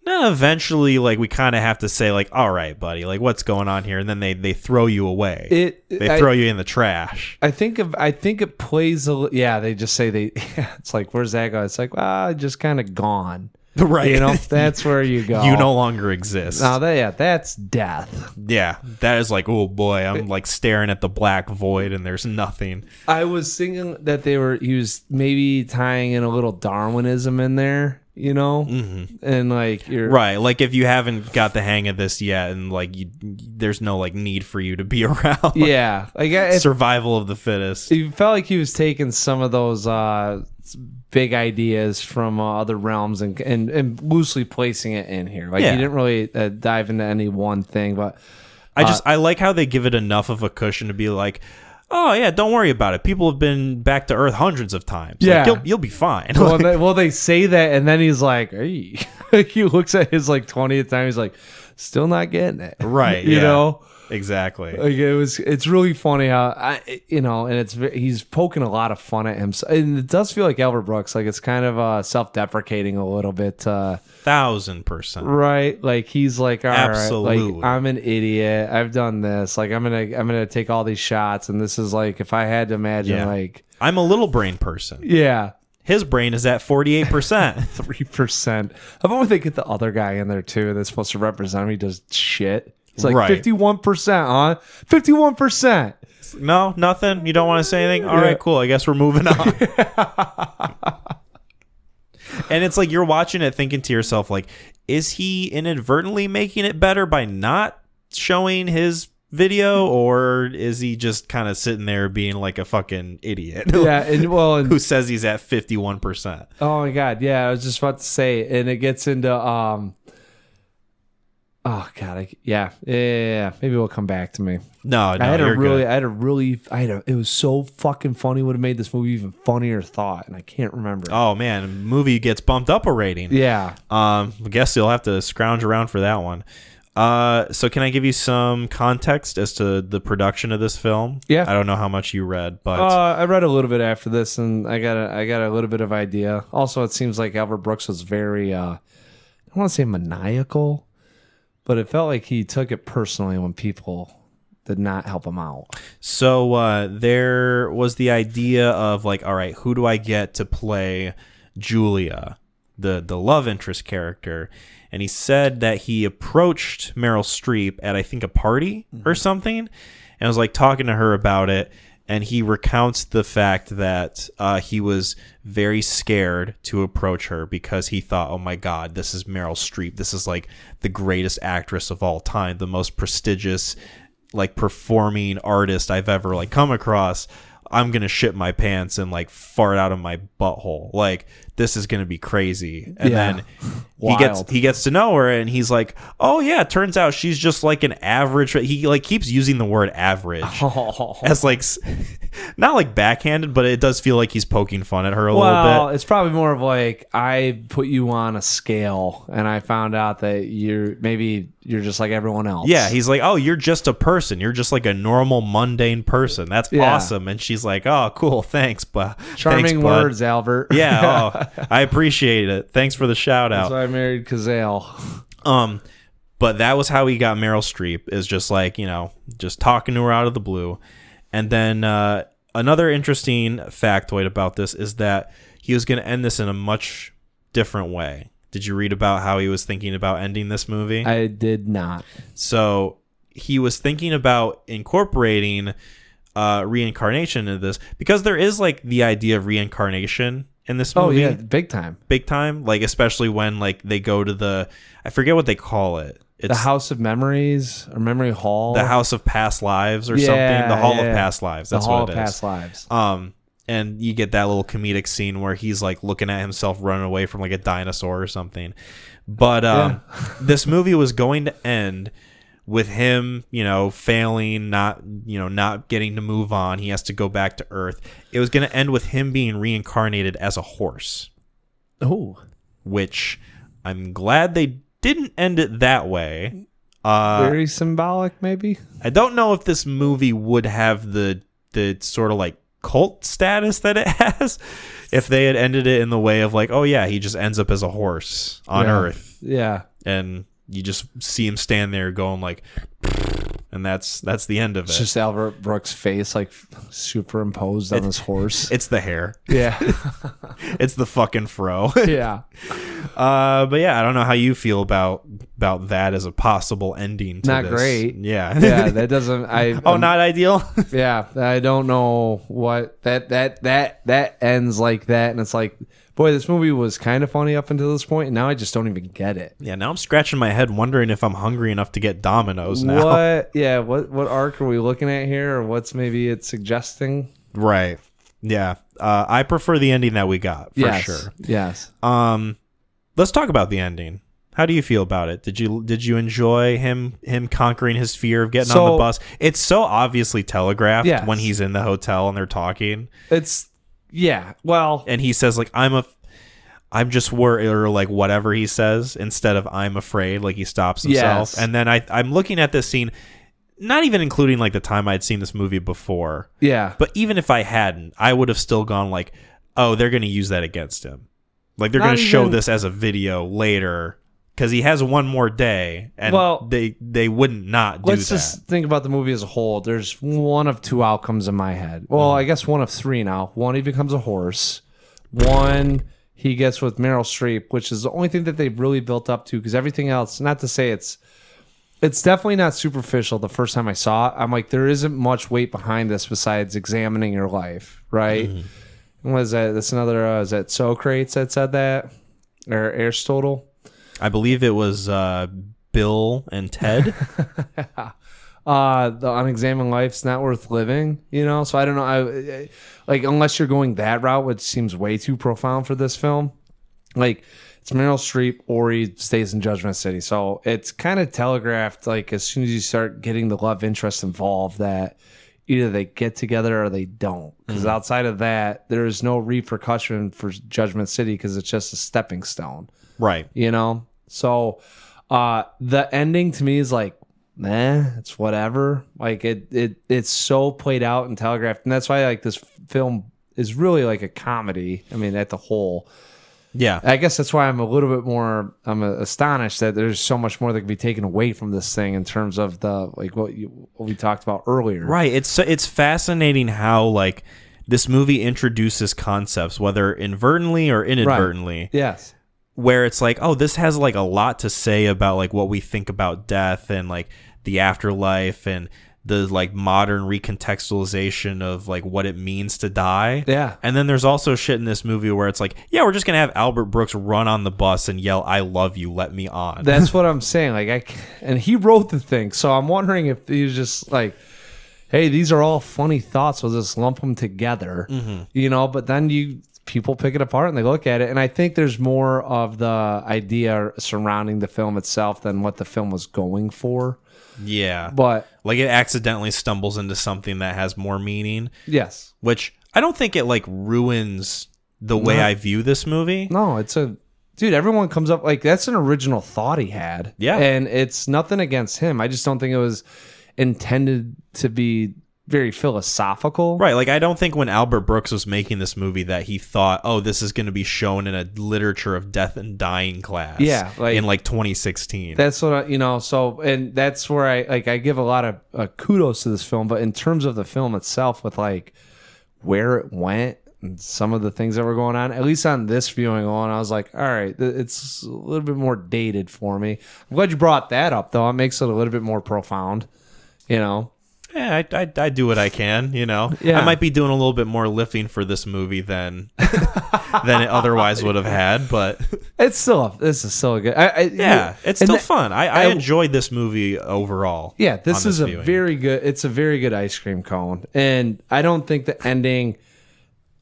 no, eventually like we kind of have to say like, all right, buddy, like what's going on here? And then they throw you away. They throw you in the trash. I think it plays they just say it's like, where's that guy? It's like, well, just kind of gone. Right. You know, that's where you go. You no longer exist. No, that's death. Yeah. That is like, oh boy, I'm like staring at the black void and there's nothing. I was thinking that he was maybe tying in a little Darwinism in there, you know? Mm-hmm. And like you're right. Like if you haven't got the hang of this yet and like there's no like need for you to be around. Yeah. Like survival of the fittest. You felt like he was taking some of those big ideas from other realms and loosely placing it in here. Like he didn't really dive into any one thing, but I like how they give it enough of a cushion to be like, oh yeah, don't worry about it. People have been back to Earth hundreds of times. Yeah, like, you'll be fine. Well, they say that, and then he's like, hey. He looks at his like 20th time. He's like, still not getting it. Right. you know. Exactly. Like it's really funny how and he's poking a lot of fun at him, and it does feel like Albert Brooks. Like it's kind of self-deprecating a little bit. 1000%. Right. Like he's like, all absolutely. right, like I'm an idiot. I've done this. Like I'm gonna take all these shots, and this is like if I had to imagine, like I'm a little brain person. Yeah. His brain is at 48%. 3%. How about when they get the other guy in there too? That's supposed to represent him. He does shit. It's like 51%, huh? 51%. No, nothing. You don't want to say anything? All right, cool. I guess we're moving on. And it's like you're watching it thinking to yourself, like, is he inadvertently making it better by not showing his video, or is he just kind of sitting there being like a fucking idiot? Yeah, and who says he's at 51%? Oh my god, yeah, I was just about to say, and it gets into Oh God, yeah. Maybe it'll come back to me. No, It was so fucking funny. Would have made this movie even funnier thought, and I can't remember. Oh man, movie gets bumped up a rating. Yeah. I guess you'll have to scrounge around for that one. So can I give you some context as to the production of this film? Yeah. I don't know how much you read, but I read a little bit after this, and I got a little bit of idea. Also, it seems like Albert Brooks was very, I don't want to say maniacal, but it felt like he took it personally when people did not help him out. So there was the idea of like, all right, who do I get to play Julia, the love interest character? And he said that he approached Meryl Streep at, I think, a party or something, and was like talking to her about it. And he recounts the fact that he was very scared to approach her because he thought, oh my God, this is Meryl Streep. This is like the greatest actress of all time, the most prestigious like performing artist I've ever like come across. I'm going to shit my pants and like fart out of my butthole. Like, this is going to be crazy. And then he gets to know her, and he's like, oh yeah, it turns out she's just like an average. He like keeps using the word average as like, not like backhanded, but it does feel like he's poking fun at her a little bit. It's probably more of like, I put you on a scale and I found out that you're just like everyone else. Yeah, he's like, oh, you're just a person. You're just like a normal, mundane person. That's awesome. And she's like, oh, cool, thanks, but charming words, Albert. Yeah, I appreciate it. Thanks for the shout out. That's why I married Cazale. But that was how he got Meryl Streep, is just like, just talking to her out of the blue. And then another interesting factoid about this is that he was going to end this in a much different way. Did you read about how he was thinking about ending this movie? I did not. So he was thinking about incorporating reincarnation into this, because there is like the idea of reincarnation in this movie. Oh yeah, big time. Like, especially when like they go to I forget what they call it. It's the House of Memories or Memory Hall. The House of Past Lives or something. The Hall of Past Lives. That's what it is. The Hall of Past Lives. And you get that little comedic scene where he's like looking at himself running away from like a dinosaur or something. But this movie was going to end with him, failing, not getting to move on. He has to go back to Earth. It was going to end with him being reincarnated as a horse. Oh. Which I'm glad they didn't end it that way. Very symbolic, maybe? I don't know if this movie would have the sort of like cult status that it has if they had ended it in the way of like, oh yeah, he just ends up as a horse on Earth. Yeah. And you just see him stand there going like, and that's the end of it. It's just Albert Brooks' face like superimposed on his horse. It's the hair. Yeah. It's the fucking fro. Yeah. But yeah, I don't know how you feel about that as a possible ending to not this. Great. Yeah. Yeah, that doesn't not ideal? Yeah. I don't know what that ends like that, and it's like, boy, this movie was kind of funny up until this point, and now I just don't even get it. Yeah, now I'm scratching my head wondering if I'm hungry enough to get Domino's now. What? Yeah, what arc are we looking at here, or what's maybe it's suggesting? Right. Yeah. I prefer the ending that we got, for sure. Yes. Let's talk about the ending. How do you feel about it? Did you enjoy him conquering his fear of getting on the bus? It's so obviously telegraphed when he's in the hotel and they're talking. Well, and he says like, I'm just worried, or like whatever he says, instead of I'm afraid, like he stops himself. Yes. And then I'm looking at this scene, not even including like the time I'd seen this movie before. Yeah. But even if I hadn't, I would have still gone like, oh, they're going to use that against him. Like they're going to show this as a video later because he has one more day, and they wouldn't not do that. Let's just think about the movie as a whole. There's one of two outcomes in my head. Well, I guess one of three now. One, he becomes a horse. One, he gets with Meryl Streep, which is the only thing that they've really built up to, because everything else, not to say it's definitely not superficial. The first time I saw it, I'm like, there isn't much weight behind this besides examining your life, right? Mm-hmm. And what is that? That's another, is that Socrates that said that? Or Aristotle? I believe it was Bill and Ted. The unexamined life's not worth living, So I don't know. Like, unless you're going that route, which seems way too profound for this film, like it's Meryl Streep or he stays in Judgment City. So it's kind of telegraphed, like as soon as you start getting the love interest involved, that either they get together or they don't. Because outside of that, there is no repercussion for Judgment City because it's just a stepping stone. Right. You know? So the ending to me is like, it's whatever. Like it's so played out and telegraphed. And that's why like this film is really like a comedy. I mean, at the whole. Yeah. I guess that's why I'm a little bit more, I'm astonished that there's so much more that can be taken away from this thing in terms of the, like what we talked about earlier. Right. It's fascinating how like this movie introduces concepts, whether inadvertently or inadvertently. Right. Yes. Where it's like, oh, this has like a lot to say about like what we think about death and like the afterlife and the like modern recontextualization of like what it means to die. Yeah. And then there's also shit in this movie where it's like, yeah, we're just going to have Albert Brooks run on the bus and yell, "I love you, let me on." That's what I'm saying. Like and he wrote the thing. So I'm wondering if he was just like, hey, these are all funny thoughts. We'll just lump them together, you know, but then people pick it apart and they look at it. And I think there's more of the idea surrounding the film itself than what the film was going for. Yeah. But like it accidentally stumbles into something that has more meaning. Yes. Which I don't think it like ruins the way I view this movie. No, dude, everyone comes up like that's an original thought he had. Yeah. And it's nothing against him. I just don't think it was intended to be very philosophical. Right. Like I don't think when Albert Brooks was making this movie that he thought, oh, this is going to be shown in a literature of death and dying class. Yeah. Like, in like 2016. That's what so, and that's where I give a lot of kudos to this film. But in terms of the film itself, with like where it went and some of the things that were going on, at least on this viewing alone, I was like, all right, it's a little bit more dated for me. I'm glad you brought that up, though. It makes it a little bit more profound, you know? Yeah, I do what I can, you know. Yeah. I might be doing a little bit more lifting for this movie than it otherwise would have had, but this is still a good. It's still fun. I enjoyed this movie overall. Yeah, this is viewing. It's a very good ice cream cone, and I don't think the ending.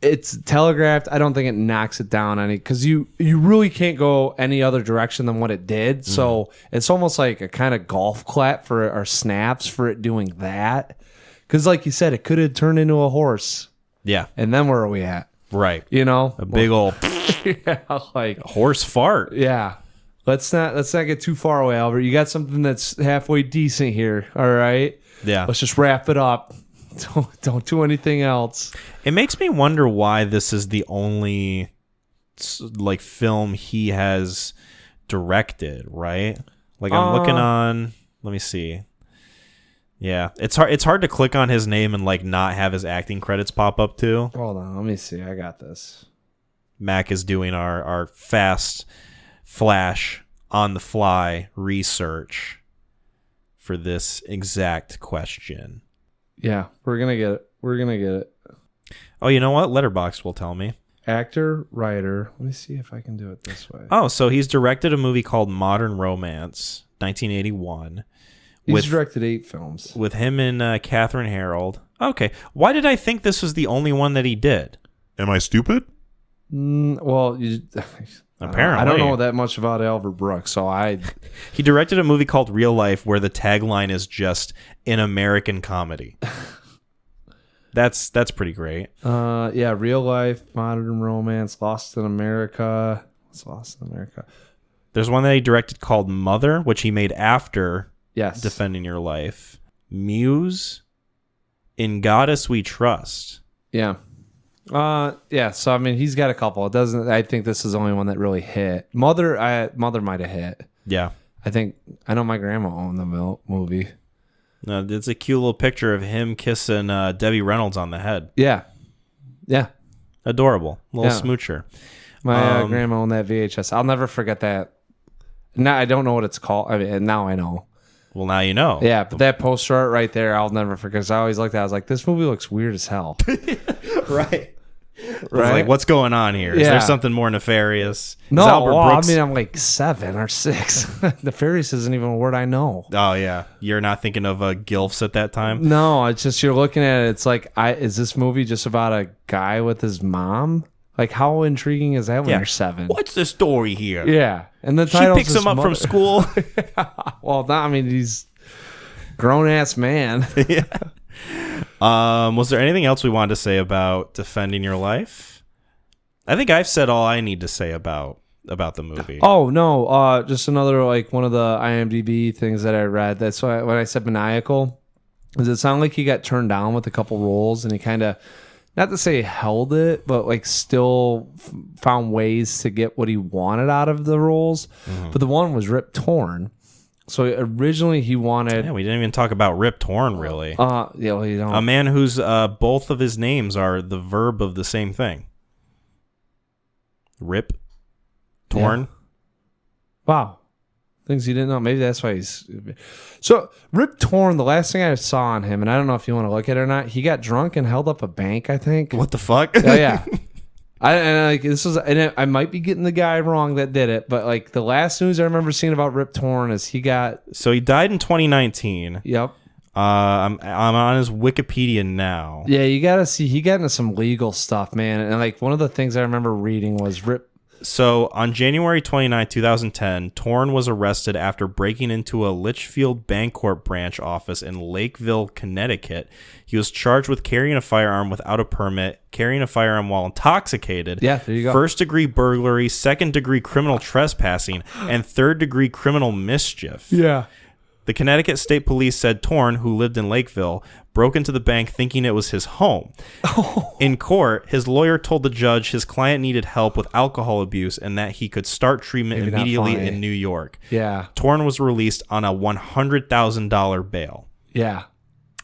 It's telegraphed. I don't think it knocks it down any because you really can't go any other direction than what it did. So it's almost like a kind of golf clap or snaps for it doing that. Because like you said, it could have turned into a horse. Yeah. And then where are we at? Right. You know, a big old like horse fart. Yeah. Let's not get too far away, Albert. You got something that's halfway decent here. All right. Yeah. Let's just wrap it up. Don't do anything else. It makes me wonder why this is the only like film he has directed, right? Like I'm looking on, let me see. Yeah, it's hard to click on his name and like not have his acting credits pop up too. Hold on, let me see. I got this. Mac is doing our fast flash on the fly research for this exact question. Yeah, we're gonna get it. Oh, you know what? Letterboxd will tell me. Actor, writer. Let me see if I can do it this way. Oh, so he's directed a movie called Modern Romance, 1981. He's directed 8 films. With him and Catherine Harold. Okay. Why did I think this was the only one that he did? Am I stupid? Well, apparently. I don't know that much about Albert Brooks, so He directed a movie called Real Life where the tagline is just an American comedy. That's pretty great. Yeah, Real Life, Modern Romance, Lost in America. What's Lost in America? There's one that he directed called Mother, which he made after Defending Your Life. Muse, In Goddess We Trust. Yeah. Yeah, so I mean he's got a couple. I think this is the only one that really hit. Mother might have hit. Yeah. I know my grandma owned the movie. No, it's a cute little picture of him kissing Debbie Reynolds on the head. Yeah. Yeah. Adorable. Little smoocher. My grandma owned that VHS. I'll never forget that. Now I don't know what it's called. I mean, now I know. Well, now you know. Yeah, but that poster art right there, I'll never forget. Because I always looked at it, I was like, this movie looks weird as hell. Right. Like, what's going on here? Is there something more nefarious? No, Brooks... I mean, I'm like 7 or 6. Nefarious isn't even a word I know. Oh, yeah. You're not thinking of GILFs at that time? No, it's just you're looking at it. It's like, is this movie just about a guy with his mom? Like, how intriguing is that when Yeah. you're 7? What's the story here? Yeah. And the She title picks him up from school. Well, I mean, he's grown-ass man. Was there anything else we wanted to say about Defending Your Life? I think I've said all I need to say about the movie. Oh, no. Just another, like, one of the IMDb things that I read. That's why when I said maniacal, does it sound like he got turned down with a couple roles and he kind of, not to say held it, but like still found ways to get what he wanted out of the roles. But the one was Rip Torn. So originally he wanted... Yeah, we didn't even talk about Rip Torn, really. Yeah, well, you don't... A man whose both of his names are the verb of the same thing. Rip Torn. Yeah. Wow. Things you didn't know. Maybe that's why he's... So, Rip Torn, the last thing I saw on him, and I don't know if you want to look at it or not, he got drunk and held up a bank, I think. What the fuck? Oh, yeah. I might be getting the guy wrong that did it, but like the last news I remember seeing about Rip Torn is he got... So he died in 2019. Yep. I'm on his Wikipedia now. Yeah, you gotta see, he got into some legal stuff, man. And like one of the things I remember reading was So on January 29, 2010, Torn was arrested after breaking into a Litchfield Bancorp branch office in Lakeville, Connecticut. He was charged with carrying a firearm without a permit, carrying a firearm while intoxicated, Yeah, there you go. first-degree burglary, second-degree criminal trespassing, and third-degree criminal mischief. Yeah. The Connecticut State Police said Torn, who lived in Lakeville, broke into the bank thinking it was his home. In court, his lawyer told the judge his client needed help with alcohol abuse and that he could start treatment Maybe not immediately funny. in New York. Yeah. Torn was released on a $100,000 bail. Yeah.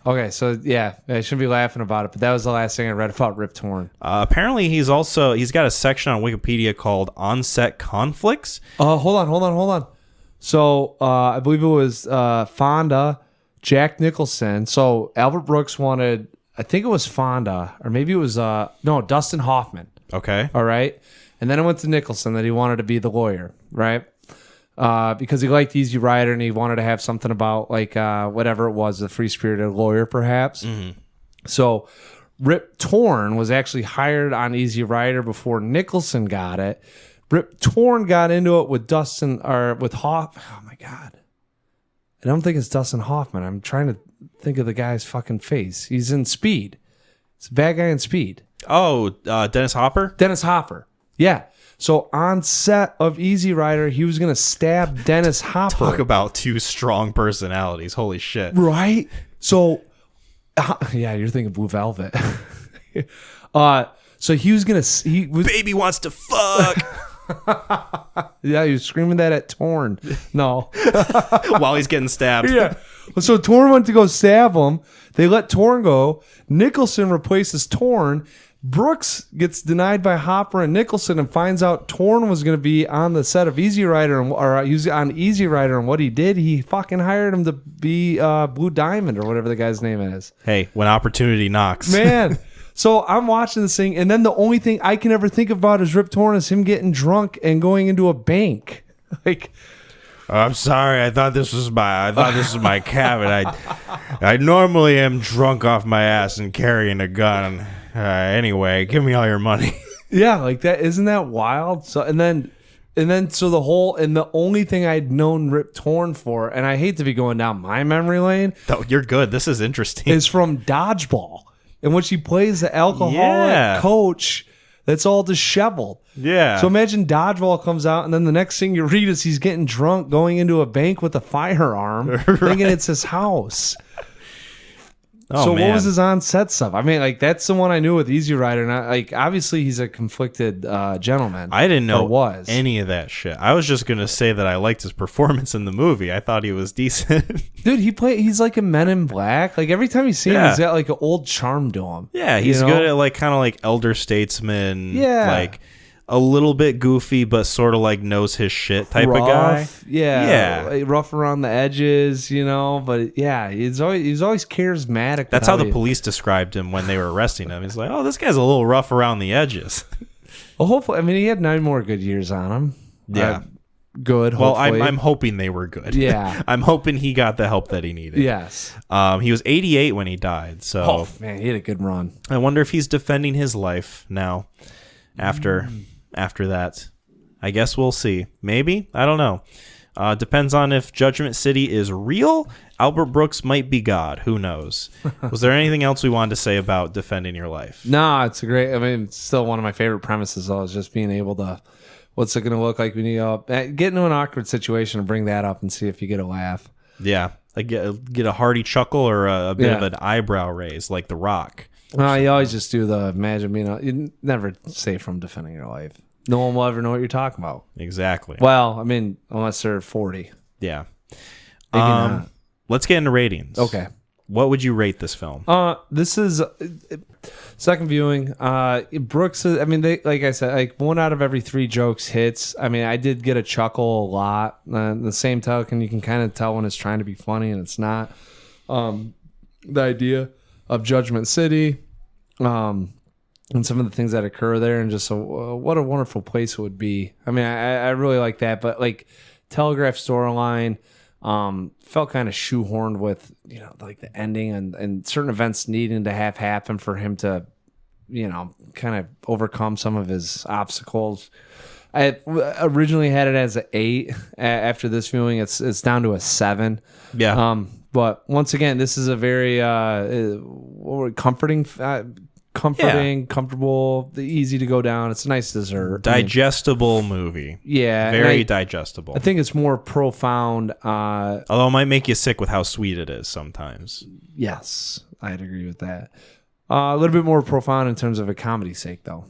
Okay, so yeah, I shouldn't be laughing about it, but that was the last thing I read about Rip Torn. Apparently, he's got a section on Wikipedia called On-Set Conflicts. Hold on. So I believe it was Fonda, Jack Nicholson. So Albert Brooks wanted, I think it was Fonda, or maybe it was Dustin Hoffman. Okay. All right. And then it went to Nicholson that he wanted to be the lawyer, right? Because he liked Easy Rider and he wanted to have something about like whatever it was, the free-spirited lawyer, perhaps. Mm-hmm. So Rip Torn was actually hired on Easy Rider before Nicholson got it. Rip Torn got into it with Dustin or with Hoff. Oh my God. I don't think it's Dustin Hoffman. I'm trying to think of the guy's fucking face. He's in Speed. He's a bad guy in Speed. Oh, Dennis Hopper? Dennis Hopper. Yeah. So on set of Easy Rider, he was going to stab Dennis Hopper. Talk about two strong personalities. Holy shit. Right? So, yeah, you're thinking Blue Velvet. So he was going to... Baby wants to fuck. Yeah, he was screaming that at Torn. No. While he's getting stabbed. Yeah. So Torn went to go stab him. They let Torn go. Nicholson replaces Torn. Brooks gets denied by Hopper and Nicholson and finds out Torn was going to be on the set of Easy Rider, or he was on Easy Rider, and what he did, he fucking hired him to be Blue Diamond or whatever the guy's name is. Hey, when opportunity knocks. Man. So I'm watching this thing, and then the only thing I can ever think about is Rip Torn is him getting drunk and going into a bank. Like, I'm sorry. I thought this was my cabin. I normally am drunk off my ass and carrying a gun. Anyway, give me all your money. yeah, like that. Isn't that wild? So and then so the only thing I'd known Rip Torn for, and I hate to be going down my memory lane. Oh, you're good. This is interesting. Is from Dodgeball, in which he plays the alcoholic coach that's all disheveled. Yeah. So imagine Dodgeball comes out, and then the next thing you read is he's getting drunk, going into a bank with a firearm, thinking it's his house. Oh, so man. what was his on-set stuff? I mean, like that's the one I knew with Easy Rider. And like obviously he's a conflicted gentleman. I didn't know was any of that shit. I was just gonna say that I liked his performance in the movie. I thought he was decent. Dude, he's like a Men in Black. Like every time you see him, he's got like an old charm to him. Yeah, he's good at like kind of like elder statesman. Yeah, like a little bit goofy, but sort of like knows his shit type of guy. Yeah, like, rough around the edges, But yeah, he's always charismatic. That's how the police described him when they were arresting him. He's like, "Oh, this guy's a little rough around the edges." Well, hopefully, I mean, he had 9 more good years on him. Yeah, good. Well, hopefully. I'm hoping they were good. Yeah, I'm hoping he got the help that he needed. Yes. He was 88 when he died. So, oh man, he had a good run. I wonder if he's defending his life now. after that. I guess we'll see. Maybe, I don't know. Depends on if Judgment City is real. Albert Brooks might be God. Who knows? Was there anything else we wanted to say about Defending Your Life? No, it's a great. I mean, it's still one of my favorite premises. Though, is just being able to. What's it going to look like when you get into an awkward situation and bring that up and see if you get a laugh? Yeah, get a hearty chuckle or a bit of an eyebrow raise, like The Rock. No, you always just do the imagine being. You never say from Defending Your Life. No one will ever know what you're talking about. Exactly. Well, I mean, unless they're 40. Yeah. Maybe not. Let's get into ratings. Okay. What would you rate this film? This is second viewing. Brooks, I mean, they, like I said, like 1 out of every 3 jokes hits. I mean, I did get a chuckle a lot. The same token, you can kind of tell when it's trying to be funny and it's not. The idea of Judgment City, and some of the things that occur there, and just what a wonderful place it would be. I mean, I really like that, but like Telegraph storyline felt kind of shoehorned with, you know, like the ending and certain events needing to have happen for him to, you know, kind of overcome some of his obstacles. I originally had it as an 8. After this viewing, it's down to a 7. Yeah. But once again, this is a very comforting, comfortable, easy to go down. It's a nice dessert. Digestible movie. Yeah. Very digestible. I think it's more profound. Although it might make you sick with how sweet it is sometimes. Yes, I'd agree with that. A little bit more profound in terms of a comedy sake, though.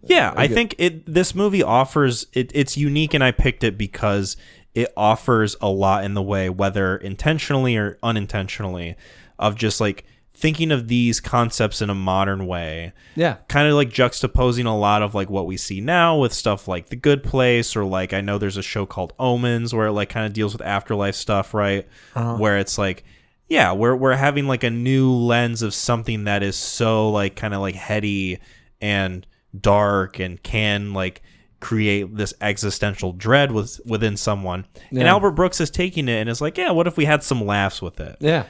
Yeah, I think this movie offers, it's unique, and I picked it because it offers a lot in the way, whether intentionally or unintentionally, of just like thinking of these concepts in a modern way. Yeah. Kind of like juxtaposing a lot of like what we see now with stuff like The Good Place, or like I know there's a show called Omens where it like kind of deals with afterlife stuff, right? Where it's like, yeah, we're having like a new lens of something that is so like kind of like heady and dark and can like create this existential dread within someone. Yeah. And Albert Brooks is taking it and is like, yeah, what if we had some laughs with it? Yeah.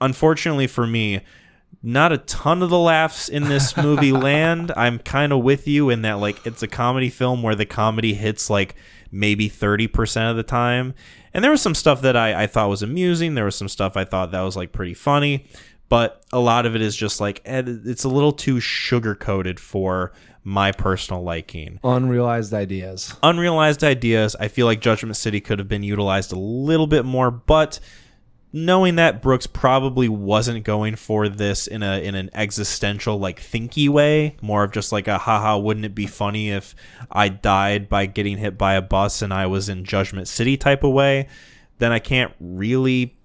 Unfortunately for me, not a ton of the laughs in this movie land. I'm kind of with you in that like it's a comedy film where the comedy hits like maybe 30% of the time. And there was some stuff that I thought was amusing. There was some stuff I thought that was like pretty funny. But a lot of it is just like, it's a little too sugar-coated for my personal liking. Unrealized ideas. I feel like Judgment City could have been utilized a little bit more, but knowing that Brooks probably wasn't going for this in an existential, like, thinky way, more of just like a haha, wouldn't it be funny if I died by getting hit by a bus and I was in Judgment City type of way, then I can't really,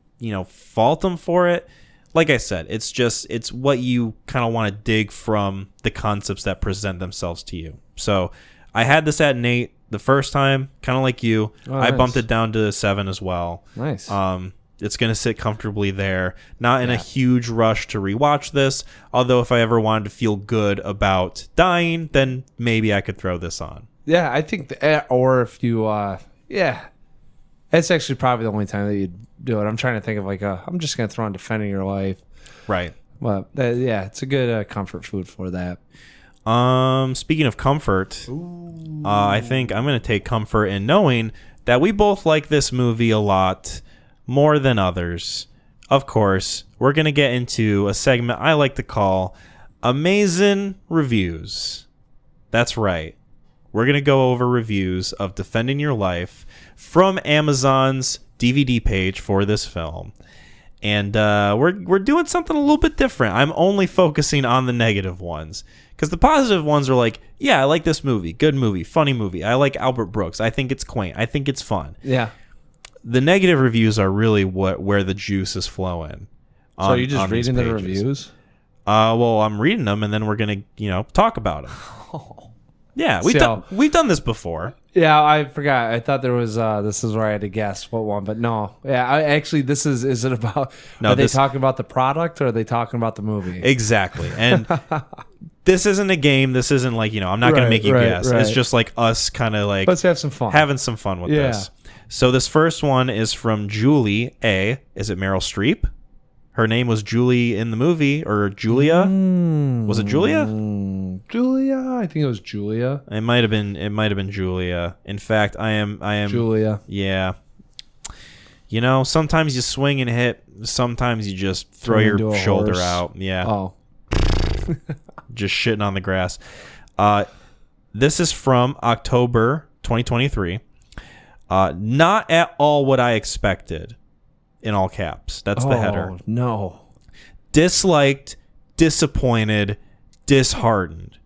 fault him for it. Like I said, it's what you kind of want to dig from the concepts that present themselves to you. So I had this at an 8 the first time, kind of like you. I bumped it down to 7 as well. Nice. It's going to sit comfortably there. Not in a huge rush to rewatch this. Although if I ever wanted to feel good about dying, then maybe I could throw this on. Yeah, I think, or if you, that's actually probably the only time that you'd do it. I'm trying to think of I'm just going to throw on Defending Your Life. Right. Well, it's a good comfort food for that. Speaking of comfort, I think I'm going to take comfort in knowing that we both like this movie a lot more than others. Of course, we're going to get into a segment I like to call Amazin Reviews. That's right. We're going to go over reviews of Defending Your Life from Amazon's DVD page for this film. And we're doing something a little bit different. I'm only focusing on the negative ones. Because the positive ones are like, yeah, I like this movie. Good movie. Funny movie. I like Albert Brooks. I think it's quaint. I think it's fun. Yeah. The negative reviews are really where the juice is flowing. So you're just reading the reviews? Well, I'm reading them, and then we're going to, talk about them. Yeah, we've done this before. Yeah, I forgot. I thought there was this is where I had to guess what one, but no. Yeah, this is it about? No, are they talking about the product or are they talking about the movie? Exactly, and this isn't a game. This isn't like I'm not going to make you guess. Right. It's just like us kind of like let's have some fun, having some fun with this. So this first one is from Julie A. Is it Meryl Streep? Her name was Julie in the movie, or Julia. Was it Julia? Julia, I think it was Julia. It might have been Julia. In fact, I am Julia. Yeah. You know, sometimes you swing and hit. Sometimes you just throw your shoulder out. Yeah. Oh. Just shitting on the grass. This is from October 2023. Not at all what I expected. In all caps. That's the header. No. Disliked, disappointed, disheartened.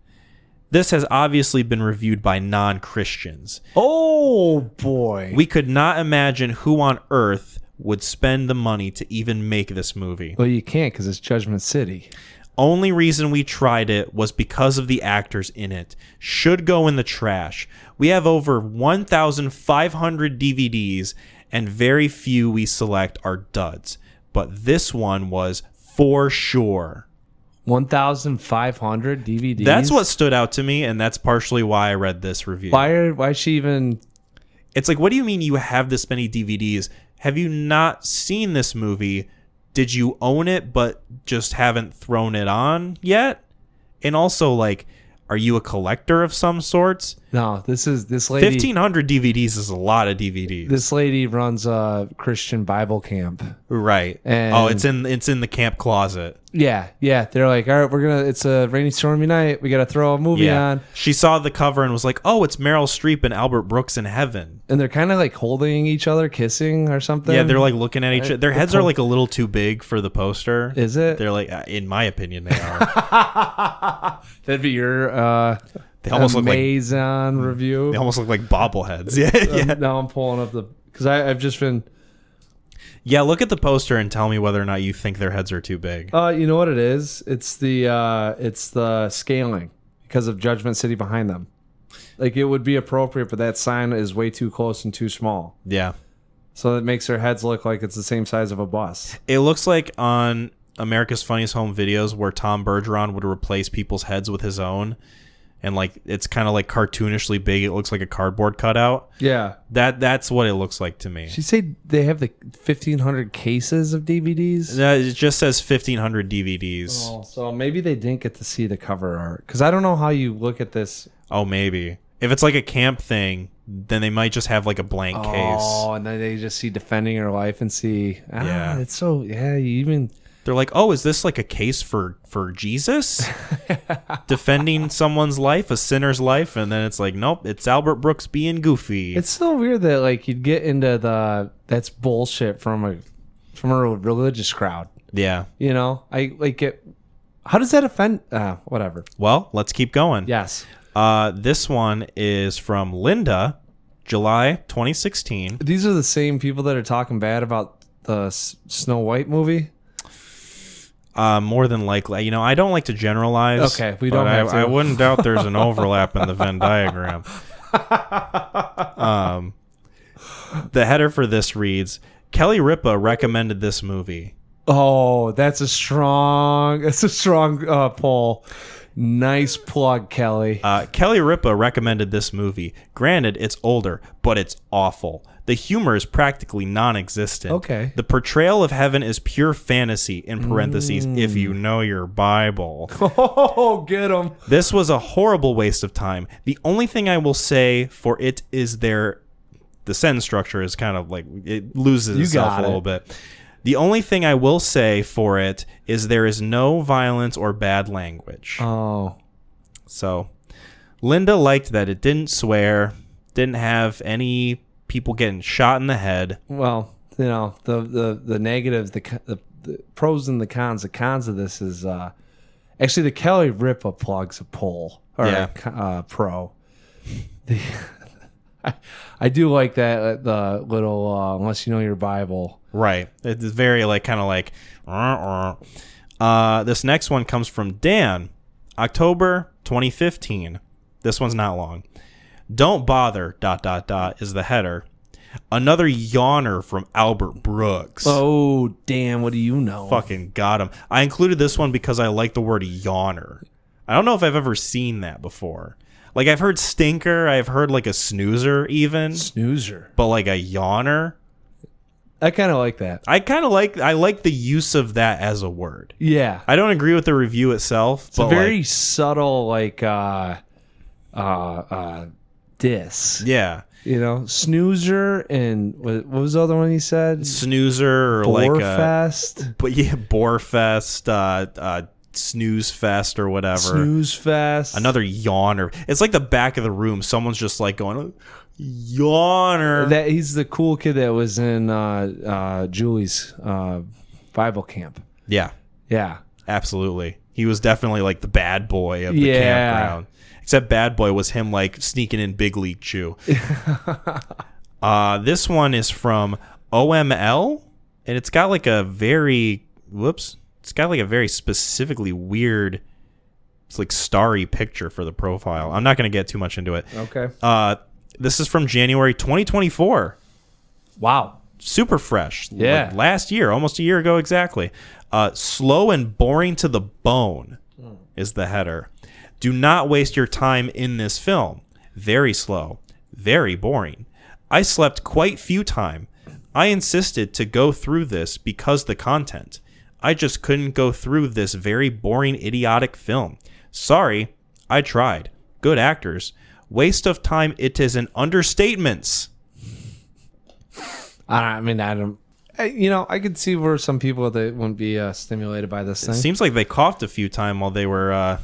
This has obviously been reviewed by non-Christians. Oh, boy. We could not imagine who on earth would spend the money to even make this movie. Well, you can't because it's Judgment City. Only reason we tried it was because of the actors in it. Should go in the trash. We have over 1,500 DVDs, and very few we select are duds. But this one was for sure. 1,500 DVDs? That's what stood out to me, and that's partially why I read this review. Why is she even... It's like, what do you mean you have this many DVDs? Have you not seen this movie? Did you own it but just haven't thrown it on yet? And also, like, are you a collector of some sorts? No, this lady... 1,500 DVDs is a lot of DVDs. This lady runs a Christian Bible camp. Right. And it's in the camp closet. Yeah. They're like, all right, it's a rainy, stormy night. We got to throw a movie on. She saw the cover and was like, oh, it's Meryl Streep and Albert Brooks in heaven. And they're kind of like holding each other, kissing or something. Yeah, they're like looking at each other. Their heads are like a little too big for the poster. Is it? They're like, in my opinion, they are. That'd be your they almost Amazin review. They almost look like bobbleheads. Yeah. Now I'm pulling up because I've just been... Yeah, look at the poster and tell me whether or not you think their heads are too big. You know what it is? It's the scaling because of Judgment City behind them. Like, it would be appropriate, but that sign is way too close and too small. Yeah. So it makes their heads look like it's the same size of a bus. It looks like on America's Funniest Home Videos where Tom Bergeron would replace people's heads with his own. And like it's kind of like cartoonishly big. It looks like a cardboard cutout. Yeah. That's what it looks like to me. She said they have the 1,500 cases of DVDs? It just says 1,500 DVDs. Oh, so maybe they didn't get to see the cover art. Because I don't know how you look at this. Oh, maybe. If it's like a camp thing, then they might just have like a blank case. Oh, and then they just see Defending Her Life and see... Yeah. It's so... Yeah, you even... They're like, oh, is this like a case for Jesus? Defending someone's life, a sinner's life? And then it's like, nope, it's Albert Brooks being goofy. It's so weird that like you'd get into that's bullshit from a religious crowd. Yeah. You know? I like it. How does that offend... whatever. Well, let's keep going. Yes. This one is from Linda, July 2016. These are the same people that are talking bad about the Snow White movie? More than likely. You know, I don't like to generalize. Okay, we don't have to. I wouldn't doubt there's an overlap in the Venn diagram. The header for this reads, Kelly Ripa recommended this movie. Oh, that's a strong poll. Nice plug, Kelly. Kelly Ripa recommended this movie. Granted, it's older, but it's awful. The humor is practically non-existent. Okay. The portrayal of heaven is pure fantasy, in parentheses, if you know your Bible. Oh, get him. This was a horrible waste of time. The only thing I will say for it is the sentence structure is kind of like, it loses itself a little bit. The only thing I will say for it is there is no violence or bad language. Oh. So, Linda liked that it didn't swear, didn't have any people getting shot in the head. Well, you know, the negatives, the pros and the cons. The cons of this is actually the Kelly Ripa plugs a poll or a pro. I do like that the little unless you know your Bible. Right. It's very like kind of like. This next one comes from Dan, October 2015. This one's not long. Don't bother, ... is the header. Another yawner from Albert Brooks. Oh, damn. What do you know? Fucking got him. I included this one because I like the word yawner. I don't know if I've ever seen that before. Like, I've heard stinker. I've heard, like, a snoozer even. Snoozer. But, like, a yawner? I kind of like that. I like the use of that as a word. Yeah. I don't agree with the review itself. It's a very subtle, like, diss. Yeah. You know, snoozer and what was the other one he said? Snoozer or Borefest. But yeah, Borefest, Snooze Fest or whatever. Snooze Fest. Another yawner. It's like the back of the room. Someone's just like going, yawner. That he's the cool kid that was in Julie's Bible camp. Yeah. Yeah. Absolutely. He was definitely like the bad boy of the campground. Except bad boy was him like sneaking in Big League Chew. This one is from OML, and it's got like a very specifically weird, it's like starry picture for the profile. I'm not going to get too much into it. Okay. This is from January 2024. Wow. Super fresh. Yeah. Like last year, almost a year ago exactly. Slow and boring to the bone is the header. Do not waste your time in this film. Very slow. Very boring. I slept quite few time. I insisted to go through this because the content. I just couldn't go through this very boring, idiotic film. Sorry, I tried. Good actors. Waste of time, it is an understatement. I could see where some people that wouldn't be stimulated by this thing. It seems like they coughed a few times while they were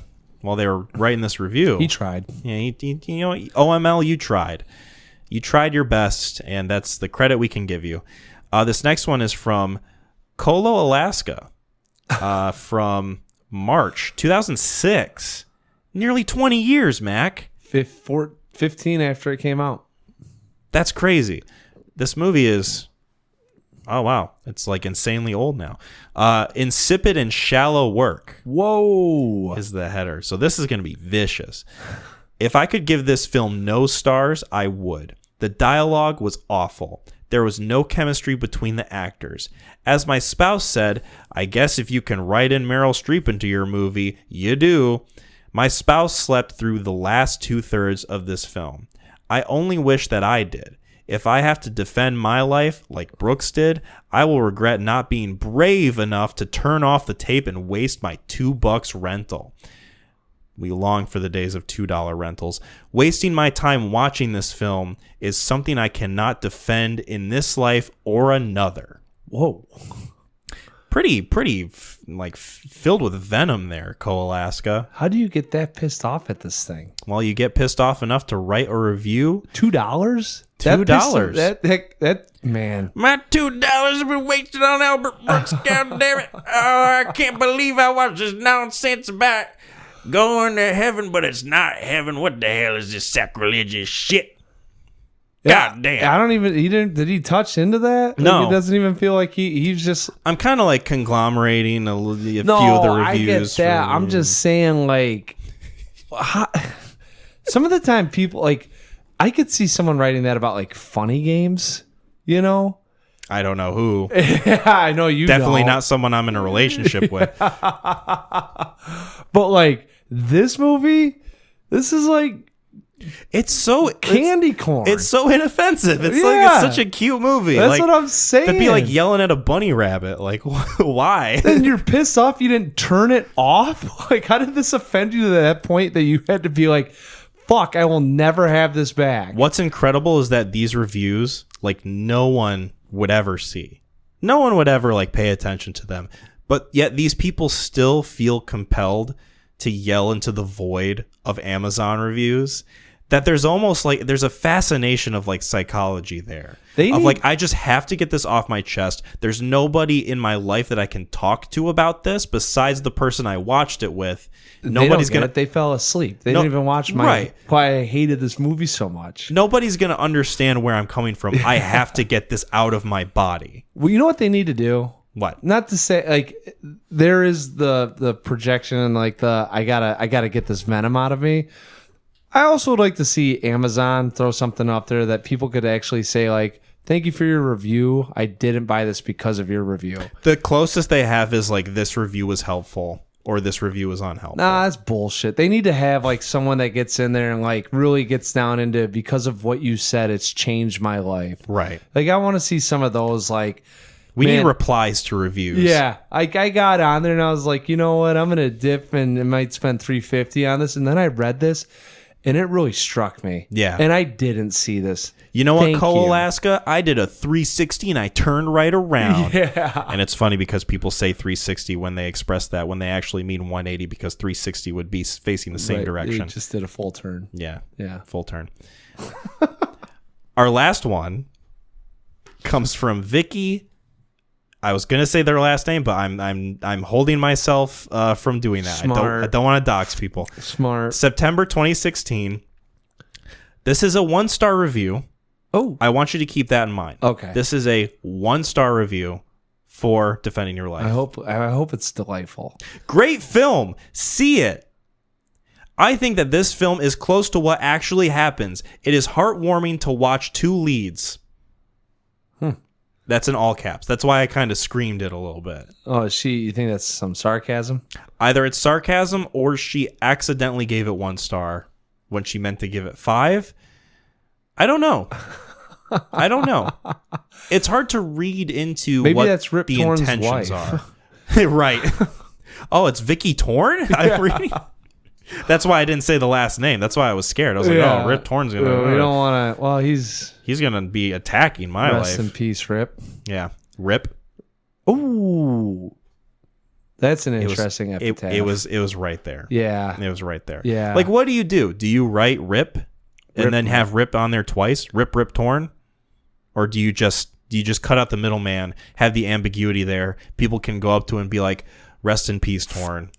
writing this review. He tried. Yeah, you know, OML, you tried. You tried your best, and that's the credit we can give you. This next one is from Colo, Alaska, from March 2006. Nearly 20 years, Mac. 15 after it came out. That's crazy. This movie is... Oh, wow. It's like insanely old now. Insipid and shallow work. Whoa. Is the header. So this is going to be vicious. If I could give this film no stars, I would. The dialogue was awful. There was no chemistry between the actors. As my spouse said, I guess if you can write in Meryl Streep into your movie, you do. My spouse slept through the last 2/3 of this film. I only wish that I did. If I have to defend my life like Brooks did, I will regret not being brave enough to turn off the tape and waste my $2 rental. We long for the days of $2 rentals. Wasting my time watching this film is something I cannot defend in this life or another. Whoa. Pretty like filled with venom there, Alaska. How do you get that pissed off at this thing? Well, you get pissed off enough to write a review. $2? $2. That man. My $2 have been wasted on Albert Brooks. God damn it! Oh, I can't believe I watched this nonsense about going to heaven, but it's not heaven. What the hell is this sacrilegious shit? God damn. I don't even. Did he touch into that? No. Like, it doesn't even feel like he's just. I'm kind of like conglomerating a few of the reviews. I get that. I'm just saying, like, some of the time people like. I could see someone writing that about like funny games, you know? I don't know who. Yeah, I know you Definitely don't. not someone I'm in a relationship with. But like this movie, this is like it's so candy corn. It's so inoffensive. It's like it's such a cute movie. That's like, what I'm saying. That'd be like yelling at a bunny rabbit. Like, why? Then you're pissed off you didn't turn it off? Like, how did this offend you to that point that you had to be like, fuck, I will never have this back? What's incredible is that these reviews, like, no one would ever see. No one would ever, like, pay attention to them. But yet these people still feel compelled to yell into the void of Amazon reviews. That there's almost like there's a fascination of like psychology there. Like, I just have to get this off my chest. There's nobody in my life that I can talk to about this besides the person I watched it with. Nobody's gonna. They fell asleep. They didn't even watch why I hated this movie so much. Nobody's gonna understand where I'm coming from. I have to get this out of my body. Well, you know what they need to do? What? Not to say like there is the projection and like the I gotta get this venom out of me. I also would like to see Amazon throw something up there that people could actually say like, thank you for your review. I didn't buy this because of your review. The closest they have is like, this review was helpful. or this review is unhelpful. Nah, that's bullshit. They need to have like someone that gets in there and like really gets down into, because of what you said, it's changed my life. Right. Like I want to see some of those. Like we need replies to reviews. Yeah, I got on there and I was like, you know what? I'm gonna dip and I might spend $3.50 on this. And then I read this, and it really struck me. Yeah. And I didn't see this. You know what, Alaska? I did a 360 and I turned right around. Yeah. And it's funny because people say 360 when they express that, when they actually mean 180, because 360 would be facing the same direction. You just did a full turn. Yeah. Yeah. Full turn. Our last one comes from Vicky. I was gonna say their last name, but I'm holding myself from doing that. Smart. I don't want to dox people. Smart. September 2016. This is a 1-star review. Oh, I want you to keep that in mind. Okay. This is a 1-star review for Defending Your Life. I hope it's delightful. Great film. See it. I think that this film is close to what actually happens. It is heartwarming to watch two leads. That's in all caps. That's why I kind of screamed it a little bit. Oh, you think that's some sarcasm? Either it's sarcasm or she accidentally gave it 1 star when she meant to give it 5. I don't know. It's hard to read into Maybe what that's Rip the Torn's intentions wife. are. Right. Oh, it's Vicky Torn? I'm reading. That's why I didn't say the last name. That's why I was scared. I was like, oh, Rip Torn's going to... We don't want to... Well, he's going to be attacking my life. Rest in peace, Rip. Yeah. Rip. Ooh. That's an interesting epitaph. It was right there. Yeah. It was right there. Yeah. Like, what do you do? Do you write Rip and then have Rip on there twice? Rip Torn? Or do you just cut out the middleman, have the ambiguity there? People can go up to it and be like, rest in peace, Torn.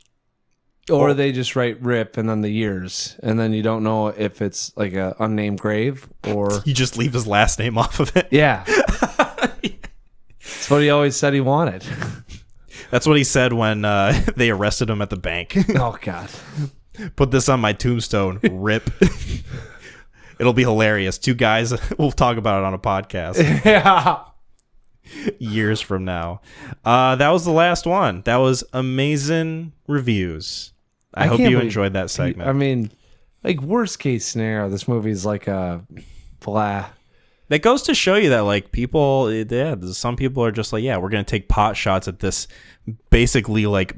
Or they just write Rip and then the years, and then you don't know if it's like a unnamed grave or... You just leave his last name off of it. Yeah. That's what he always said he wanted. That's what he said when they arrested him at the bank. Oh, God. Put this on my tombstone. Rip. It'll be hilarious. 2 guys, we'll talk about it on a podcast. Yeah. Years from now. That was the last one. That was Amazin Reviews. I hope you enjoyed that segment. I mean, like, worst case scenario, this movie is like a blah. That goes to show you that, like, people, some people are just like, yeah, we're going to take pot shots at this basically, like,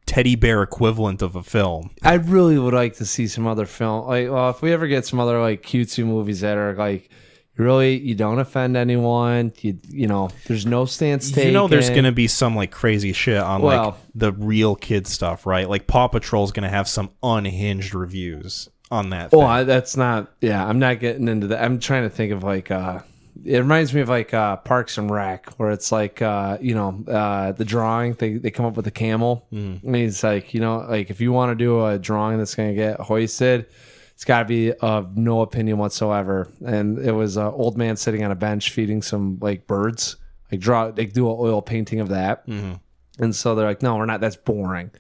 teddy bear equivalent of a film. I really would like to see some other film. Like, well, if we ever get some other, like, cutesy movies that are, like, you don't offend anyone. You know, there's no stance taken. You know, there's going to be some, like, crazy shit on, like, the real kid stuff, right? Like, Paw Patrol's going to have some unhinged reviews on that thing. Oh, that's not... Yeah, I'm not getting into that. I'm trying to think of, like... it reminds me of, like, Parks and Rec, where it's, like, the drawing. They come up with a camel. And he's like, you know, like, if you want to do a drawing that's going to get hoisted... It's got to be of no opinion whatsoever. And it was an old man sitting on a bench feeding some like birds. They do an oil painting of that. Mm-hmm. And so they're like, no, we're not. That's boring.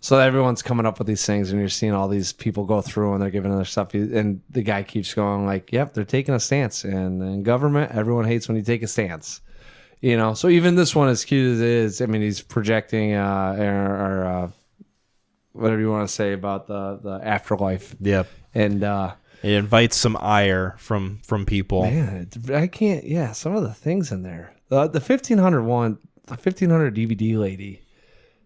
So everyone's coming up with these things, and you're seeing all these people go through and they're giving their stuff. And the guy keeps going like, yep, they're taking a stance. And in government, everyone hates when you take a stance. You know, so even this one, as cute as it is, I mean, he's projecting or whatever you want to say about the afterlife. Yep. And it invites some ire from people. Man, I can't. Yeah, some of the things in there. The 1500 one, the 1500 DVD lady,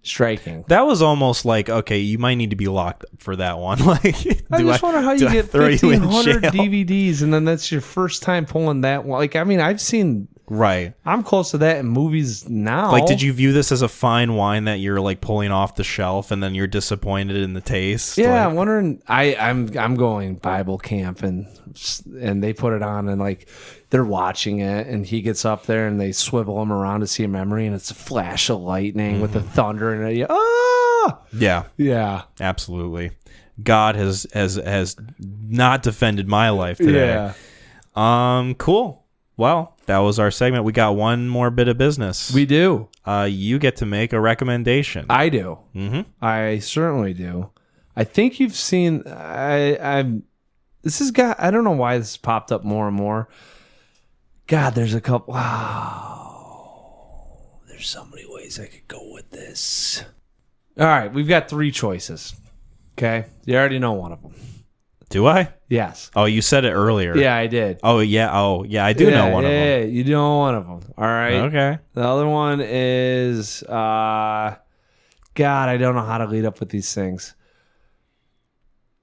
striking. That was almost like, okay, you might need to be locked up for that one. Like, I just wonder how you get 1500 DVDs and then that's your first time pulling that one. Like, I mean, I've seen. Right. I'm close to that in movies now. Like, did you view this as a fine wine that you're like pulling off the shelf and then you're disappointed in the taste? Yeah, like, I'm wondering. I'm going Bible camp and they put it on and like they're watching it and he gets up there and they swivel him around to see a memory and it's a flash of lightning with the thunder and it. Ah! Yeah. Absolutely. God has not defended my life today. Yeah. Cool. Well, that was our segment. We got one more bit of business. We do. You get to make a recommendation. I do. Mm-hmm. I certainly do. I think you've seen. This has got. I don't know why this has popped up more and more. God, there's a couple. Wow. There's so many ways I could go with this. All right, we've got 3 choices. Okay, you already know one of them. Do I? Yes. Oh, you said it earlier. Yeah, I did. Oh, yeah. I do know one of them. Yeah, you know one of them. All right. Okay. The other one is, God, I don't know how to lead up with these things.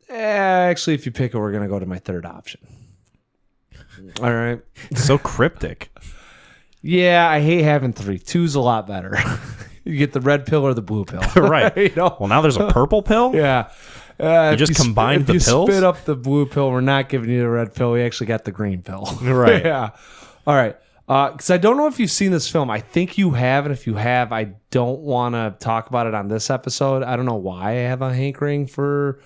Actually, if you pick it, we're going to go to my third option. All right. So cryptic. Yeah, I hate having 3. 2's a lot better. You get the red pill or the blue pill. Right. You know? Well, now there's a purple pill? Yeah. You just combined the pills? If you spit up the blue pill, we're not giving you the red pill. We actually got the green pill. Right. Yeah. All right. Because I don't know if you've seen this film. I think you have. And if you have, I don't want to talk about it on this episode. I don't know why I have a hankering for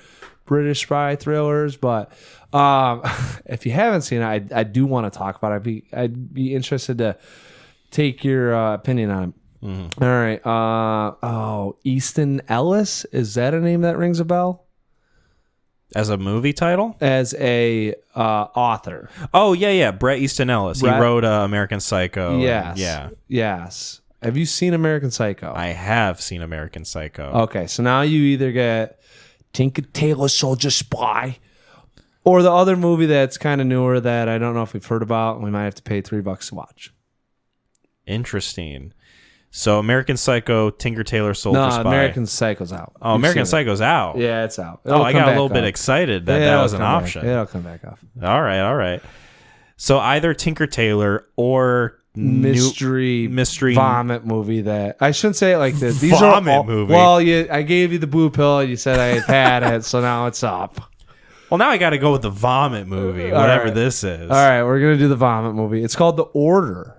British spy thrillers. But if you haven't seen it, I do want to talk about it. I'd be interested to take your opinion on it. Mm-hmm. All right. Easton Ellis. Is that a name that rings a bell? As a movie title? As a author. Oh, yeah. Bret Easton Ellis. He wrote American Psycho. Yes. Yeah. Yes. Have you seen American Psycho? I have seen American Psycho. Okay, so now you either get Tinker Tailor Soldier Spy or the other movie that's kind of newer that I don't know if we've heard about and we might have to pay $3 to watch. Interesting. So American Psycho, Tinker Tailor Soldier Spy. No, American Psycho's out. Oh, American Psycho's out. Yeah, it's out. I got a little bit excited that was an option. It'll come back off. All right. So either Tinker Tailor or mystery vomit movie that I shouldn't say it like this. These vomit are all, movie. Well, I gave you the blue pill. You said I've had it, so now it's up. Well, now I got to go with the vomit movie, whatever this is. All right, we're gonna do the vomit movie. It's called The Order.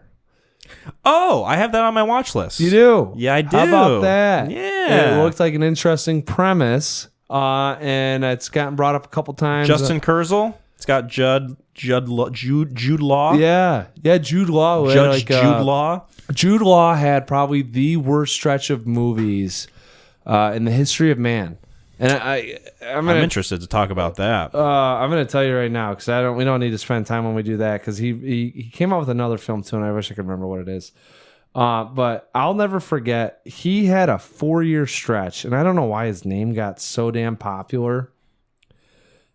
Oh, I have that on my watch list. You do? Yeah, I do. How about that? Yeah. It looked like an interesting premise, and it's gotten brought up a couple times. Justin Kurzel. It's got Jude Law. Yeah, Jude Law. Judge Jude Law. Jude Law had probably the worst stretch of movies in the history of man. And I'm interested to talk about that. I'm going to tell you right now because we don't need to spend time when we do that because he came out with another film too, and I wish I could remember what it is. But I'll never forget he had a 4-year stretch, and I don't know why his name got so damn popular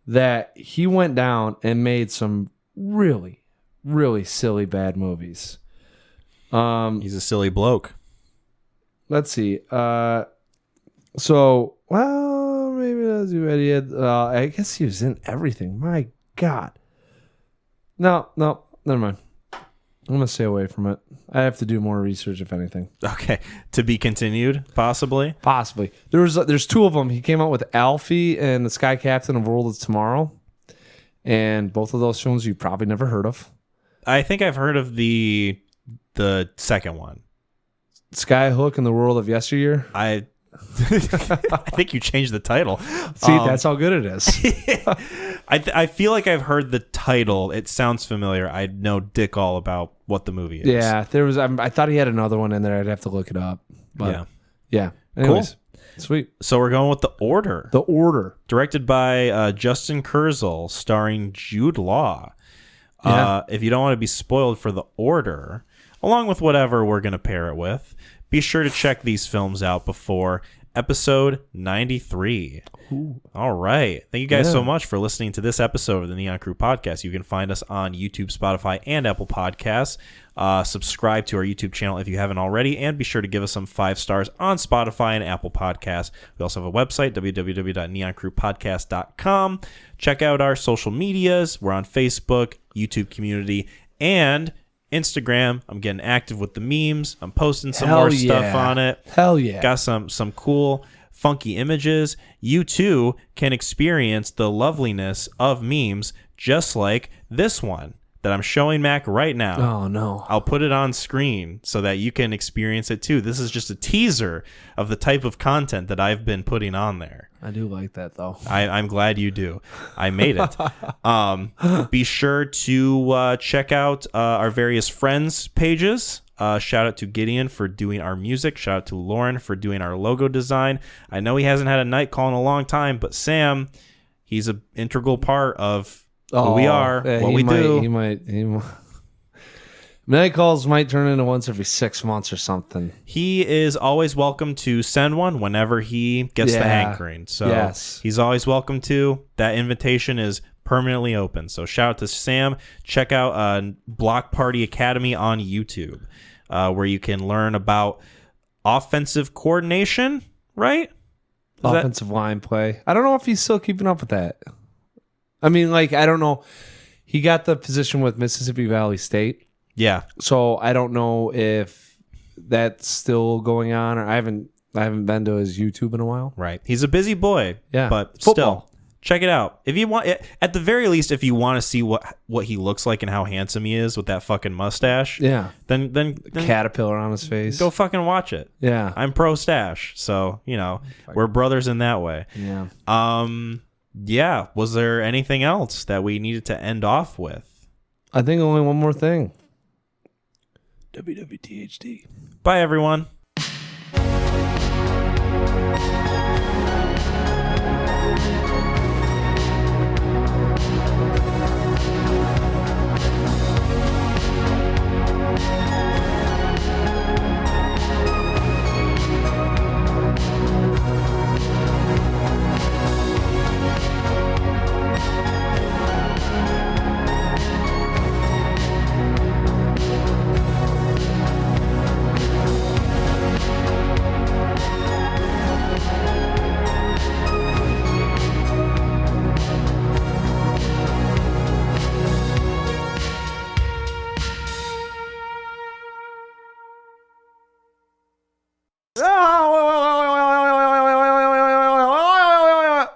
that he went down and made some really, really silly bad movies. He's a silly bloke. Let's see. Maybe that's too bad. He had, I guess he was in everything. My God. No, never mind. I'm gonna stay away from it. I have to do more research, if anything. Okay, to be continued, possibly. There's 2 of them. He came out with Alfie and the Sky Captain of World of Tomorrow, and both of those films you probably never heard of. I think I've heard of the second one. Skyhook and the World of Yesteryear. I think you changed the title. See, that's how good it is. I feel like I've heard the title. It sounds familiar. I know dick all about what the movie is. Yeah, there was. I thought he had another one in there. I'd have to look it up. But yeah. Anyways, cool. Sweet. So we're going with The Order. The Order, directed by Justin Kurzel, starring Jude Law. Yeah. If you don't want to be spoiled for The Order, along with whatever we're going to pair it with, be sure to check these films out before episode 93. Ooh. All right. Thank you guys so much for listening to this episode of the Neon Crew Podcast. You can find us on YouTube, Spotify, and Apple Podcasts. Subscribe to our YouTube channel if you haven't already, and be sure to give us some 5 stars on Spotify and Apple Podcasts. We also have a website, www.neoncrewpodcast.com. Check out our social medias. We're on Facebook, YouTube community, and Instagram. I'm getting active with the memes. I'm posting some more stuff on it. Hell yeah. Got some cool, funky images. You too can experience the loveliness of memes just like this one that I'm showing Mac right now. Oh, no. I'll put it on screen so that you can experience it too. This is just a teaser of the type of content that I've been putting on there. I do like that, though. I'm glad you do. I made it. Be sure to check out our various friends' pages. Shout out to Gideon for doing our music. Shout out to Lauren for doing our logo design. I know he hasn't had a night call in a long time, but Sam, he's an integral part of who we are, what we do. He might. Night calls might turn into once every 6 months or something. He is always welcome to send one whenever he gets the hankering. So he's always welcome to. That invitation is permanently open. So shout out to Sam. Check out Block Party Academy on YouTube, where you can learn about offensive coordination, right? Offensive line play. I don't know if he's still keeping up with that. I mean, like, I don't know. He got the position with Mississippi Valley State. Yeah. So I don't know if that's still going on, or I haven't been to his YouTube in a while. Right. He's a busy boy. Yeah. But Football. Still, check it out. If you want, at the very least, if you want to see what he looks like and how handsome he is with that fucking mustache, Yeah. then Caterpillar on his face. go fucking watch it. Yeah. I'm pro stash, so we're brothers in that way. Yeah. Yeah. Was there anything else that we needed to end off with? I think only one more thing. WWTHD. Bye, everyone.